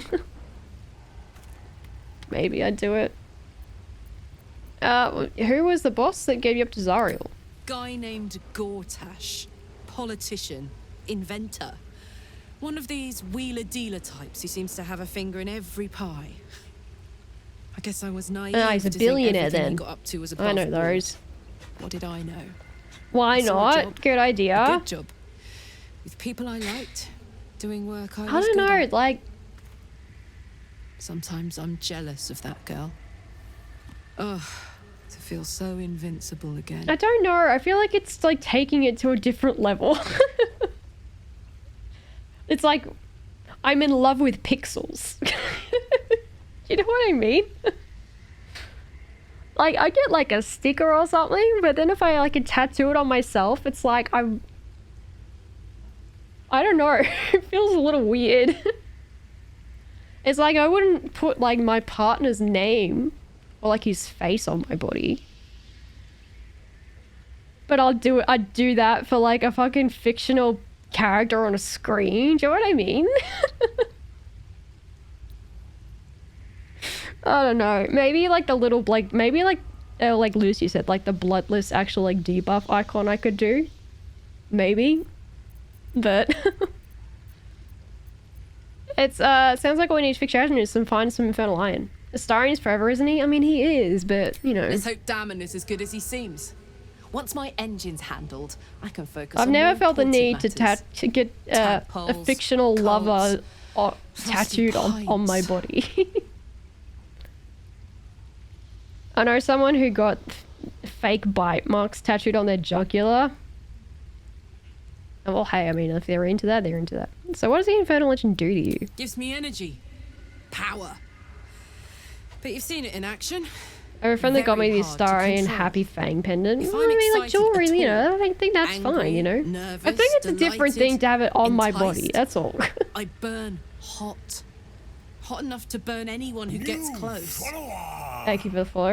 Maybe I'd do it. Who was the boss that gave you up to Zariel? Guy named Gortash. Politician. Inventor. One of these wheeler-dealer types who seems to have a finger in every pie. I guess I was naive He's a to billionaire think everything then. he got up to was I know above those. board. What did I know? Why I saw a not? job. Good A idea. good job. With people I liked. Doing work I was I don't good know, at. like... Sometimes I'm jealous of that girl. Ugh, to feel so invincible again. I don't know. I feel like it's like taking it to a different level. It's like I'm in love with pixels. You know what I mean? Like I get like a sticker or something, but then if I like tattoo it on myself, it's like I don't know. It feels a little weird. It's like I wouldn't put like my partner's name or like his face on my body. But I'd do that for like a fucking fictional character on a screen. Do you know what I mean? I don't know. Maybe like the little like like Lucy said, like the bloodless actual like debuff icon I could do. Maybe. But it's sounds like what we need to fix out is find some infernal iron. Astarian's forever, isn't he? I mean he is, but you know. Let's hope Damon is as good as he seems. Once my engine's handled, I can focus I've on never more felt the important need matters. to get a Tadpoles, fictional lover cults, tattooed on pipes. my body. I know someone who got fake bite marks tattooed on their jugular. Well, hey, I mean, if they're into that, they're into that. So what does the Infernal Legend do to you? Gives me energy. Power. But you've seen it in action. I have a friend that got me the hard to Astarian control. Happy Fang pendant. If Well, I'm I mean, like excited jewelry, at you know, all, I think that's angry, fine, you know. nervous, I think it's a different thing delighted, to have it on my body, enticed, that's all. I burn hot. Hot enough to burn anyone who gets close. Thank you for the follow.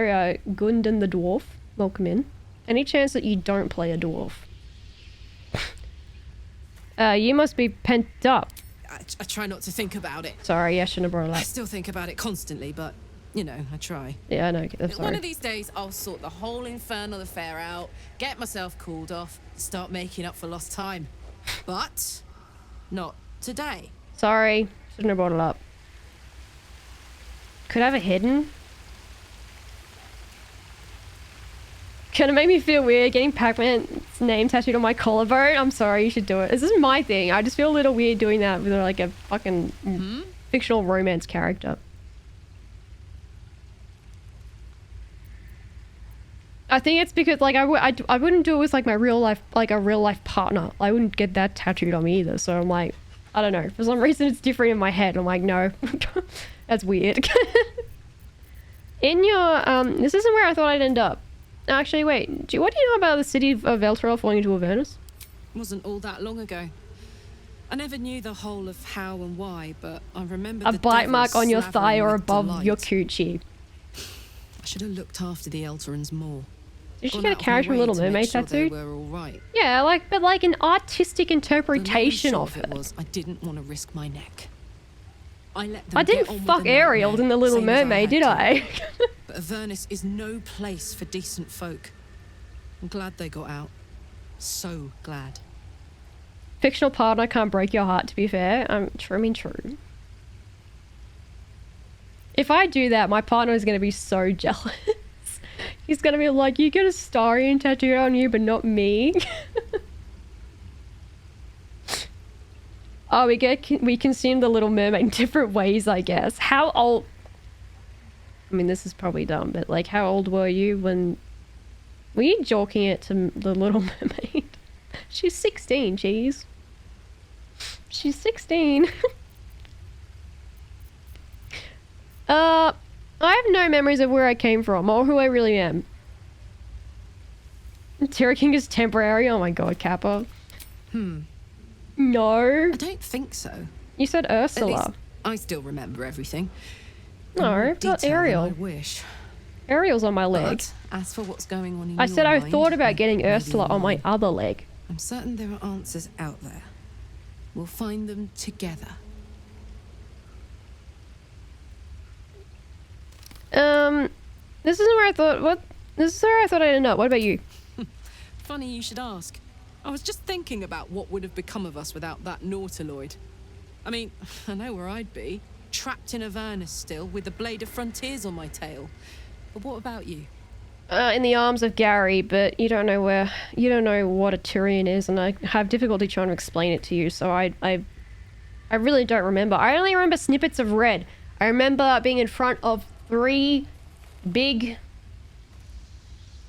Gundon the Dwarf, welcome in. Any chance that you don't play a dwarf? You must be pent up. I try not to think about it. Sorry, I shouldn't have brought it I up. still think about it constantly, but, you know, I try. Yeah, I know, I'm sorry. One of these days, I'll sort the whole infernal affair out, get myself cooled off, start making up for lost time. But, not today. Sorry, shouldn't have brought it up. Could I have it hidden? Kind of made me feel weird getting Pac-Man's name tattooed on my collarbone. I'm sorry, you should do it. This is my thing. I just feel a little weird doing that with like a fucking fictional romance character. I think it's because like I wouldn't do it with like my real life, like a real life partner. I wouldn't get that tattooed on me either. So I'm like, I don't know. For some reason it's different in my head. I'm like, no, that's weird. In your, this isn't where I thought I'd end up. Actually, wait. What do you know about the city of Elturel falling into Avernus? Wasn't all that long ago. I never knew the whole of how and why, but I remember A the bite devil mark on your slavering thigh or with above delight. your coochie. I should have looked after the Elturans more. Did you Gone get a out of my character from way Little to make Mermaid sure tattooed? They were all right. Yeah, like, but like an artistic The long and interpretation short of it. was I didn't want to risk my neck. I let them I didn't get on with fuck the Ariel nightmare, in The Little same as I Mermaid, had did to. I? I Them didn't get on fuck with the Ariel nightmare, in The Little same as I Mermaid, had did to. I? But Avernus is no place for decent folk. I'm glad they got out. So glad. Fictional partner can't break your heart, to be fair. I mean, true. If I do that, my partner is going to be so jealous. He's going to be like, you get a Starion tattooed on you, but not me. Oh, we consume The Little Mermaid in different ways, I guess. How old... I mean, this is probably dumb, but like, how old were you when... Were you joking it to The Little Mermaid? She's 16, jeez. She's 16. I have no memories of where I came from or who I really am. Terra King is temporary. Oh my god, Kappa. No. I don't think so. You said At Ursula. least I still remember everything. No, not Ariel. I wish. Ariel's on my leg. But as for what's going on in I your said I mind, thought about getting maybe Ursula on my mine, other leg. I'm certain there are answers out there. We'll find them together. This isn't where I thought. This is where I thought I'd end up. What about you? Funny you should ask. I was just thinking about what would have become of us without that Nautiloid. I mean, I know where I'd be. Trapped in Avernus still, with the Blade of Frontiers on my tail. But what about you? In the arms of Gary, but you don't know what a Turian is, and I have difficulty trying to explain it to you, so I really don't remember. I only remember snippets of red. I remember being in front of 3 big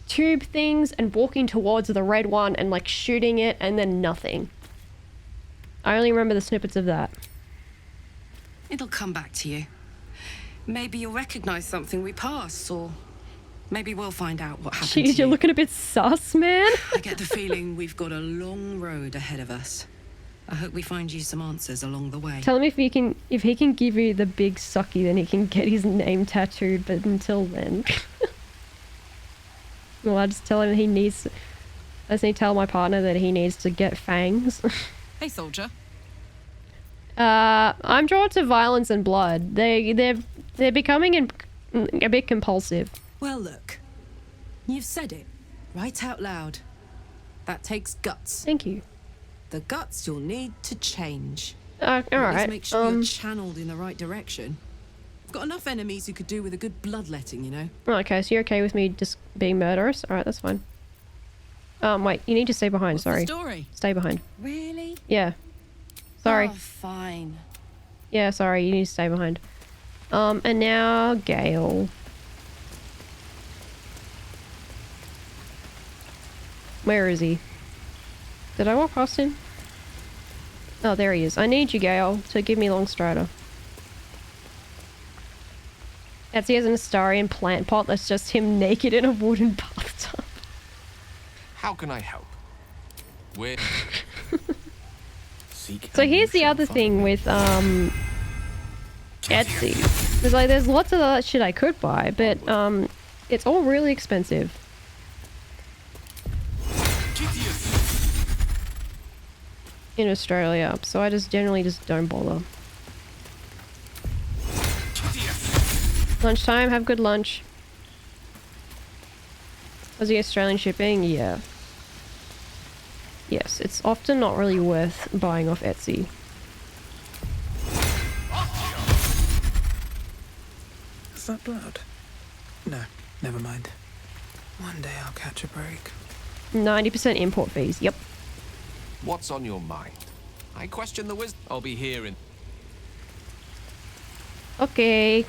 tube things and walking towards the red one and like shooting it and then nothing. I only remember the snippets of that. It'll come back to you. Maybe you'll recognize something we pass, or maybe we'll find out what happened Jeez, to you're you. looking a bit sus, man. I get the feeling we've got a long road ahead of us. I hope we find you some answers along the way. Tell him if he can give you the big sucky, then he can get his name tattooed, but until then. Well, I just tell him he needs... I just need to tell my partner that he needs to get fangs. Hey, soldier. I'm drawn to violence and blood. They're becoming a bit compulsive. Well, look. You've said it. Right out loud. That takes guts. Thank you. The guts you'll need to change. Alright. Make sure you're channeled in the right direction. I've got enough enemies who could do with a good bloodletting, you know? Okay, so you're okay with me just being murderous? Alright, that's fine. Wait, you need to stay behind, What's sorry. the story? Stay behind. Really? Yeah. Sorry. Oh, fine. Yeah, sorry, you need to stay behind. And now Gale. Where is he? Did I walk past him? Oh, there he is. I need you, Gale, to give me Longstrider. Etsy has an Astarian plant pot that's just him naked in a wooden bathtub. How can I help? Where? Seek So and here's you the shall other find. thing with Etsy. There's lots of other shit I could buy, but it's all really expensive. In Australia, so I just generally just don't bother. Lunchtime, have good lunch. Was the Australian shipping? Yeah. Yes, it's often not really worth buying off Etsy. Is that blood? No, never mind. One day I'll catch a break. 90% import fees, yep. What's on your mind? I question the wisdom. I'll be here in... Okay.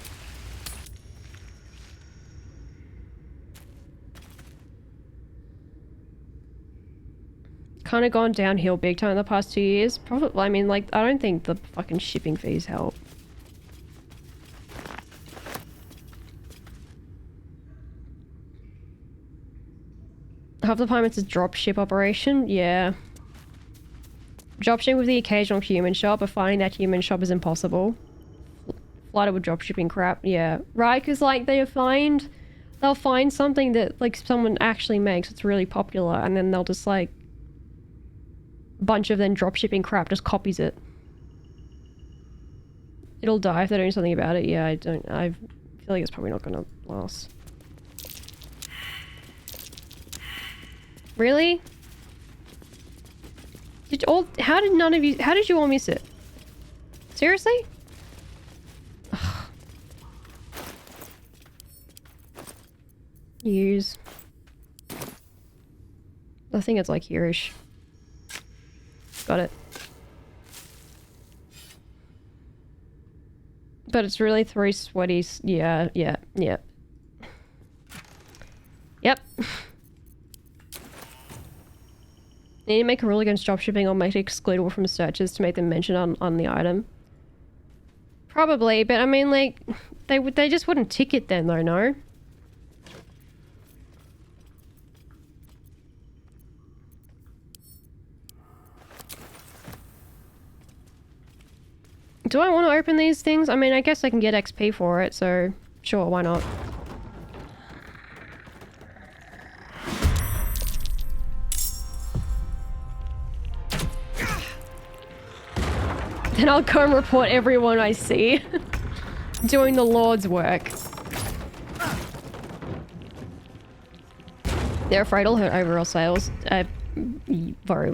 Kind of gone downhill big time in the past 2 years. Probably, I mean, like, I don't think the fucking shipping fees help. Half the time it's a drop ship operation, yeah. Dropshipping with the occasional human shop, but finding that human shop is impossible. Flooded with dropshipping crap, yeah. Right, because like they'll find something that like someone actually makes that's really popular, and then they'll just like a bunch of then dropshipping crap just copies it. It'll die if they don't do something about it. Yeah, I feel like it's probably not gonna last. Really? How did you all miss it? Seriously? Ugh. Use. I think it's like here-ish. Got it. But it's really 3 sweaties. Yeah. Yep. Need to make a rule against dropshipping or make it excludable from searches to make them mention on the item. Probably, but I mean, like, they just wouldn't tick it then, though, no? Do I want to open these things? I mean, I guess I can get XP for it, so sure, why not? Then I'll go and report everyone I see doing the Lord's work. They're afraid it'll hurt overall sales. Very,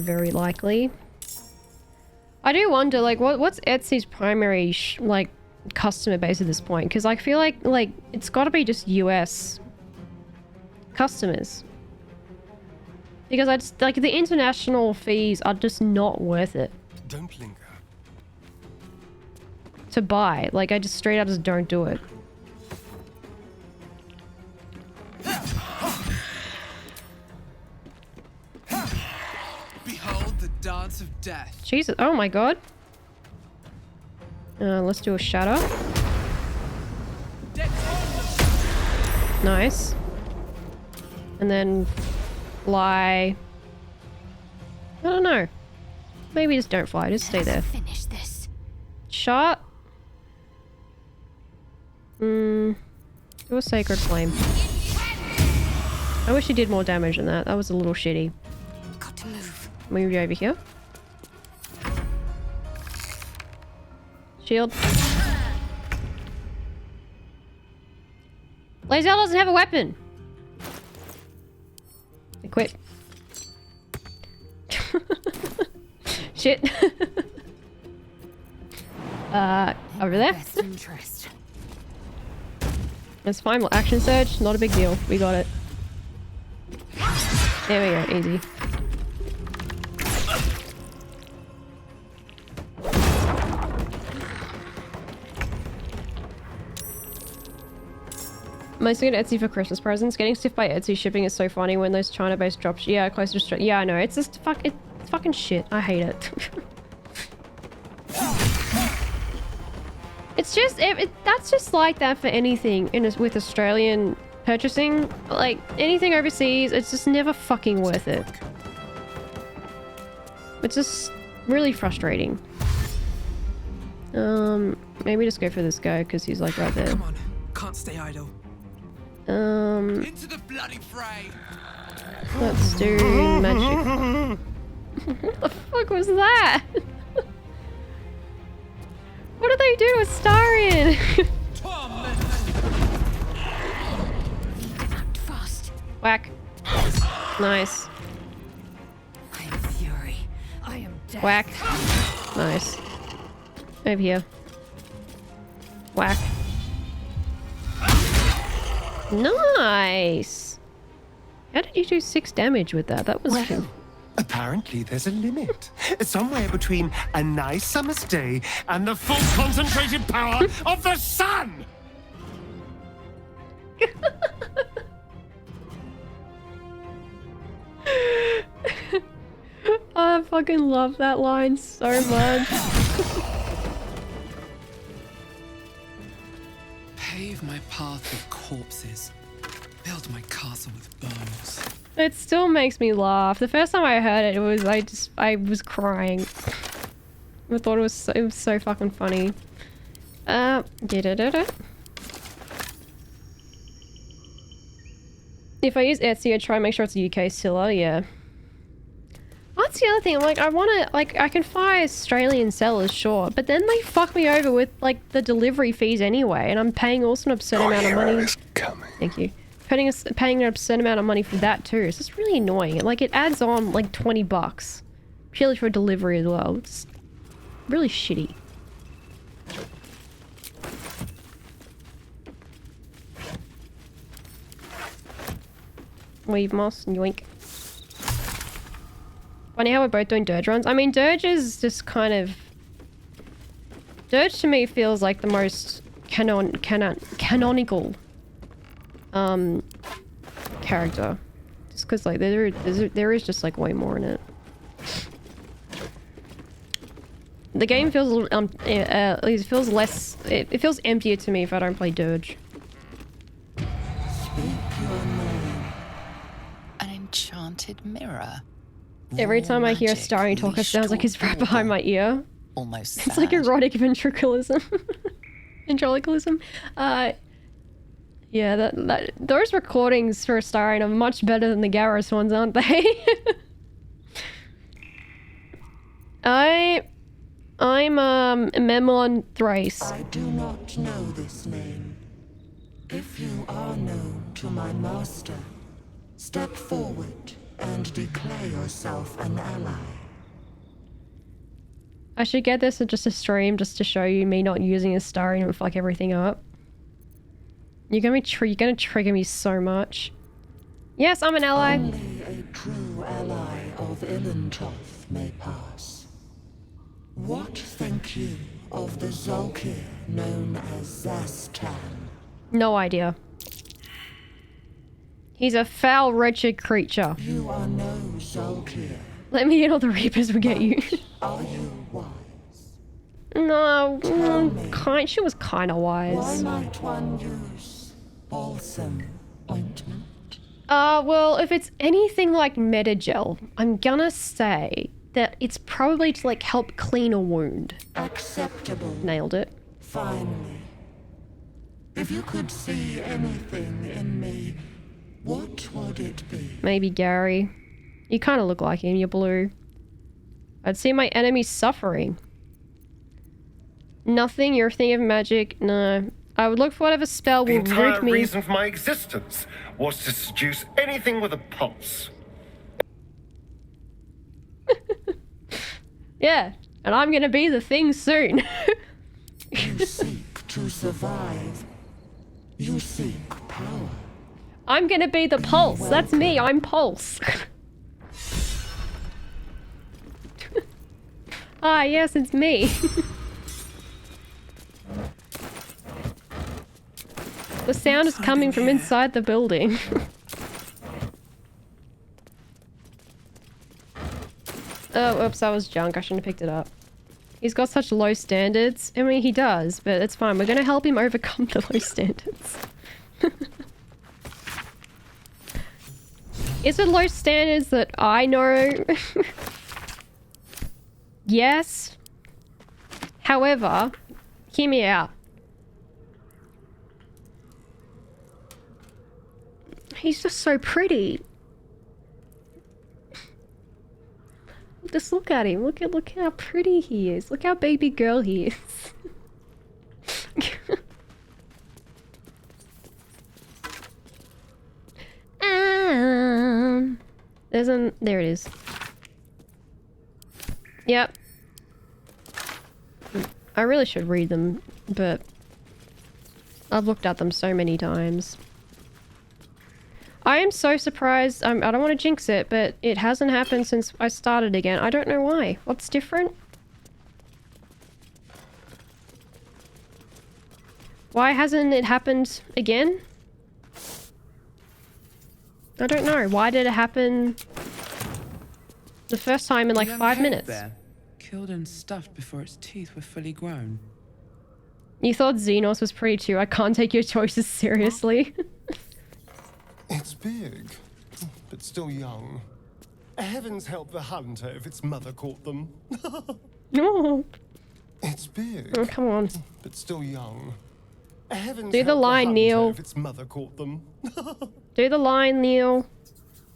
very likely. I do wonder, like, what's Etsy's primary, like, customer base at this point? Because I feel like, it's got to be just US customers. Because I just, like, the international fees are just not worth it. Don't linger. To buy. Like, I just straight up just don't do it. Behold the dance of death. Jesus. Oh my god. Let's do a shatter. Nice. And then fly. I don't know. Maybe just don't fly. Just stay there. Finish this. Shot. Do a sacred flame. I wish he did more damage than that. That was a little shitty. Got to move. Move you over here. Shield. Lae'zel doesn't have a weapon. Equip. Shit. Over there. That's fine. Well, action surge, not a big deal. We got it. There we go. Easy. Mostly at Etsy for Christmas presents. Getting stiffed by Etsy shipping is so funny when those China-based drops. Yeah, close to Australia. Yeah, I know. It's just it's fucking shit. I hate it. It's just that's just like that for anything with Australian purchasing. Like anything overseas, it's just never fucking worth it. It's just really frustrating. Maybe just go for this guy because he's like right there. Come on, can't stay idle. Into the bloody fray. Let's do magic. What the fuck was that? What did they do to Astarion? Fast. Whack. Nice. I am fury. I am death. Whack. Nice. Over here. Whack. Nice. How did you do 6 damage with that? That was... Well, apparently there's a limit. Somewhere between a nice summer's day and the full concentrated power of the sun! I fucking love that line so much. Pave my path with corpses. Build my castle with bones. It still makes me laugh. The first time I heard it, I was crying. I thought it was so fucking funny. If I use Etsy, I try and make sure it's a UK seller, yeah. I that's the other thing. I'm like, I want to, like, I can fire Australian sellers, sure, but then they fuck me over with, like, the delivery fees anyway, and I'm paying also an absurd amount of money. Thank you. Paying an absurd amount of money for that too. It's just really annoying. Like, it adds on, like, $20. Purely for delivery as well. It's really shitty. Weave moss, yoink. Funny how we're both doing dirge runs. I mean, dirge is just kind of... Dirge to me feels like the most canonical character. Just because like there is just like way more in it. The game feels it feels less... It feels emptier to me if I don't play dirge. An enchanted mirror. Every time I hear a starring talk, it sounds like he's right behind my ear. Almost It's like erotic ventriloquism. Ventriloquism. Yeah, those recordings for a starring are much better than the Garrus ones, aren't they? I'm Memlon Thrace. I do not know this name. If you are known to my master, step forward and declare yourself an ally. I should get this in just a stream just to show you me not using a starring and fuck everything up. You're gonna trigger me so much. Yes, I'm an ally. Only a true ally of Ilintoth may pass. What think you of the Zolkir known as Zastan? No idea. He's a foul, wretched creature. You are no Zolkir. Let me in all the Reapers will get you. Are you wise? No, she was kind of wise. Why might one use balsam ointment? Well, if it's anything like Metagel, I'm gonna say that it's probably to like help clean a wound. Acceptable. Nailed it. Finally. If you could see anything in me, what would it be? Maybe Gary. You kind of look like him, you're blue. I'd see my enemies suffering. Nothing, you're a thing of magic. No. I would look for whatever spell will rid me. The reason for my existence was to seduce anything with a pulse. Yeah, and I'm gonna be the thing soon. You seek to survive. You seek power. I'm gonna be the Pulse. That's me, I'm Pulse. Ah, yes, it's me. The sound is coming from inside the building. Oh, oops, that was junk. I shouldn't have picked it up. He's got such low standards. I mean, he does, but it's fine. We're gonna help him overcome the low standards. Is it low standards that I know? Yes. However, hear me out. He's just so pretty. Just look at him. Look how pretty he is. Look how baby girl he is. There it is. Yep. I really should read them, but I've looked at them so many times. I am so surprised. I don't want to jinx it, but it hasn't happened since I started again. I don't know why. What's different? Why hasn't it happened again? I don't know. Why did it happen the first time in like 5 minutes? Bear, killed and stuffed before its teeth were fully grown. You thought Xenos was pretty too. I can't take your choices seriously. It's big, but still young. Heavens help the hunter if its mother caught them. No. It's big. Oh, come on. But still young. Heavens Do the help line, hunter Neil. If its mother caught them. Do the line, Neil.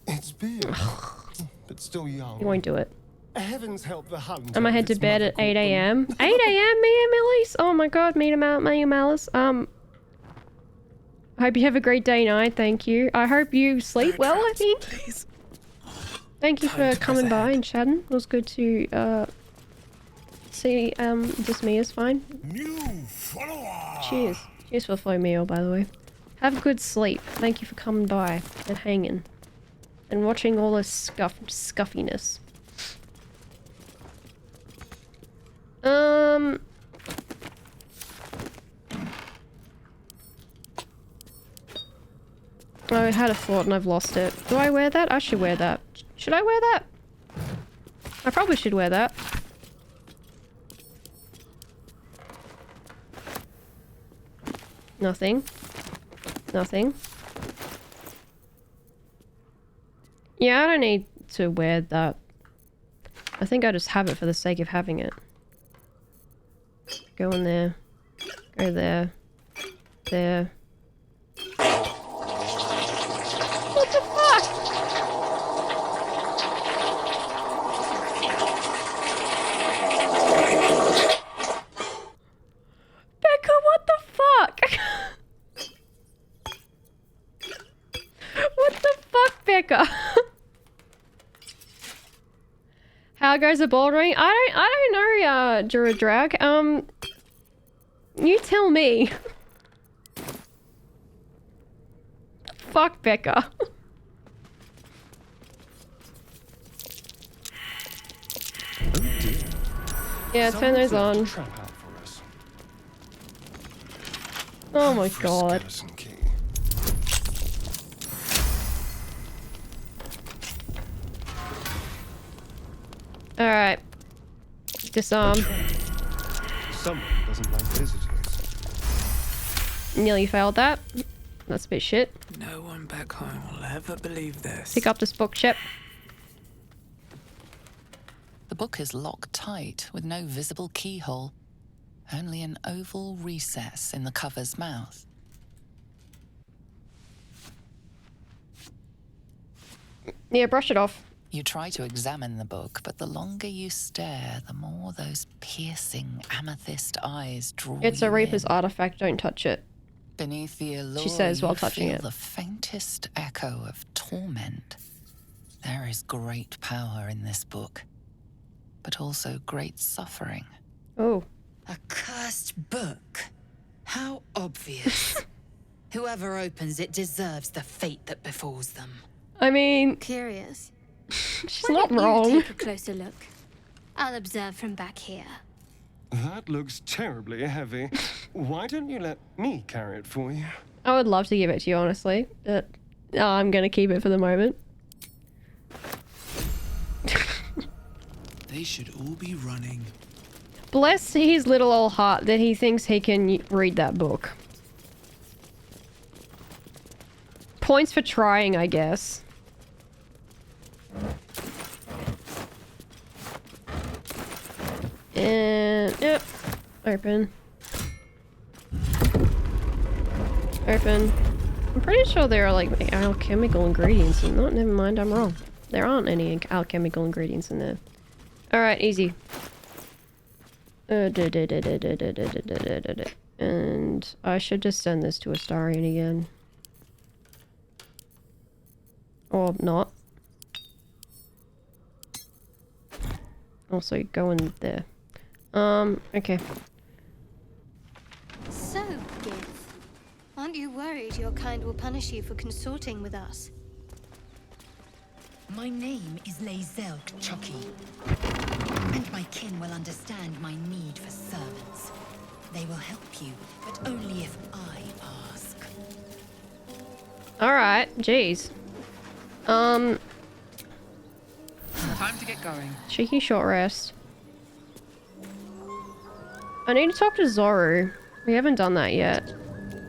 It's big, but still young. You won't do it. Heavens help the hunt. I'm gonna head to bed at 8 a.m. 8 a.m. Me and Millie's. Oh my god, me and Malice. I hope you have a great day night. Thank you. I hope you sleep well. I think. Please. Thank you for coming by and chatting. It was good to see. Just me is fine. Cheers. Cheers for the flow meal, by the way. Have a good sleep. Thank you for coming by and hanging and watching all this scuffiness. I had a thought and I've lost it. Do I wear that? I should wear that. Should I wear that? I probably should wear that. Nothing. Nothing. Yeah, I don't need to wear that. I think I just have it for the sake of having it. Go in there. Go there. There. What the fuck? Becca, what the fuck? What the fuck, Becca? How goes the bouldering? I don't know, Druid Drag. You tell me. Fuck Becca. Yeah, turn those on. Oh my god. Alright. Disarm. Someone doesn't like visitors. Nearly failed that. That's a bit shit. No one back home will ever believe this. Pick up this book, Shep. The book is locked tight with no visible keyhole. Only an oval recess in the cover's mouth. Yeah, brush it off. You try to examine the book, but the longer you stare, the more those piercing amethyst eyes draw It's a you Reaper's in. artifact, don't touch it. Beneath the allure, She says while you touching feel it. the faintest echo of torment. There is great power in this book, but also great suffering. Oh. A cursed book? How obvious. Whoever opens it deserves the fate that befalls them. I mean... Curious. She's Why not don't you wrong. take a closer look. I'll observe from back here. That looks terribly heavy. Why don't you let me carry it for you? I would love to give it to you, honestly. But I'm gonna keep it for the moment. They should all be running. Bless his little old heart that he thinks he can read that book. Points for trying, I guess. And yep, open. Open. I'm pretty sure there are like alchemical ingredients in that. Never mind, I'm wrong. There aren't any alchemical ingredients in there. All right, easy. And I should just send this to Astarion again. Or not. Also go in there. Okay. So, Gith, aren't you worried your kind will punish you for consorting with us? My name is Lae'zel Chucky, and my kin will understand my need for servants. They will help you, but only if I ask. Alright, jeez. Time to get going. Cheeky short rest. I need to talk to Zoru. We haven't done that yet.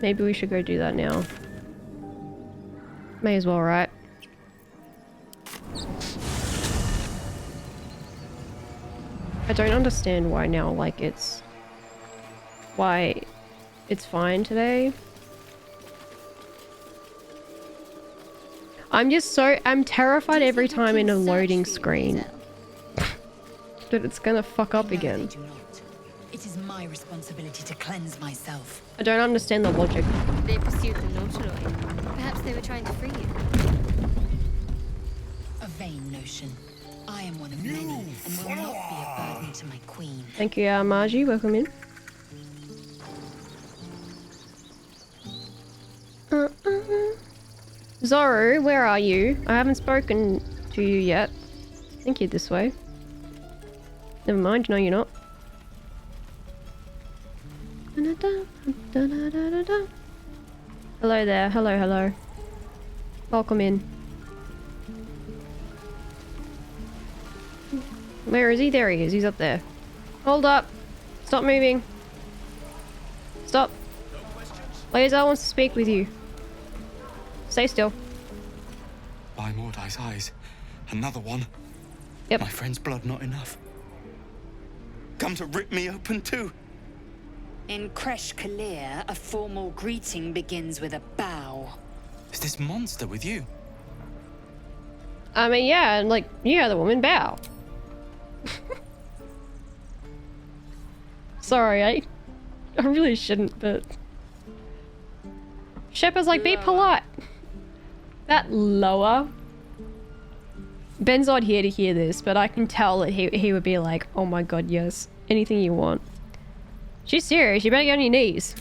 Maybe we should go do that now. May as well, right? I don't understand why now, like, why it's fine today. I'm terrified every time in a loading screen. but it's gonna fuck up No, again. they do not. It is my responsibility to cleanse myself. I don't understand the logic. They pursued the Nautiloid. Perhaps they were trying to free you. A vain notion. I am one of many, and will not be a burden to my queen. Thank you, Margie. Welcome in. Zoru, where are you? I haven't spoken to you yet. I think you're this way. Never mind. No, you're not. Hello there. Hello, hello. Welcome in. Where is he? There he is. He's up there. Hold up. Stop moving. Stop. Laser wants to speak with you. Stay still. By Mordai's eyes. Another one. Yep. My friend's blood not enough. Come to rip me open too. In Kresh Kalir, a formal greeting begins with a bow. Is this monster with you? I mean, yeah, and like, yeah, the woman bow. Sorry, I really shouldn't, but... Shepard's like, be polite. That lower. Ben's not here to hear this, but I can tell that he would be like, oh my god, yes. Anything you want. She's serious, you better get on your knees.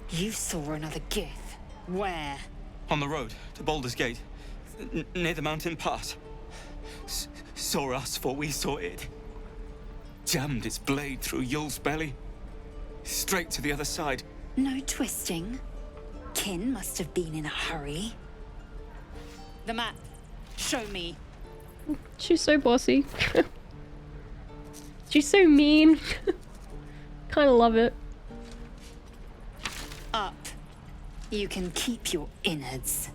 You saw another Gith. Where? On the road to Baldur's Gate. Near the mountain pass. Saw us before we saw it. Jammed its blade through Yul's belly. Straight to the other side. No twisting. Kin must have been in a hurry. The map. Show me. She's so bossy. She's so mean. Kinda love it. Up. You can keep your innards.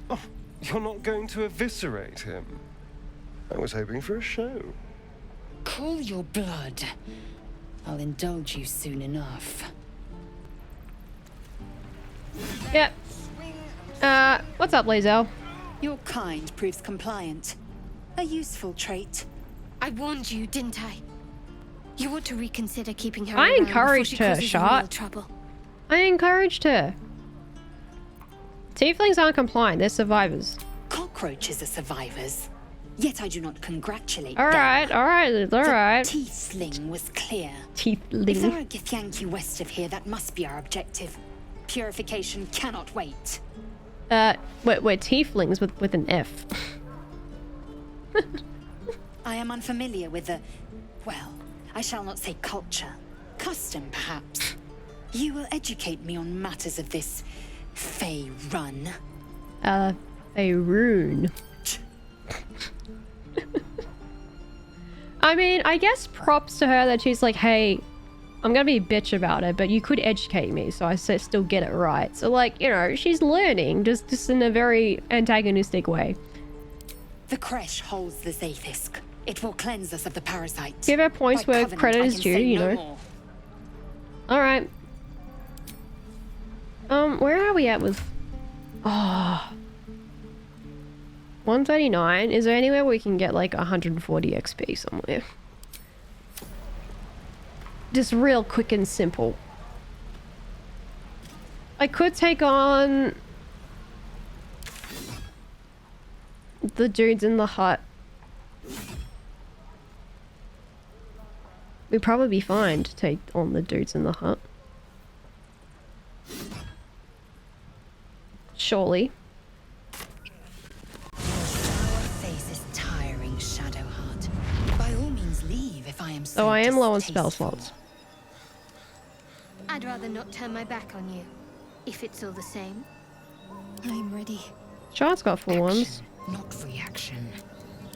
Oh, you're not going to eviscerate him? I was hoping for a show. Cool your blood. I'll indulge you soon enough. Yep. What's up, Lazel? Your kind proves compliant. A useful trait. I warned you, didn't I? You ought to reconsider keeping her I around encouraged before she her, causes you real Shot. trouble. I encouraged her. Tieflings aren't compliant, they're survivors. Cockroaches are survivors. Yet I do not congratulate Alright, them. alright, alright. The Tiefling was clear. Tiefling. If there are Githyanki west of here, that must be our objective. Purification cannot wait. We're tieflings with an F. I am unfamiliar with the... well, I shall not say culture. Custom, perhaps. You will educate me on matters of this... Fey run. A rune. I mean, I guess props to her that she's like, hey, I'm gonna be a bitch about it, but you could educate me, so I still get it right. So, like, you know, she's learning, just in a very antagonistic way. The Kresh holds the Zaithisk. It will cleanse us of the parasite. Give her points By where covenant, credit I is can due, say you no know. more. Alright. Where are we at with... Oh. 139? Is there anywhere we can get like 140 XP somewhere? Just real quick and simple. I could take on... the dudes in the hut. We'd probably be fine to take on the dudes in the hut. Surely. Face is tiring, Shadowheart. By all means leave if I am so Oh, I am low on spell slots. I'd rather not turn my back on you, if it's all the same. I'm ready. Shard's got full ones. Not reaction.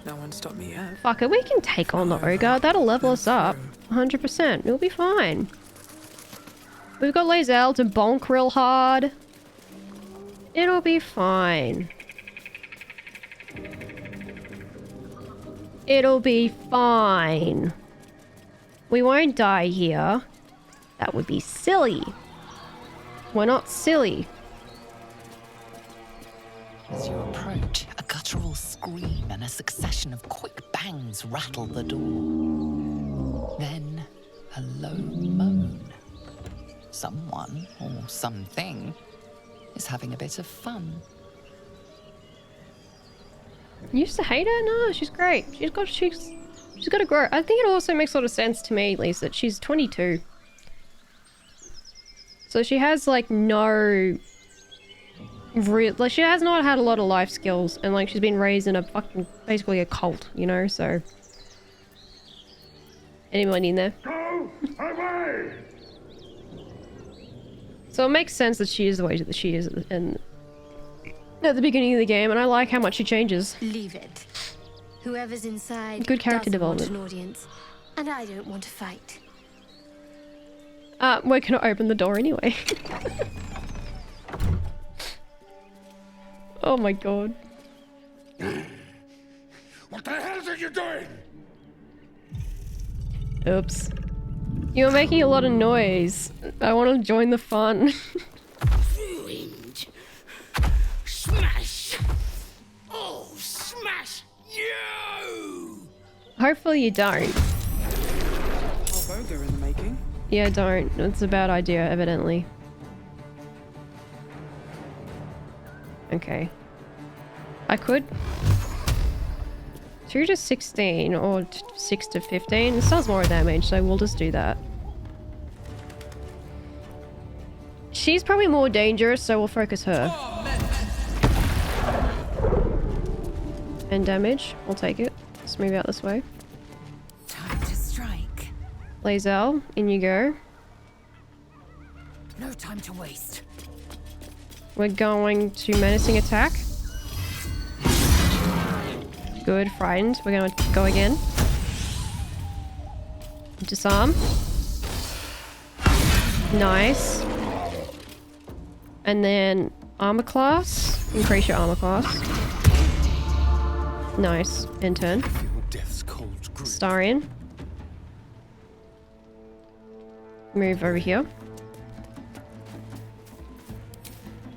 No one stopped me yet. Fuck it, we can take on the ogre. That'll level us up. 100%. It'll be fine. We've got Lae'zel to bonk real hard. It'll be fine. It'll be fine. We won't die here. That would be silly. We're not silly. As you approach, a guttural scream and a succession of quick bangs rattle the door. Then, a low moan. Someone, or something, is having a bit of fun. You used to hate her? No, she's great. She's got to grow. I think it also makes a lot of sense to me, at least, that she's 22. So she has, like, no... like, she has not had a lot of life skills, and, like, she's been raised in a fucking... basically a cult, you know, so... Anyone in there? Go away! So it makes sense that she is the way that she is at the beginning of the game, and I like how much she changes. Leave it. Whoever's inside Good character doesn't want development. an audience, and I don't want to fight. We're gonna open the door anyway. Oh my god. What the hell are you doing? Oops. You're making a lot of noise. I want to join the fun. Ruined. Smash. Oh, smash you! Hopefully you don't. Burger in the making. Yeah, don't. It's a bad idea, evidently. Okay. I could... 2 to 16 or 6 to 15. This does more damage, so we'll just do that. She's probably more dangerous, so we'll focus her. And damage. We'll take it. Let's move out this way. Time to strike. Lae'zel, in you go. No time to waste. We're going to menacing attack. Good, frightened. We're going to go again. Disarm. Nice. And then armor class. Increase your armor class. Nice. End turn. Starion. Move over here.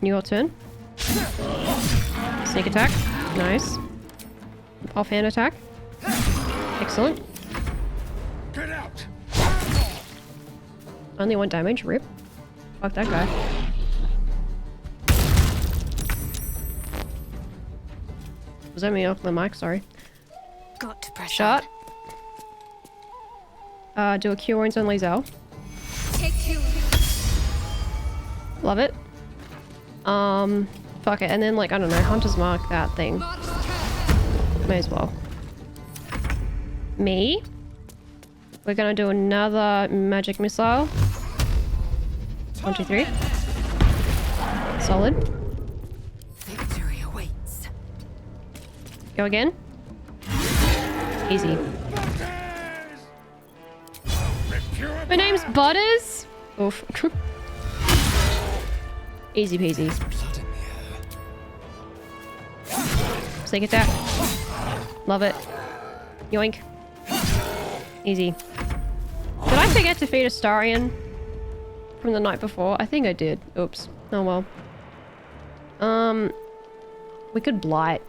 Your turn. Sneak attack. Nice. Offhand attack. Excellent. Get out. Only 1 damage. Rip. Fuck that guy. Was that me off the mic? Sorry. Got to press Shot. Do a cure wounds on Lae'zel. Take cure. Love it. Fuck it. And then, like, I don't know, Hunter's Mark that thing. May as well. Me. We're gonna do another magic missile. 1, 2, 3. Solid. Victory awaits. Go again. Easy. My name's Butters. Oof. Easy peasy. Sneak attack. Love it. Yoink. Easy. Did I forget to feed Astarion from the night before? I think I did. Oops. Oh well. We could blight.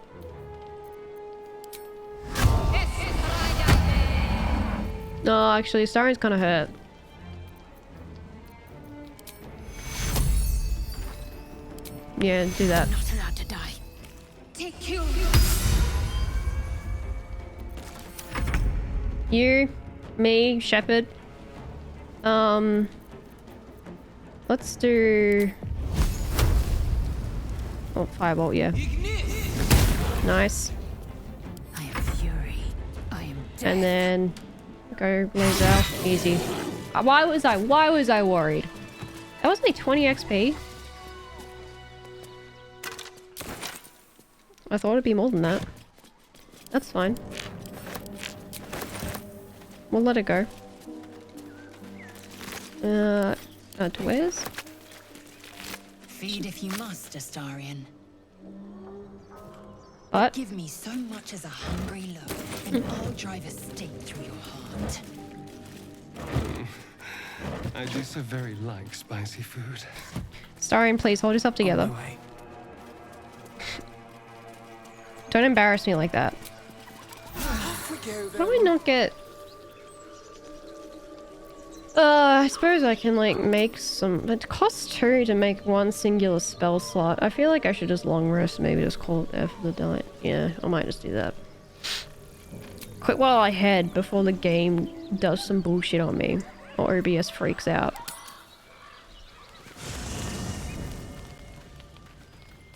No, actually, Astarion's kind of hurt. Yeah, do that. Not allowed to die. Take cure. You, me, Shepard. Let's do... Oh, Firebolt, yeah. Nice. I am fury. I am death. And then go Lae'zel. Easy. Why was I worried? That was only 20 XP. I thought it'd be more than that. That's fine. We'll let it go. To where's? Feed if you must, Astarion. But give me so much as a hungry look, and I'll drive a stake through your heart. I do so very like spicy food. Starion, please hold yourself together. Don't embarrass me like that. How do I not get... I suppose I can, like, make some... It costs 2 to make 1 singular spell slot. I feel like I should just long rest, maybe just call it there for the night. Yeah, I might just do that. Quit while I head before the game does some bullshit on me. Or OBS freaks out.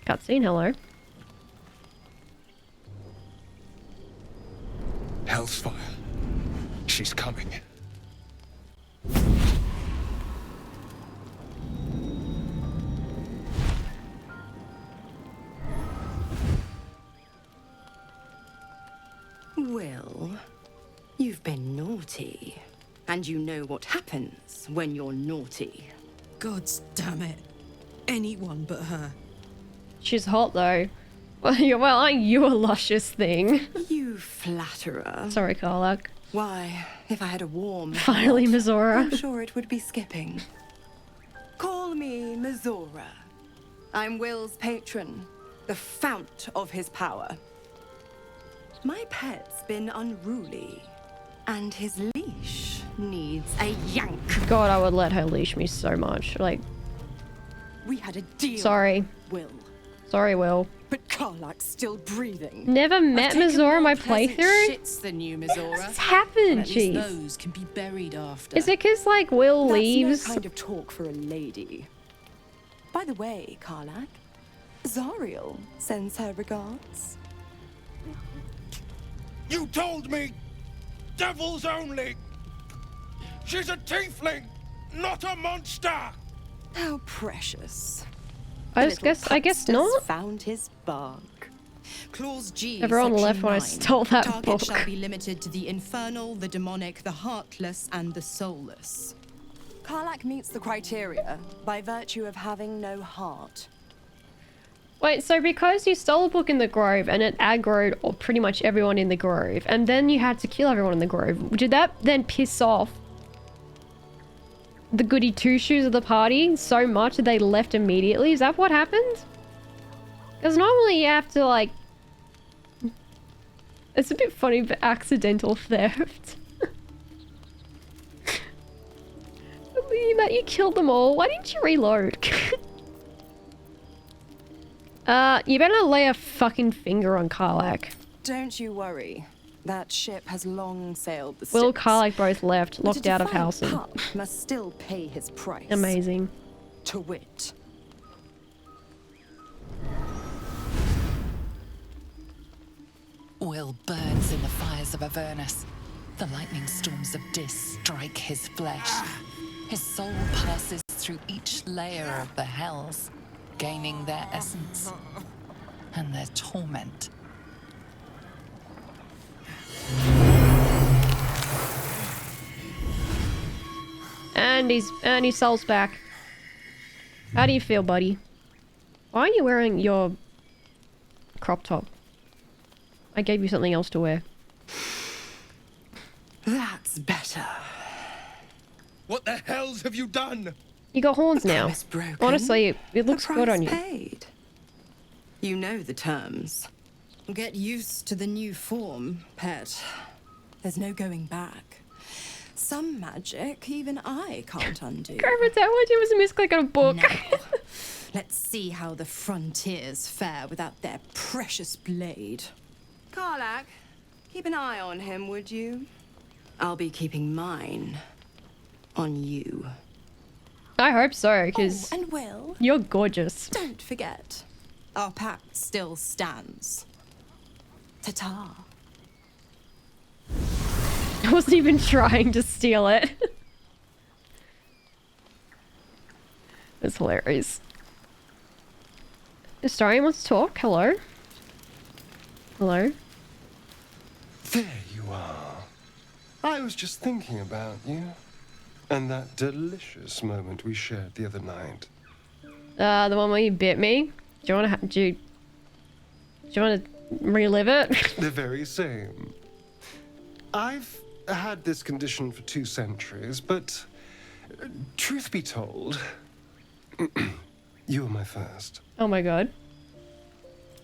Cutscene, hello. Hell's fire. She's coming. Well, you've been naughty. And you know what happens when you're naughty. Gods damn it. Anyone but her. She's hot though. Well, aren't you a luscious thing? You flatterer. Sorry, Karlach. Why, if I had a warm Finally, heart, Mizora. I'm sure it would be skipping. Call me Mizora. I'm Will's patron, the fount of his power. My pet's been unruly, and his leash needs a yank. God, I would let her leash me so much. Like, we had a deal. sorry. Will. Sorry, Will. But Karlach's still breathing. Never met Mizora in my playthrough? Shits than you, Mizora. What's happened? At least Jeez. those can be buried after. Is it because, like, Will That's leaves? no kind of talk for a lady. By the way, Karlach, Zariel sends her regards. You told me! Devils only! She's a tiefling, not a monster! How precious. I guess not. Found his bark. Clause G. Everyone Section left when I 9. stole that Target book. shall be limited to the infernal, the demonic, the heartless, and the soulless. Karlach meets the criteria by virtue of having no heart. Wait, so because you stole a book in the Grove and it aggroed or pretty much everyone in the Grove, and then you had to kill everyone in the Grove, did that then piss off the goody two-shoes of the party so much that they left immediately? Is that what happened? Because normally you have to, like... It's a bit funny, but accidental theft. That you killed them all. Why didn't you reload? You better lay a fucking finger on Karlach. Don't you worry. That ship has long sailed the Will Styx. Karlach both left, locked out of defiant Halcyon. pup must still pay his price. Amazing. To wit. Will burns in the fires of Avernus. The lightning storms of Dis strike his flesh. His soul passes through each layer of the hells, gaining their essence and their torment. And his soul's back. How do you feel, buddy? Why are you wearing your crop top? I gave you something else to wear. That's better. What the hells have you done? You got horns now. Promise broken. Honestly, it looks The good on price you. paid. You know the terms. Get used to the new form, pet. There's no going back. Some magic even I can't undo. Gravity, why do you was a misclick on a book? Now, let's see how the frontiers fare without their precious blade. Karlach, keep an eye on him, would you? I'll be keeping mine on you. I hope so, because and Will, you're gorgeous. don't forget, our pact still stands. Ta-ta. I wasn't even trying to steal it. It's hilarious. Historian wants to talk. Hello. Hello. There you are. I was just thinking about you. And that delicious moment we shared the other night. The one where you bit me. Do you want to? Do you want to relive it? The very same. I've had this condition for 2 centuries, but Truth be told, you were my first. Oh my god.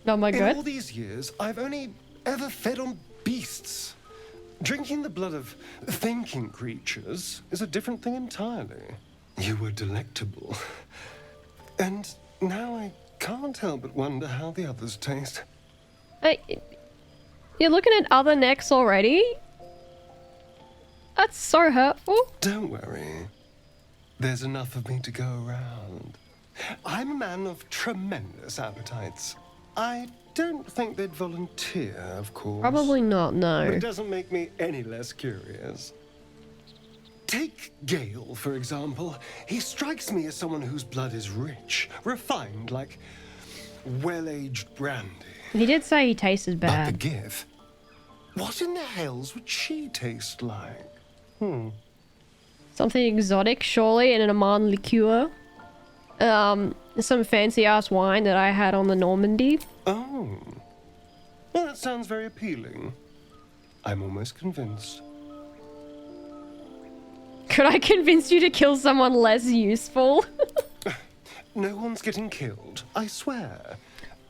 Oh my In god. all these years, I've only ever fed on beasts. Drinking the blood of thinking creatures is a different thing entirely. You were delectable. And now I can't help but wonder how the others taste. You're looking at other necks already? That's so hurtful. Don't worry. There's enough of me to go around. I'm a man of tremendous appetites. I don't think they'd volunteer, of course. Probably not, no. But it doesn't make me any less curious. Take Gale, for example. He strikes me as someone whose blood is rich, refined, like well-aged brandy. He did say he tasted bad. But the Give, what in the hells would she taste like? Something exotic, surely, and an Amman liqueur. Some fancy-ass wine that I had on the Normandy. Oh. Well, that sounds very appealing. I'm almost convinced. Could I convince you to kill someone less useful? No one's getting killed, I swear.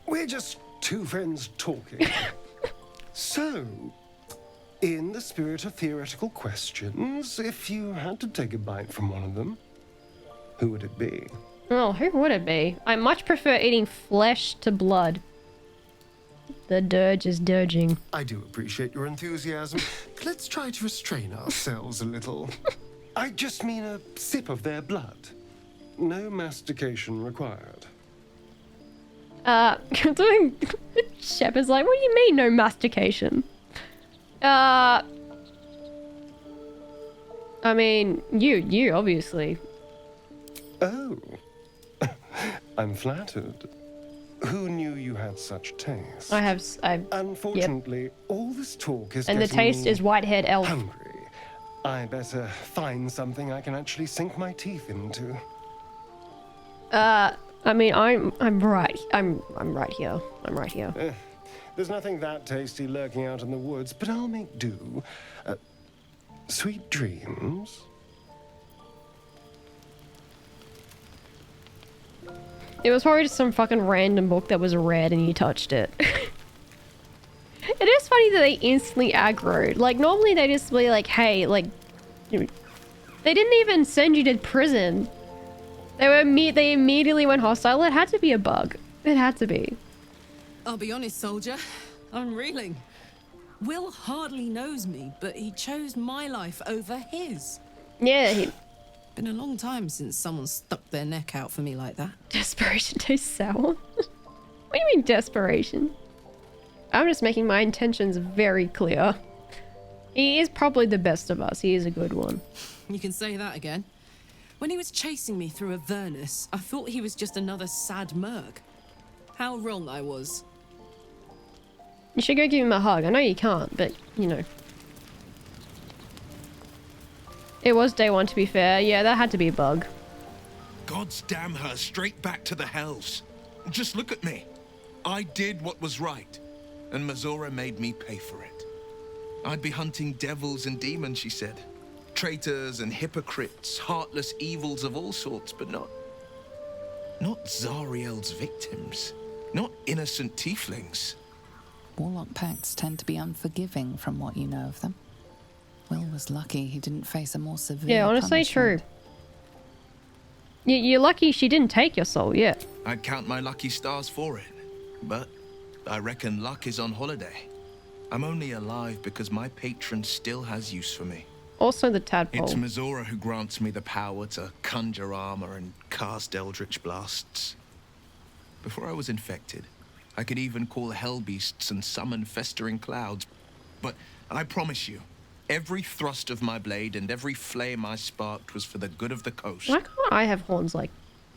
We're just two friends talking. So, in the spirit of theoretical questions, if you had to take a bite from one of them, who would it be? Oh, who would it be? I much prefer eating flesh to blood. The dirge is dirging. I do appreciate your enthusiasm. Let's try to restrain ourselves a little. I just mean a sip of their blood. No mastication required. Shepard's like, what do you mean no mastication? I mean, you obviously. Oh. I'm flattered. Who knew you had such taste? Unfortunately, yep. all this talk is and the taste is white-haired elf. Hungry. I better find something I can actually sink my teeth into. I mean, I'm right. I'm right here. I'm right here. There's nothing that tasty lurking out in the woods, but I'll make do. Sweet dreams. It was probably just some fucking random book that was red and you touched it. It is funny that they instantly aggroed. Like, normally they just be like, hey, like... They didn't even send you to prison. They immediately went hostile. It had to be a bug. It had to be. I'll be honest, soldier. I'm reeling. Will hardly knows me, but he chose my life over his. Yeah, Been a long time since someone stuck their neck out for me like that. Desperation tastes sour. What do you mean desperation? I'm just making my intentions very clear. He is probably the best of us. He is a good one. You can say that again. When he was chasing me through Avernus, I thought he was just another sad merc. How wrong I was. You should go give him a hug. I know you can't, but, you know. It was day one, to be fair. Yeah, that had to be a bug. Gods damn her, straight back to the hells. Just look at me. I did what was right, and Mazora made me pay for it. I'd be hunting devils and demons, she said. Traitors and hypocrites, heartless evils of all sorts, but not Zariel's victims. Not innocent tieflings. Warlock pacts tend to be unforgiving from what you know of them. Will was lucky he didn't face a more severe Yeah, honestly, punishment. true. You're lucky she didn't take your soul, yeah. I'd count my lucky stars for it, but I reckon luck is on holiday. I'm only alive because my patron still has use for me. Also the tadpole. It's Mazora who grants me the power to conjure armor and cast eldritch blasts. Before I was infected, I could even call hell beasts and summon festering clouds. But I promise you, every thrust of my blade and every flame I sparked was for the good of the coast. Why can't I have horns like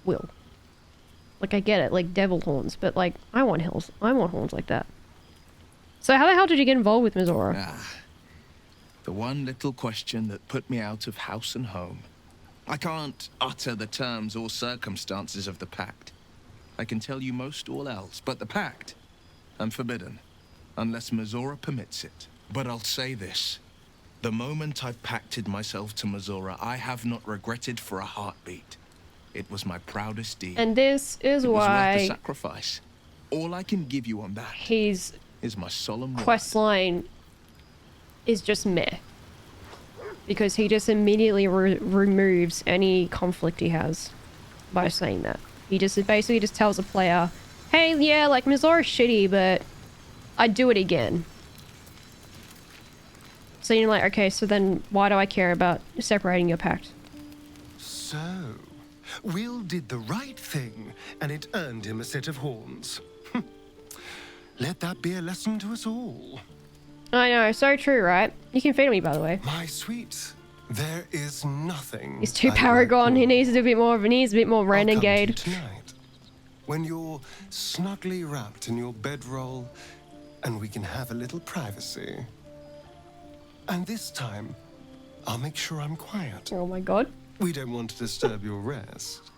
Will? Like, I get it, like devil horns, but like, I want horns like that. So how the hell did you get involved with Mazora? The one little question that put me out of house and home. I can't utter the terms or circumstances of the pact. I can tell you most all else, but the pact, I'm forbidden, unless Mazora permits it. But I'll say this. The moment I pacted myself to Mazora, I have not regretted for a heartbeat. It was my proudest deed. And this is it was worth the why sacrifice. All I can give you on that his is my solemn quest line is just meh. Because he just immediately removes any conflict he has by saying that. He just basically just tells a player, hey, yeah, like, Mazora's shitty, but I'd do it again. So you're like, okay, so then why do I care about separating your pact? So, Will did the right thing, and it earned him a set of horns. Let that be a lesson to us all. I know, so true, right? You can feed me, by the way. My sweet, there is nothing. He's too Paragon. He needs to do a bit more of an ease, a bit more renegade. Tonight, when you're snugly wrapped in your bedroll, and we can have a little privacy. And this time, I'll make sure I'm quiet. Oh my god. We don't want to disturb your rest.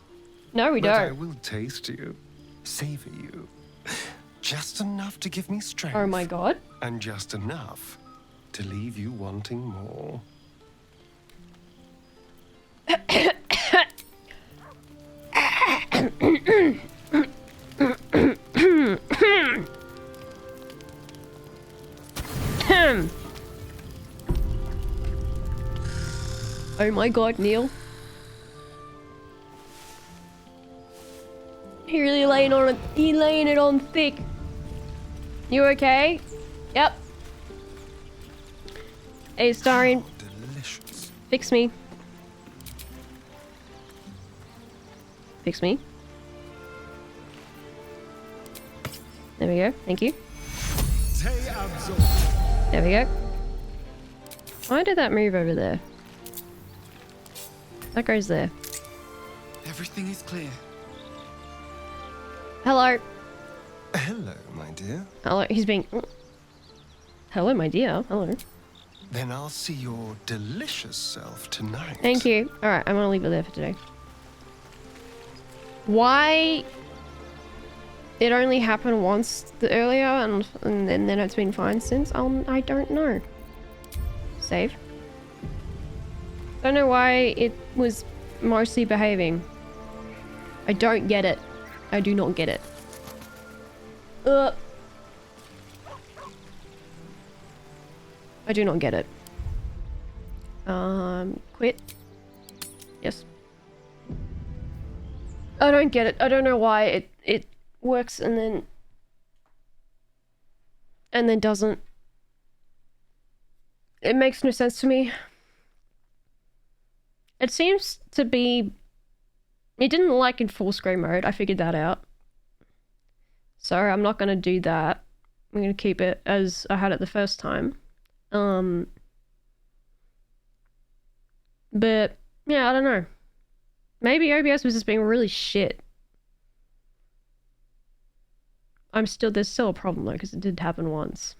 No, we but don't. I will taste you, savor you. Just enough to give me strength. Oh my god. And just enough to leave you wanting more. Oh my god, Neil. He really laying on it. He laying it on thick. You okay? Yep. Hey, Starian. Delicious. Fix me. Fix me. There we go. Thank you. There we go. Why did that move over there? That goes there. Everything is clear. Hello. Hello, my dear. Hello. He's being... Hello, my dear. Hello. Then I'll see your delicious self tonight. Thank you. Alright, I'm gonna leave it there for today. Why... It only happened once earlier and then it's been fine since? I don't know. Save. Don't know why it was mostly behaving. I don't get it. I do not get it. I do not get it. Quit. Yes. I don't get it. I don't know why it works and then doesn't. It makes no sense to me. It seems to be... It didn't like in full screen mode. I figured that out. So I'm not going to do that. I'm going to keep it as I had it the first time. But, yeah, I don't know. Maybe OBS was just being really shit. There's still a problem though, because it did happen once.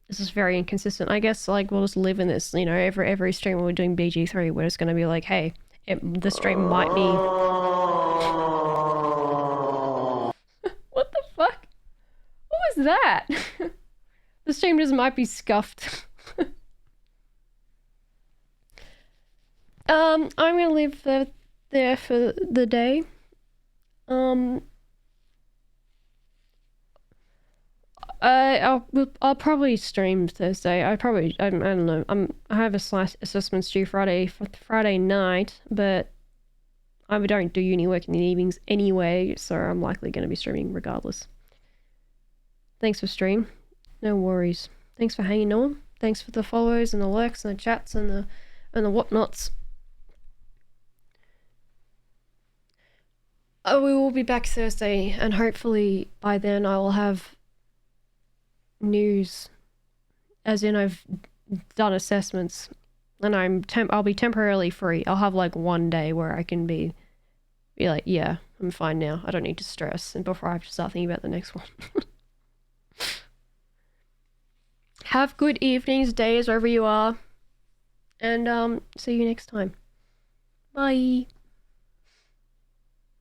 This is very inconsistent. I guess, like, we'll just live in this, you know, every stream when we're doing BG3, we're just going to be like, hey, the stream might be... What the fuck? What was that? The stream just might be scuffed. I'm going to leave there for the day. I'll probably stream Thursday. I don't know. I have a slash assessments due Friday night, but I don't do uni work in the evenings anyway, so I'm likely going to be streaming regardless. Thanks for stream. No worries. Thanks for hanging on. Thanks for the follows and the likes and the chats and the whatnots. We will be back Thursday, and hopefully by then I will have news, as in I've done assessments, and I'll be temporarily free. I'll have like one day where I can be like, yeah, I'm fine now. I don't need to stress, and before I have to start thinking about the next one. Have good evenings, days, wherever you are, and see you next time. Bye.